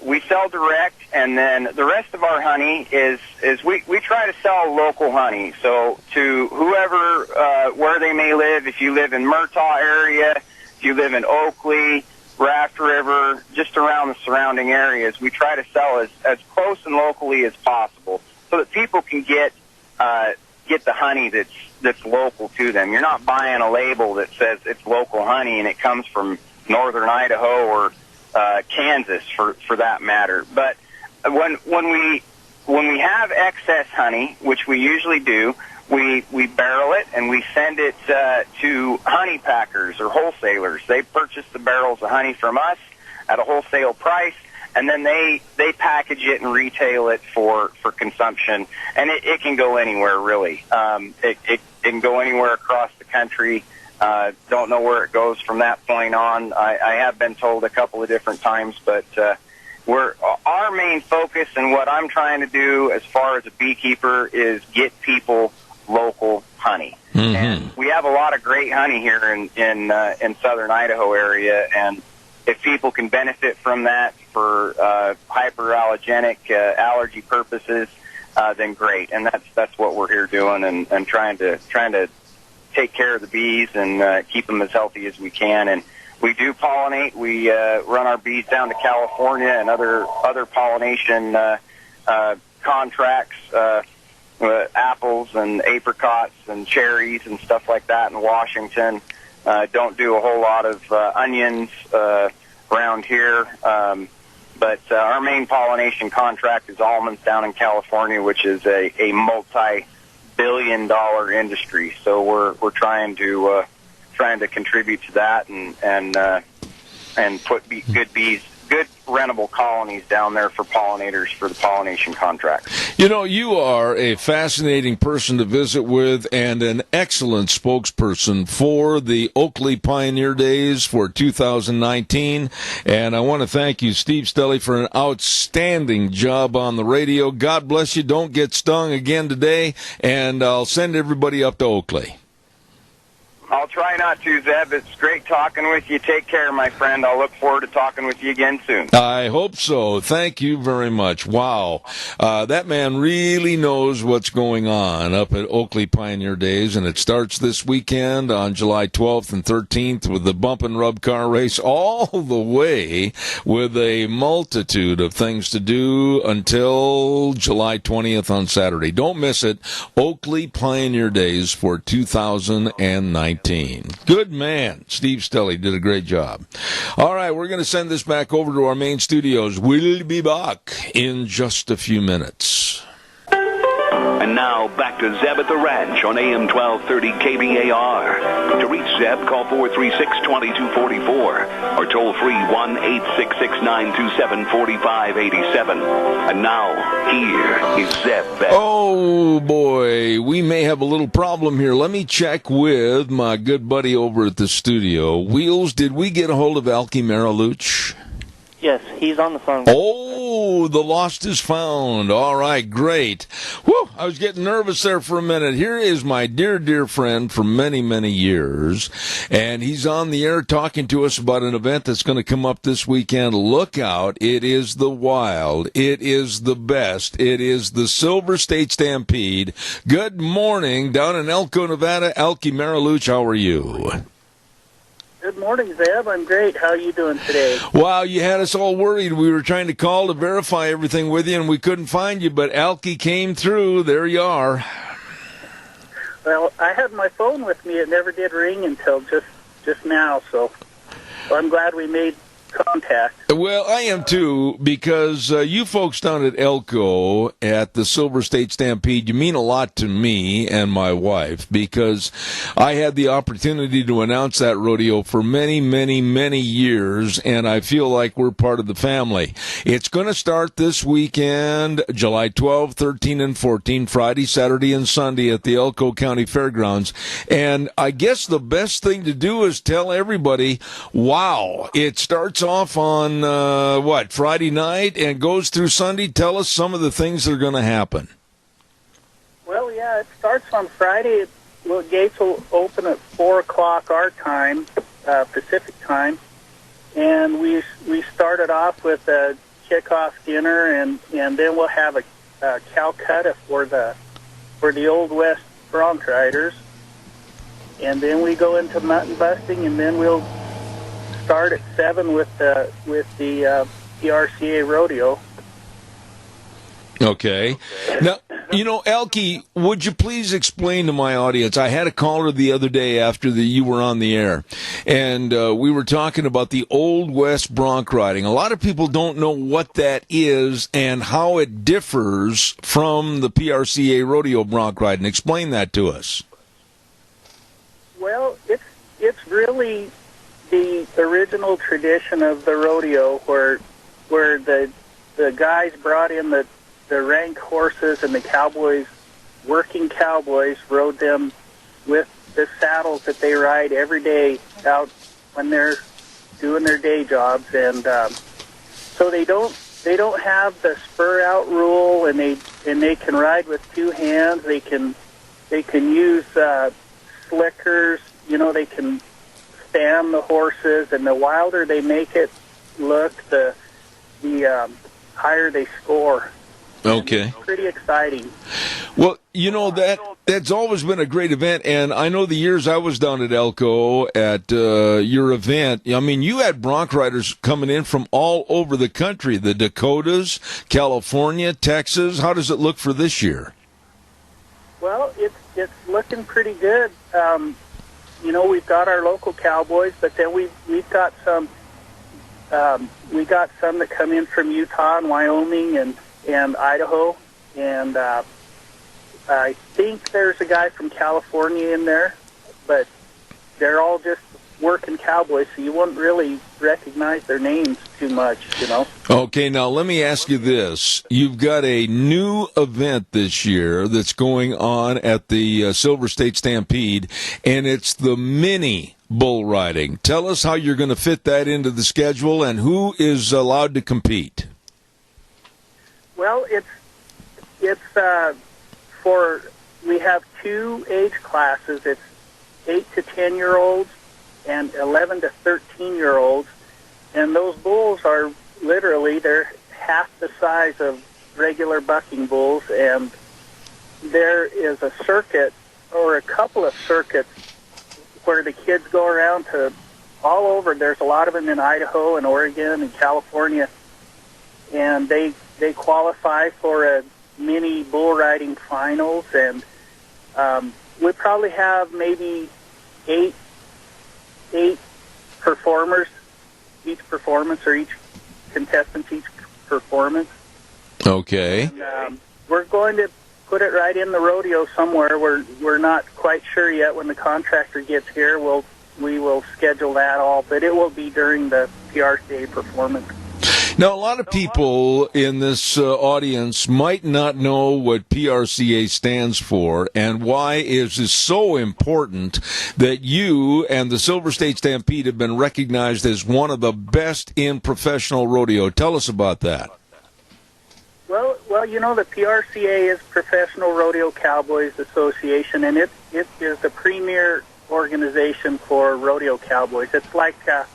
We sell direct, and then the rest of our honey is we try to sell local honey. So to whoever, where they may live, if you live in Murtaugh area, if you live in Oakley, Raft River, just around the surrounding areas, we try to sell as close and locally as possible, so that people can get the honey that's local to them. You're not buying a label that says it's local honey and it comes from northern Idaho or Kansas for that matter. But when we have excess honey, which we usually do, we barrel it and we send it to honey packers or wholesalers. They purchase the barrels of honey from us at a wholesale price, and then they package it and retail it for consumption. And it can go anywhere, really. It can go anywhere across the country. Don't know where it goes from that point on. I have been told a couple of different times, but our main focus and what I'm trying to do as far as a beekeeper is get people local honey. Mm-hmm. And we have a lot of great honey here in southern Idaho area, and if people can benefit from that for hyperallergenic allergy purposes, then great. And that's what we're here doing, and trying to take care of the bees and keep them as healthy as we can. And we do pollinate. We run our bees down to California and other pollination contracts, apples and apricots and cherries and stuff like that in Washington. Don't do a whole lot of onions around here. But our main pollination contract is almonds down in California, which is a multi-billion-dollar industry. So we're trying to contribute to that and put good rentable colonies down there for pollinators for the pollination contract. You know, you are a fascinating person to visit with and an excellent spokesperson for the Oakley Pioneer Days for 2019. And I want to thank you, Steve Stelly, for an outstanding job on the radio. God bless you. Don't get stung again today. And I'll send everybody up to Oakley. I'll try not to, Zeb. It's great talking with you. Take care, my friend. I'll look forward to talking with you again soon. I hope so. Thank you very much. Wow. That man really knows what's going on up at Oakley Pioneer Days, and it starts this weekend on July 12th and 13th with the Bump and Rub car race all the way with a multitude of things to do until July 20th on Saturday. Don't miss it. Oakley Pioneer Days for 2019. Good man. Steve Stelly did a great job. All right, we're going to send this back over to our main studios. We'll be back in just a few minutes. And now back to Zeb at the Ranch on AM 1230 KBAR. To reach Zeb, call 436-2244 or toll free 1-866-927-4587. And now, here is Zeb back. Oh, boy, we may have a little problem here. Let me check with my good buddy over at the studio. Wheels, did we get a hold of Alki Mariluch? Yes, he's on the phone. Oh, the lost is found. All right, great. Whew, I was getting nervous there for a minute. Here is my dear, dear friend for many, many years, and he's on the air talking to us about an event that's going to come up this weekend. Look out. It is the Wild. It is the best. It is the Silver State Stampede. Good morning down in Elko, Nevada. Alki Mariluch, how are you? Good morning, Zeb. I'm great. How are you doing today? Wow, you had us all worried. We were trying to call to verify everything with you, and we couldn't find you, but Alki came through. There you are. Well, I had my phone with me. It never did ring until just now, so I'm glad we made contact. Well, I am too, because you folks down at Elko at the Silver State Stampede, you mean a lot to me and my wife, because I had the opportunity to announce that rodeo for many, many, many years, and I feel like we're part of the family. It's going to start this weekend, July 12, 13, and 14, Friday, Saturday, and Sunday at the Elko County Fairgrounds, and I guess the best thing to do is tell everybody, wow, it starts off on Friday night and goes through Sunday. Tell us some of the things that are going to happen. Well, yeah, it starts on Friday. Gates will open at 4 o'clock our time, Pacific time, and we started off with a kickoff dinner, and then we'll have a Calcutta for the Old West bronc riders, and then we go into mutton busting, and then we'll start at 7 with the PRCA rodeo. Okay. Now, Alki, would you please explain to my audience? I had a caller the other day after you were on the air, and we were talking about the Old West bronc riding. A lot of people don't know what that is and how it differs from the PRCA rodeo bronc riding. Explain that to us. Well, it's really the original tradition of the rodeo, where the guys brought in the rank horses, and the cowboys, working cowboys, rode them with the saddles that they ride every day out when they're doing their day jobs, and so they don't have the spur out rule, and they can ride with two hands. They can use slickers. They can stand the horses, and the wilder they make it look, the higher they score. Okay. It's pretty exciting. Well, that's always been a great event, and I know the years I was down at Elko at your event, I mean, you had bronc riders coming in from all over the country, the Dakotas, California, Texas. How does it look for this year? Well, it's looking pretty good. We've got our local cowboys, but then we've got some we got some that come in from Utah and Wyoming and Idaho, and I think there's a guy from California in there, but they're all just working cowboys, so you wouldn't really recognize their names too much, you know. Okay, now let me ask you this. You've got a new event this year that's going on at the Silver State Stampede, and it's the mini bull riding. Tell us how you're going to fit that into the schedule and who is allowed to compete. Well, it's we have two age classes. It's 8 to 10-year-olds and 11 to 13-year-olds, and those bulls are they're half the size of regular bucking bulls, and there is a circuit or a couple of circuits where the kids go around to all over. There's a lot of them in Idaho and Oregon and California, and they qualify for a mini bull riding finals, and we probably have maybe eight performers, each performance, or each contestant, each performance. Okay. And, we're going to put it right in the rodeo somewhere. We're not quite sure yet. When the contractor gets here, we will schedule that all, but it will be during the PRCA performance. Now, a lot of people in this audience might not know what PRCA stands for, and why is it so important that you and the Silver State Stampede have been recognized as one of the best in professional rodeo. Tell us about that. Well, you know, the PRCA is Professional Rodeo Cowboys Association, and it is the premier organization for rodeo cowboys. It's like the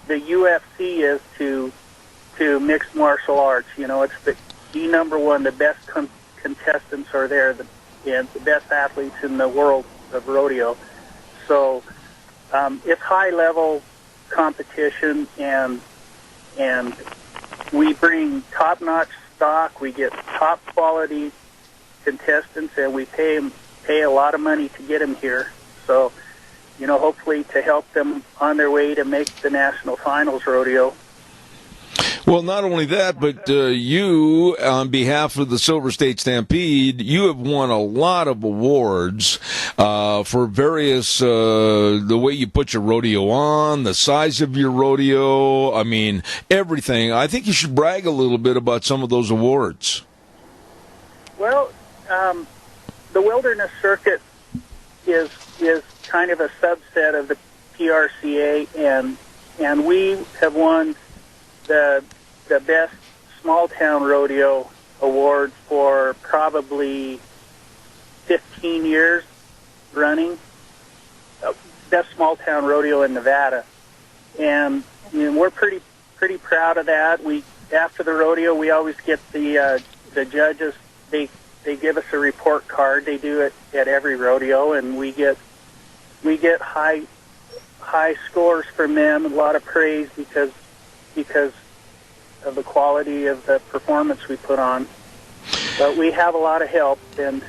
UFC is to mixed martial arts. You know, it's the number one. The best contestants are there, and the best athletes in the world of rodeo. So it's high level competition, and we bring top notch stock. We get top quality contestants, and we pay a lot of money to get them here. So, you know, hopefully to help them on their way to make the national finals rodeo. Well, not only that, but you, on behalf of the Silver State Stampede, you have won a lot of awards for various, the way you put your rodeo on, the size of your rodeo, I mean, everything. I think you should brag a little bit about some of those awards. Well, the Wilderness Circuit is kind of a subset of the PRCA, and we have won the best small town rodeo award for probably 15 years running. Best small town rodeo in Nevada, and we're pretty proud of that. After the rodeo, we always get the judges. They give us a report card. They do it at every rodeo, and we get high scores from them. A lot of praise because of the quality of the performance we put on. But we have a lot of help, and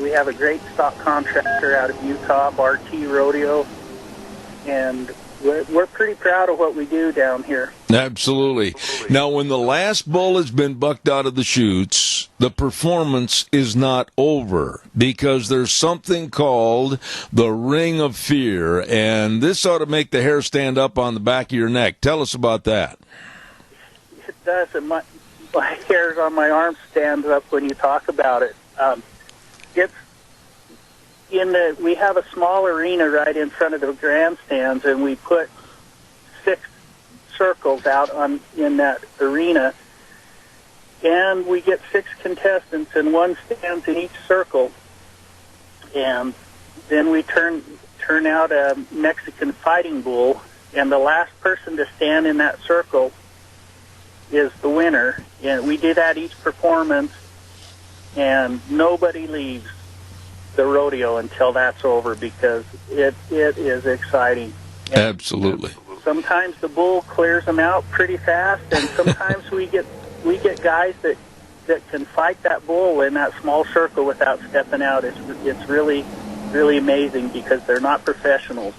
we have a great stock contractor out of Utah, RT Rodeo, and we're pretty proud of what we do down here. Absolutely. Now, when the last bull has been bucked out of the chutes, the performance is not over, because there's something called the Ring of Fear, and this ought to make the hair stand up on the back of your neck. Tell us about that. It does, and my hairs on my arm stand up when you talk about it. We have a small arena right in front of the grandstands, and we put 6 circles out in that arena, and we get 6 contestants, and one stands in each circle, and then we turn out a Mexican fighting bull, and the last person to stand in that circle is the winner. And we do that each performance, and nobody leaves the rodeo until that's over, because it is exciting. And absolutely. Sometimes the bull clears them out pretty fast, and sometimes we get guys that can fight that bull in that small circle without stepping out. It's really, really amazing, because they're not professionals.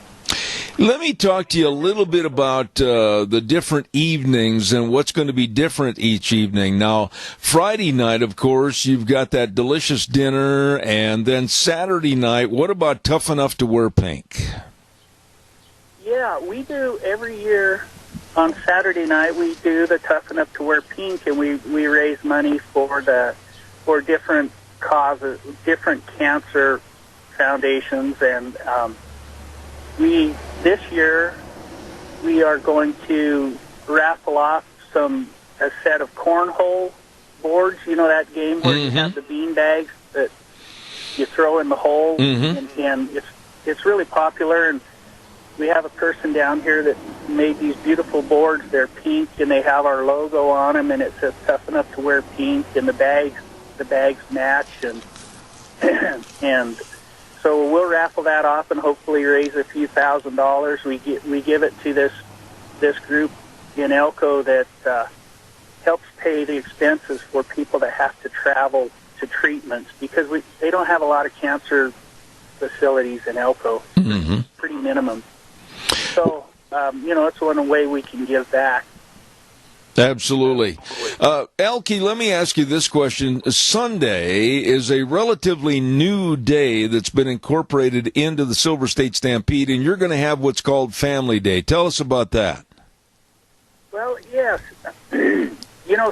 Let me talk to you a little bit about the different evenings and what's going to be different each evening. Now, Friday night, of course, you've got that delicious dinner, and then Saturday night, what about Tough Enough to Wear Pink? Yeah, we do every year on Saturday night. We do the Tough Enough to Wear Pink, and we raise money for different causes, different cancer foundations, and this year we are going to raffle off a set of cornhole boards. You know that game where you have the bean bags that you throw in the hole, and it's really popular. And we have a person down here that made these beautiful boards. They're pink, and they have our logo on them, and it says "Tough Enough to Wear Pink," and the bags match, and so we'll raffle that off and hopefully raise a few $1,000s. We give it to this group in Elko that helps pay the expenses for people that have to travel to treatments, because they don't have a lot of cancer facilities in Elko. Pretty minimum. So it's one way we can give back. Absolutely. Elke, let me ask you this question. Sunday is a relatively new day that's been incorporated into the Silver State Stampede, and you're going to have what's called Family Day. Tell us about that. Well, yes.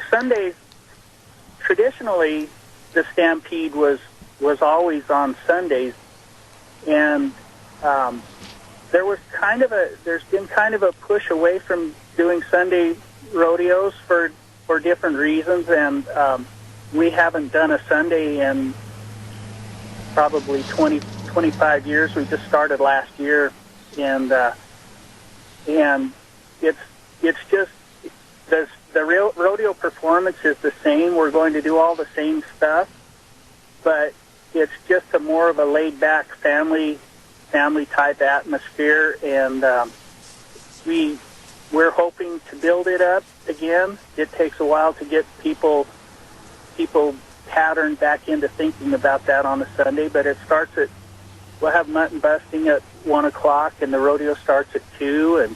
Sundays, traditionally, the Stampede was always on Sundays, and there's been kind of a push away from doing Sunday rodeos for different reasons, and we haven't done a Sunday in probably 25 years. We just started last year, and it's just the real rodeo performance is the same. We're going to do all the same stuff, but it's just a more of a laid back family type atmosphere, and we're hoping to build it up again. It takes a while to get people patterned back into thinking about that on a Sunday, but we'll have mutton busting at 1 o'clock, and the rodeo starts at 2, and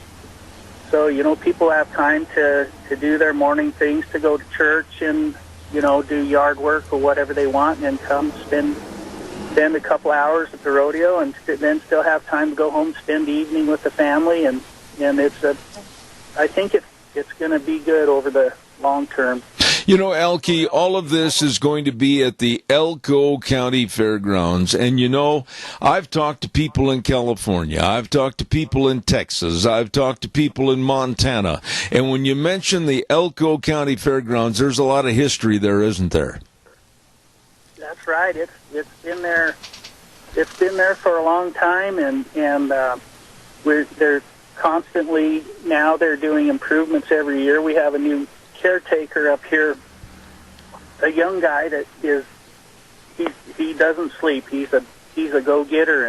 so, people have time to do their morning things, to go to church and, do yard work or whatever they want, and then come spend a couple hours at the rodeo, and then still have time to go home, spend the evening with the family, and I think it's going to be good over the long term. Elke, all of this is going to be at the Elko County Fairgrounds. And, I've talked to people in California. I've talked to people in Texas. I've talked to people in Montana. And when you mention the Elko County Fairgrounds, there's a lot of history there, isn't there? That's right. It's been there. It's been there for a long time, and they're constantly now. They're doing improvements every year. We have a new caretaker up here, a young guy that he doesn't sleep. He's a go-getter,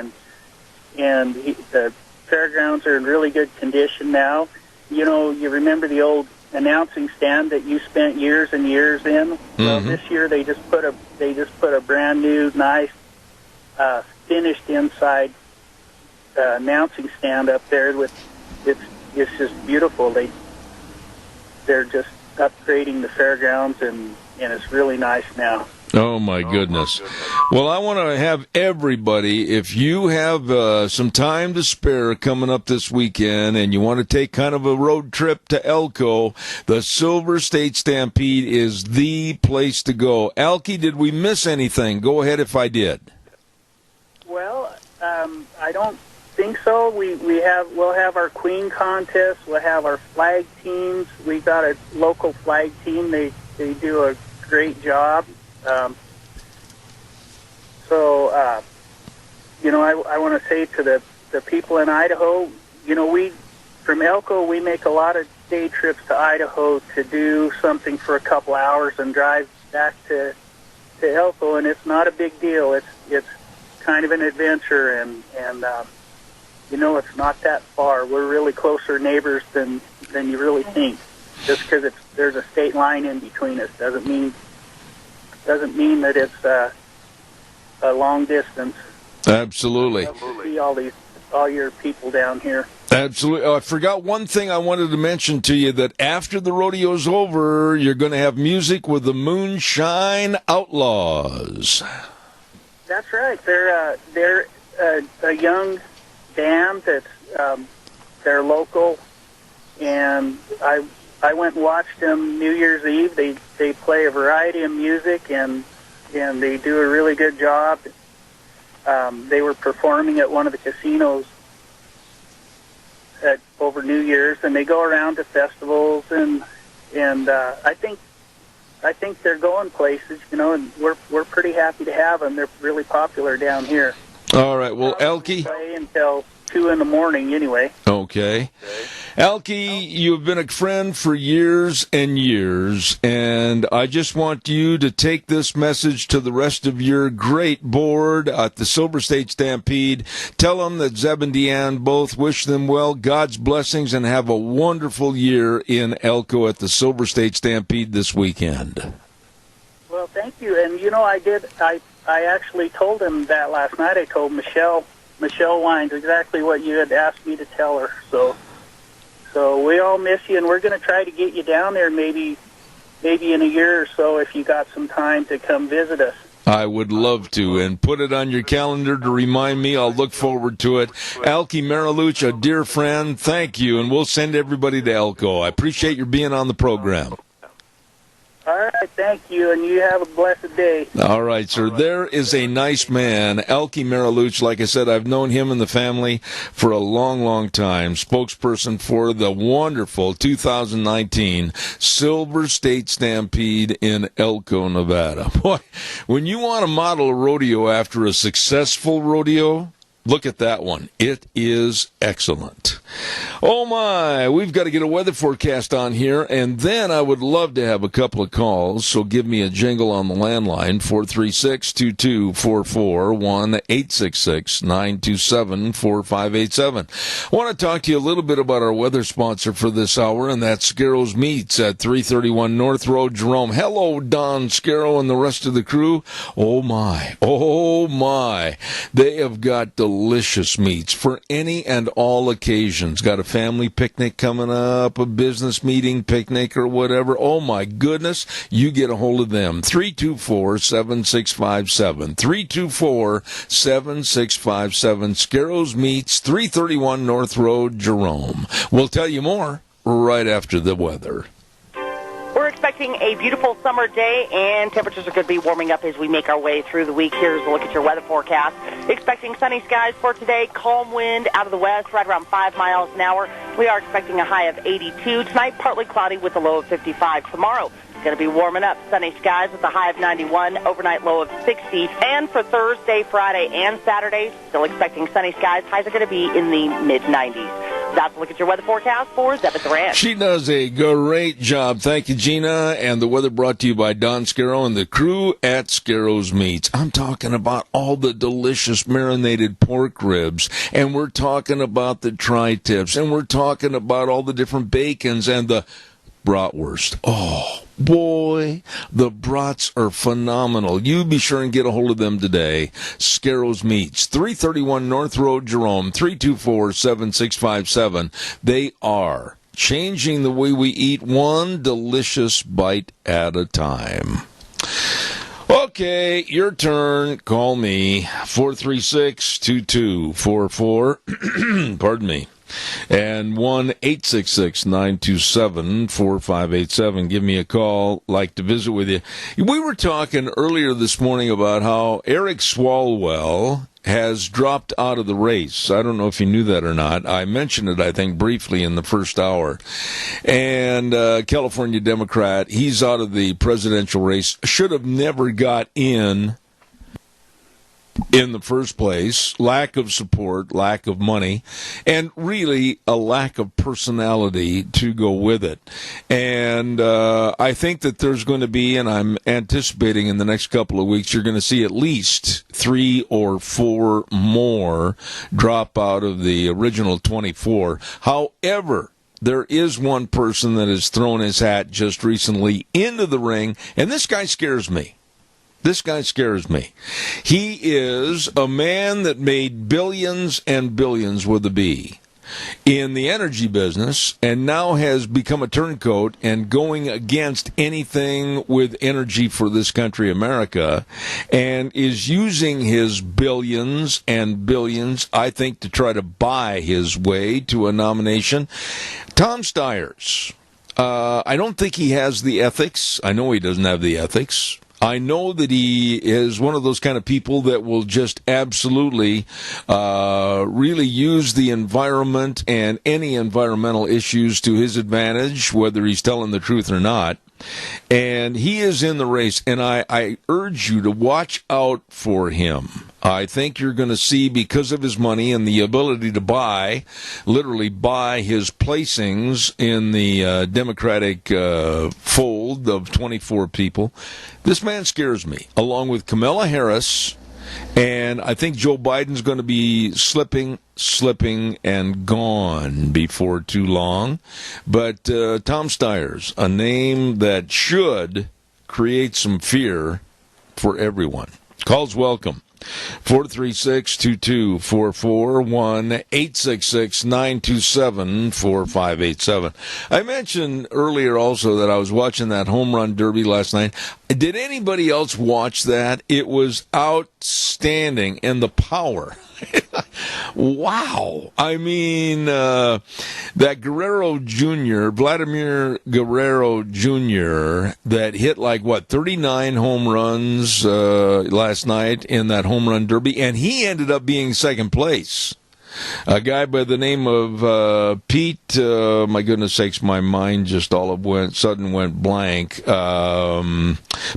and the fairgrounds are in really good condition now. You remember the old announcing stand that you spent years and years in? Well, this year they just put a brand new, nice, finished inside announcing stand up there. It's just beautiful. They're just upgrading the fairgrounds, and it's really nice now. Oh, my goodness. Well, I want to have everybody, if you have some time to spare coming up this weekend and you want to take kind of a road trip to Elko, the Silver State Stampede is the place to go. Elke, did we miss anything? Go ahead if I did. Well, I don't think so. We'll have our queen contest. We'll have our flag teams. We got a local flag team. They do a great job. I want to say to the people in Idaho, from Elko, we make a lot of day trips to Idaho to do something for a couple hours and drive back to Elko, and it's not a big deal. It's kind of an adventure, and it's not that far. We're really closer neighbors than you really think. Just because there's a state line in between us doesn't mean that it's a long distance. Absolutely. See all your people down here. Absolutely. Oh, I forgot one thing I wanted to mention to you, that after the rodeo's over, you're going to have music with the Moonshine Outlaws. That's right. They're a young band that's they're local, and I went and watched them New Year's Eve. They play a variety of music, and they do a really good job. They were performing at one of the casinos over New Year's, and they go around to festivals, and I think they're going places, and we're pretty happy to have them. They're really popular down here. All right. Well, Elkie, play until 2 in the morning anyway. Okay. Elkie, you've been a friend for years and years, and I just want you to take this message to the rest of your great board at the Silver State Stampede. Tell them that Zeb and Deanne both wish them well, God's blessings, and have a wonderful year in Elko at the Silver State Stampede this weekend. Well, thank you. And, I actually told him that last night. I told Michelle Wines exactly what you had asked me to tell her. So we all miss you, and we're going to try to get you down there maybe in a year or so if you got some time to come visit us. I would love to, and put it on your calendar to remind me. I'll look forward to it. Elkie Mariluch, a dear friend, thank you, and we'll send everybody to Elko. I appreciate your being on the program. All right, thank you, and you have a blessed day. All right, sir. There is a nice man, Elkie Mariluch. Like I said, I've known him and the family for a long, long time. Spokesperson for the wonderful 2019 Silver State Stampede in Elko, Nevada. Boy, when you want to model a rodeo after a successful rodeo, look at that one. It is excellent. Oh, my. We've got to get a weather forecast on here, and then I would love to have a couple of calls, so give me a jingle on the landline, 436-2244, 1-866-927-4587. I want to talk to you a little bit about our weather sponsor for this hour, and that's Scarrow's Meats at 331 North Road, Jerome. Hello, Don Scarrow and the rest of the crew. Oh, my. Oh, my. They have got delicious meats for any and all occasions. Got a family picnic coming up, a business meeting, picnic, or whatever. Oh, my goodness. You get a hold of them. 324-7657. 324-7657. Scarrow's Meats, 331 North Road, Jerome. We'll tell you more right after the weather. We're expecting a beautiful summer day, and temperatures are going to be warming up as we make our way through the week. Here's a look at your weather forecast. Expecting sunny skies for today, calm wind out of the west, right around 5 miles an hour. We are expecting a high of 82. Tonight, partly cloudy with a low of 55. Tomorrow, it's going to be warming up. Sunny skies with a high of 91, overnight low of 60. And for Thursday, Friday, and Saturday, still expecting sunny skies. Highs are going to be in the mid-90s. That's a look at your weather forecast for Zeb at the Ranch. She does a great job. Thank you, Gina. And the weather brought to you by Don Scarrow and the crew at Scarrow's Meats. I'm talking about all the delicious marinated pork ribs, and we're talking about the tri-tips, and we're talking about all the different bacons and the bratwurst. Oh, boy, the brats are phenomenal. You be sure and get a hold of them today. Scarrow's Meats, 331 North Road, Jerome, 324-7657. They are changing the way we eat, one delicious bite at a time. Okay, your turn. Call me, 436-2244. Pardon me. And 1-866-927-4587. Give me a call. Like to visit with you. We were talking earlier this morning about how Eric Swalwell has dropped out of the race. I don't know if you knew that or not. I mentioned it, I think, briefly in the first hour. And California Democrat, he's out of the presidential race. Should have never got in the first place. Lack of support, lack of money, and really a lack of personality to go with it. And I think that there's going to be, and I'm anticipating in the next couple of weeks, you're going to see at least 3 or 4 more drop out of the original 24. However, there is one person that has thrown his hat just recently into the ring, and this guy scares me. This guy scares me. He is a man that made billions and billions with a B. in the energy business and now has become a turncoat and going against anything with energy for this country, America, and is using his billions and billions, I think, to try to buy his way to a nomination. Tom Steyer's. I don't think he has the ethics. I know he doesn't have the ethics. I know that he is one of those kind of people that will just absolutely really use the environment and any environmental issues to his advantage, whether he's telling the truth or not. And he is in the race, and I urge you to watch out for him. I think you're going to see, because of his money and the ability to buy, literally buy his placings in the Democratic fold of 24 people. This man scares me, along with Kamala Harris, and I think Joe Biden's going to be slipping, and gone before too long. But Tom Steyer's, a name that should create some fear for everyone. Calls welcome. 436-2244, 1-866-927-4587. I mentioned earlier also that I was watching that home run derby last night. Did anybody else watch that? It was outstanding, and the power. Wow. I mean, that Guerrero Jr., Vladimir Guerrero Jr., that hit 39 home runs last night in that home run derby, and he ended up being second place. A guy by the name of Pete, my goodness sakes, my mind just sudden went blank.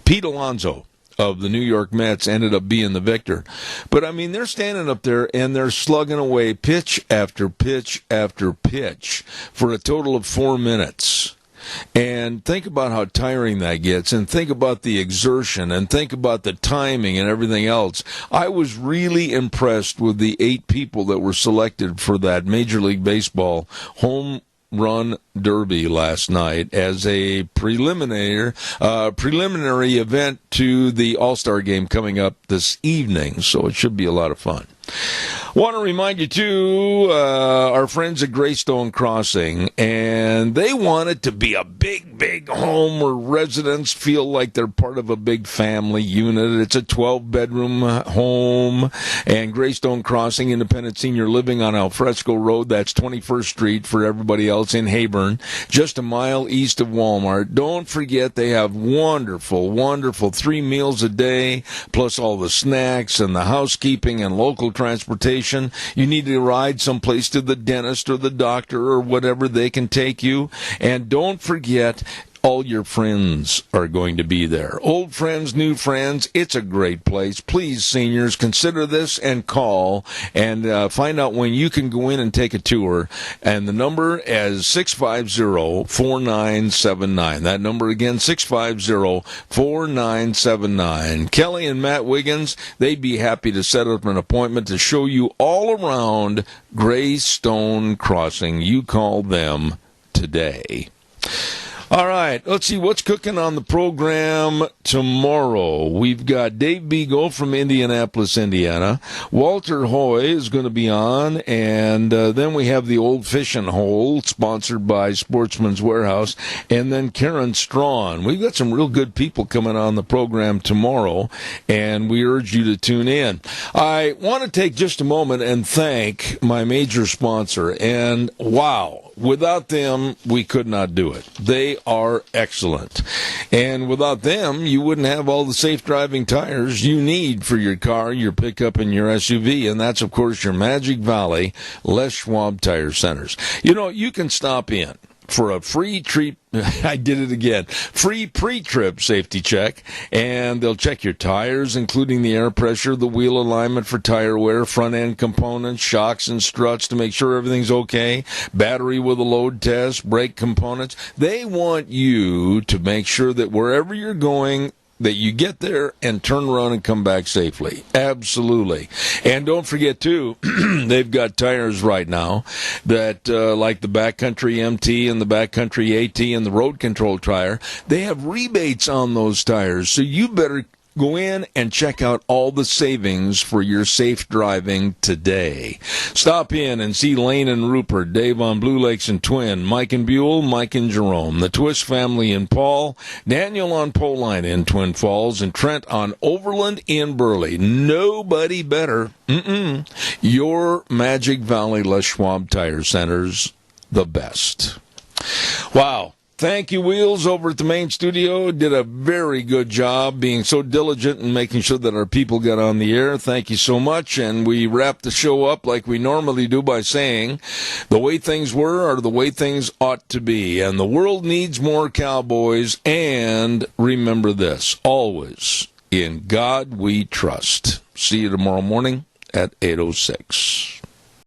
Pete Alonso of the New York Mets ended up being the victor. But, I mean, they're standing up there and they're slugging away pitch after pitch after pitch for a total of 4 minutes. And think about how tiring that gets, and think about the exertion, and think about the timing and everything else. I was really impressed with the 8 people that were selected for that Major League Baseball home run derby last night as a preliminary event to the All-Star game coming up this evening. So it should be a lot of fun. Want to remind you, too, our friends at Greystone Crossing, and they want it to be a big home where residents feel like they're part of a big family unit. It's a 12-bedroom home, and Greystone Crossing Independent Senior Living on Alfresco Road, that's 21st Street for everybody else in Hayburn, just a mile east of Walmart. Don't forget they have wonderful 3 meals a day, plus all the snacks and the housekeeping and local transportation. You need to ride someplace to the dentist or the doctor or whatever, they can take you. And don't forget, all your friends are going to be there. Old friends, new friends, it's a great place. Please, seniors, consider this and call and find out when you can go in and take a tour. And the number is 650-4979. That number again, 650-4979. Kelly and Matt Wiggins, they'd be happy to set up an appointment to show you all around Greystone Crossing. You call them today. All right, let's see what's cooking on the program tomorrow. We've got Dave Beagle from Indianapolis, Indiana. Walter Hoy is going to be on, and then we have the Old Fishing Hole, sponsored by Sportsman's Warehouse, and then Karen Strawn. We've got some real good people coming on the program tomorrow, and we urge you to tune in. I want to take just a moment and thank my major sponsor, and wow, without them, we could not do it. They are excellent. And without them, you wouldn't have all the safe driving tires you need for your car, your pickup, and your SUV. And that's, of course, your Magic Valley Les Schwab Tire Centers. You know, you can stop in for a free free pre-trip safety check, and they'll check your tires, including the air pressure, the wheel alignment for tire wear, front end components, shocks and struts to make sure everything's okay, battery with a load test, brake components. They want you to make sure that wherever you're going, that you get there and turn around and come back safely. Absolutely. And don't forget, too, they've got tires right now that, like the Backcountry MT and the Backcountry AT and the Road Control tire, they have rebates on those tires. So you better Go in and check out all the savings for your safe driving today. Stop in and see Lane and Rupert, Dave on Blue Lakes and Twin, Mike and Buell, Mike and Jerome, the Twist family in Paul, Daniel on Poline in Twin Falls, and Trent on Overland in Burley. Nobody better. Your Magic Valley Les Schwab Tire Center's the best. Wow. Thank you, Wheels, over at the main studio. Did a very good job being so diligent and making sure that our people got on the air. Thank you so much. And we wrap the show up like we normally do by saying the way things were are the way things ought to be. And the world needs more cowboys. And remember this, always, in God we trust. See you tomorrow morning at 8:06.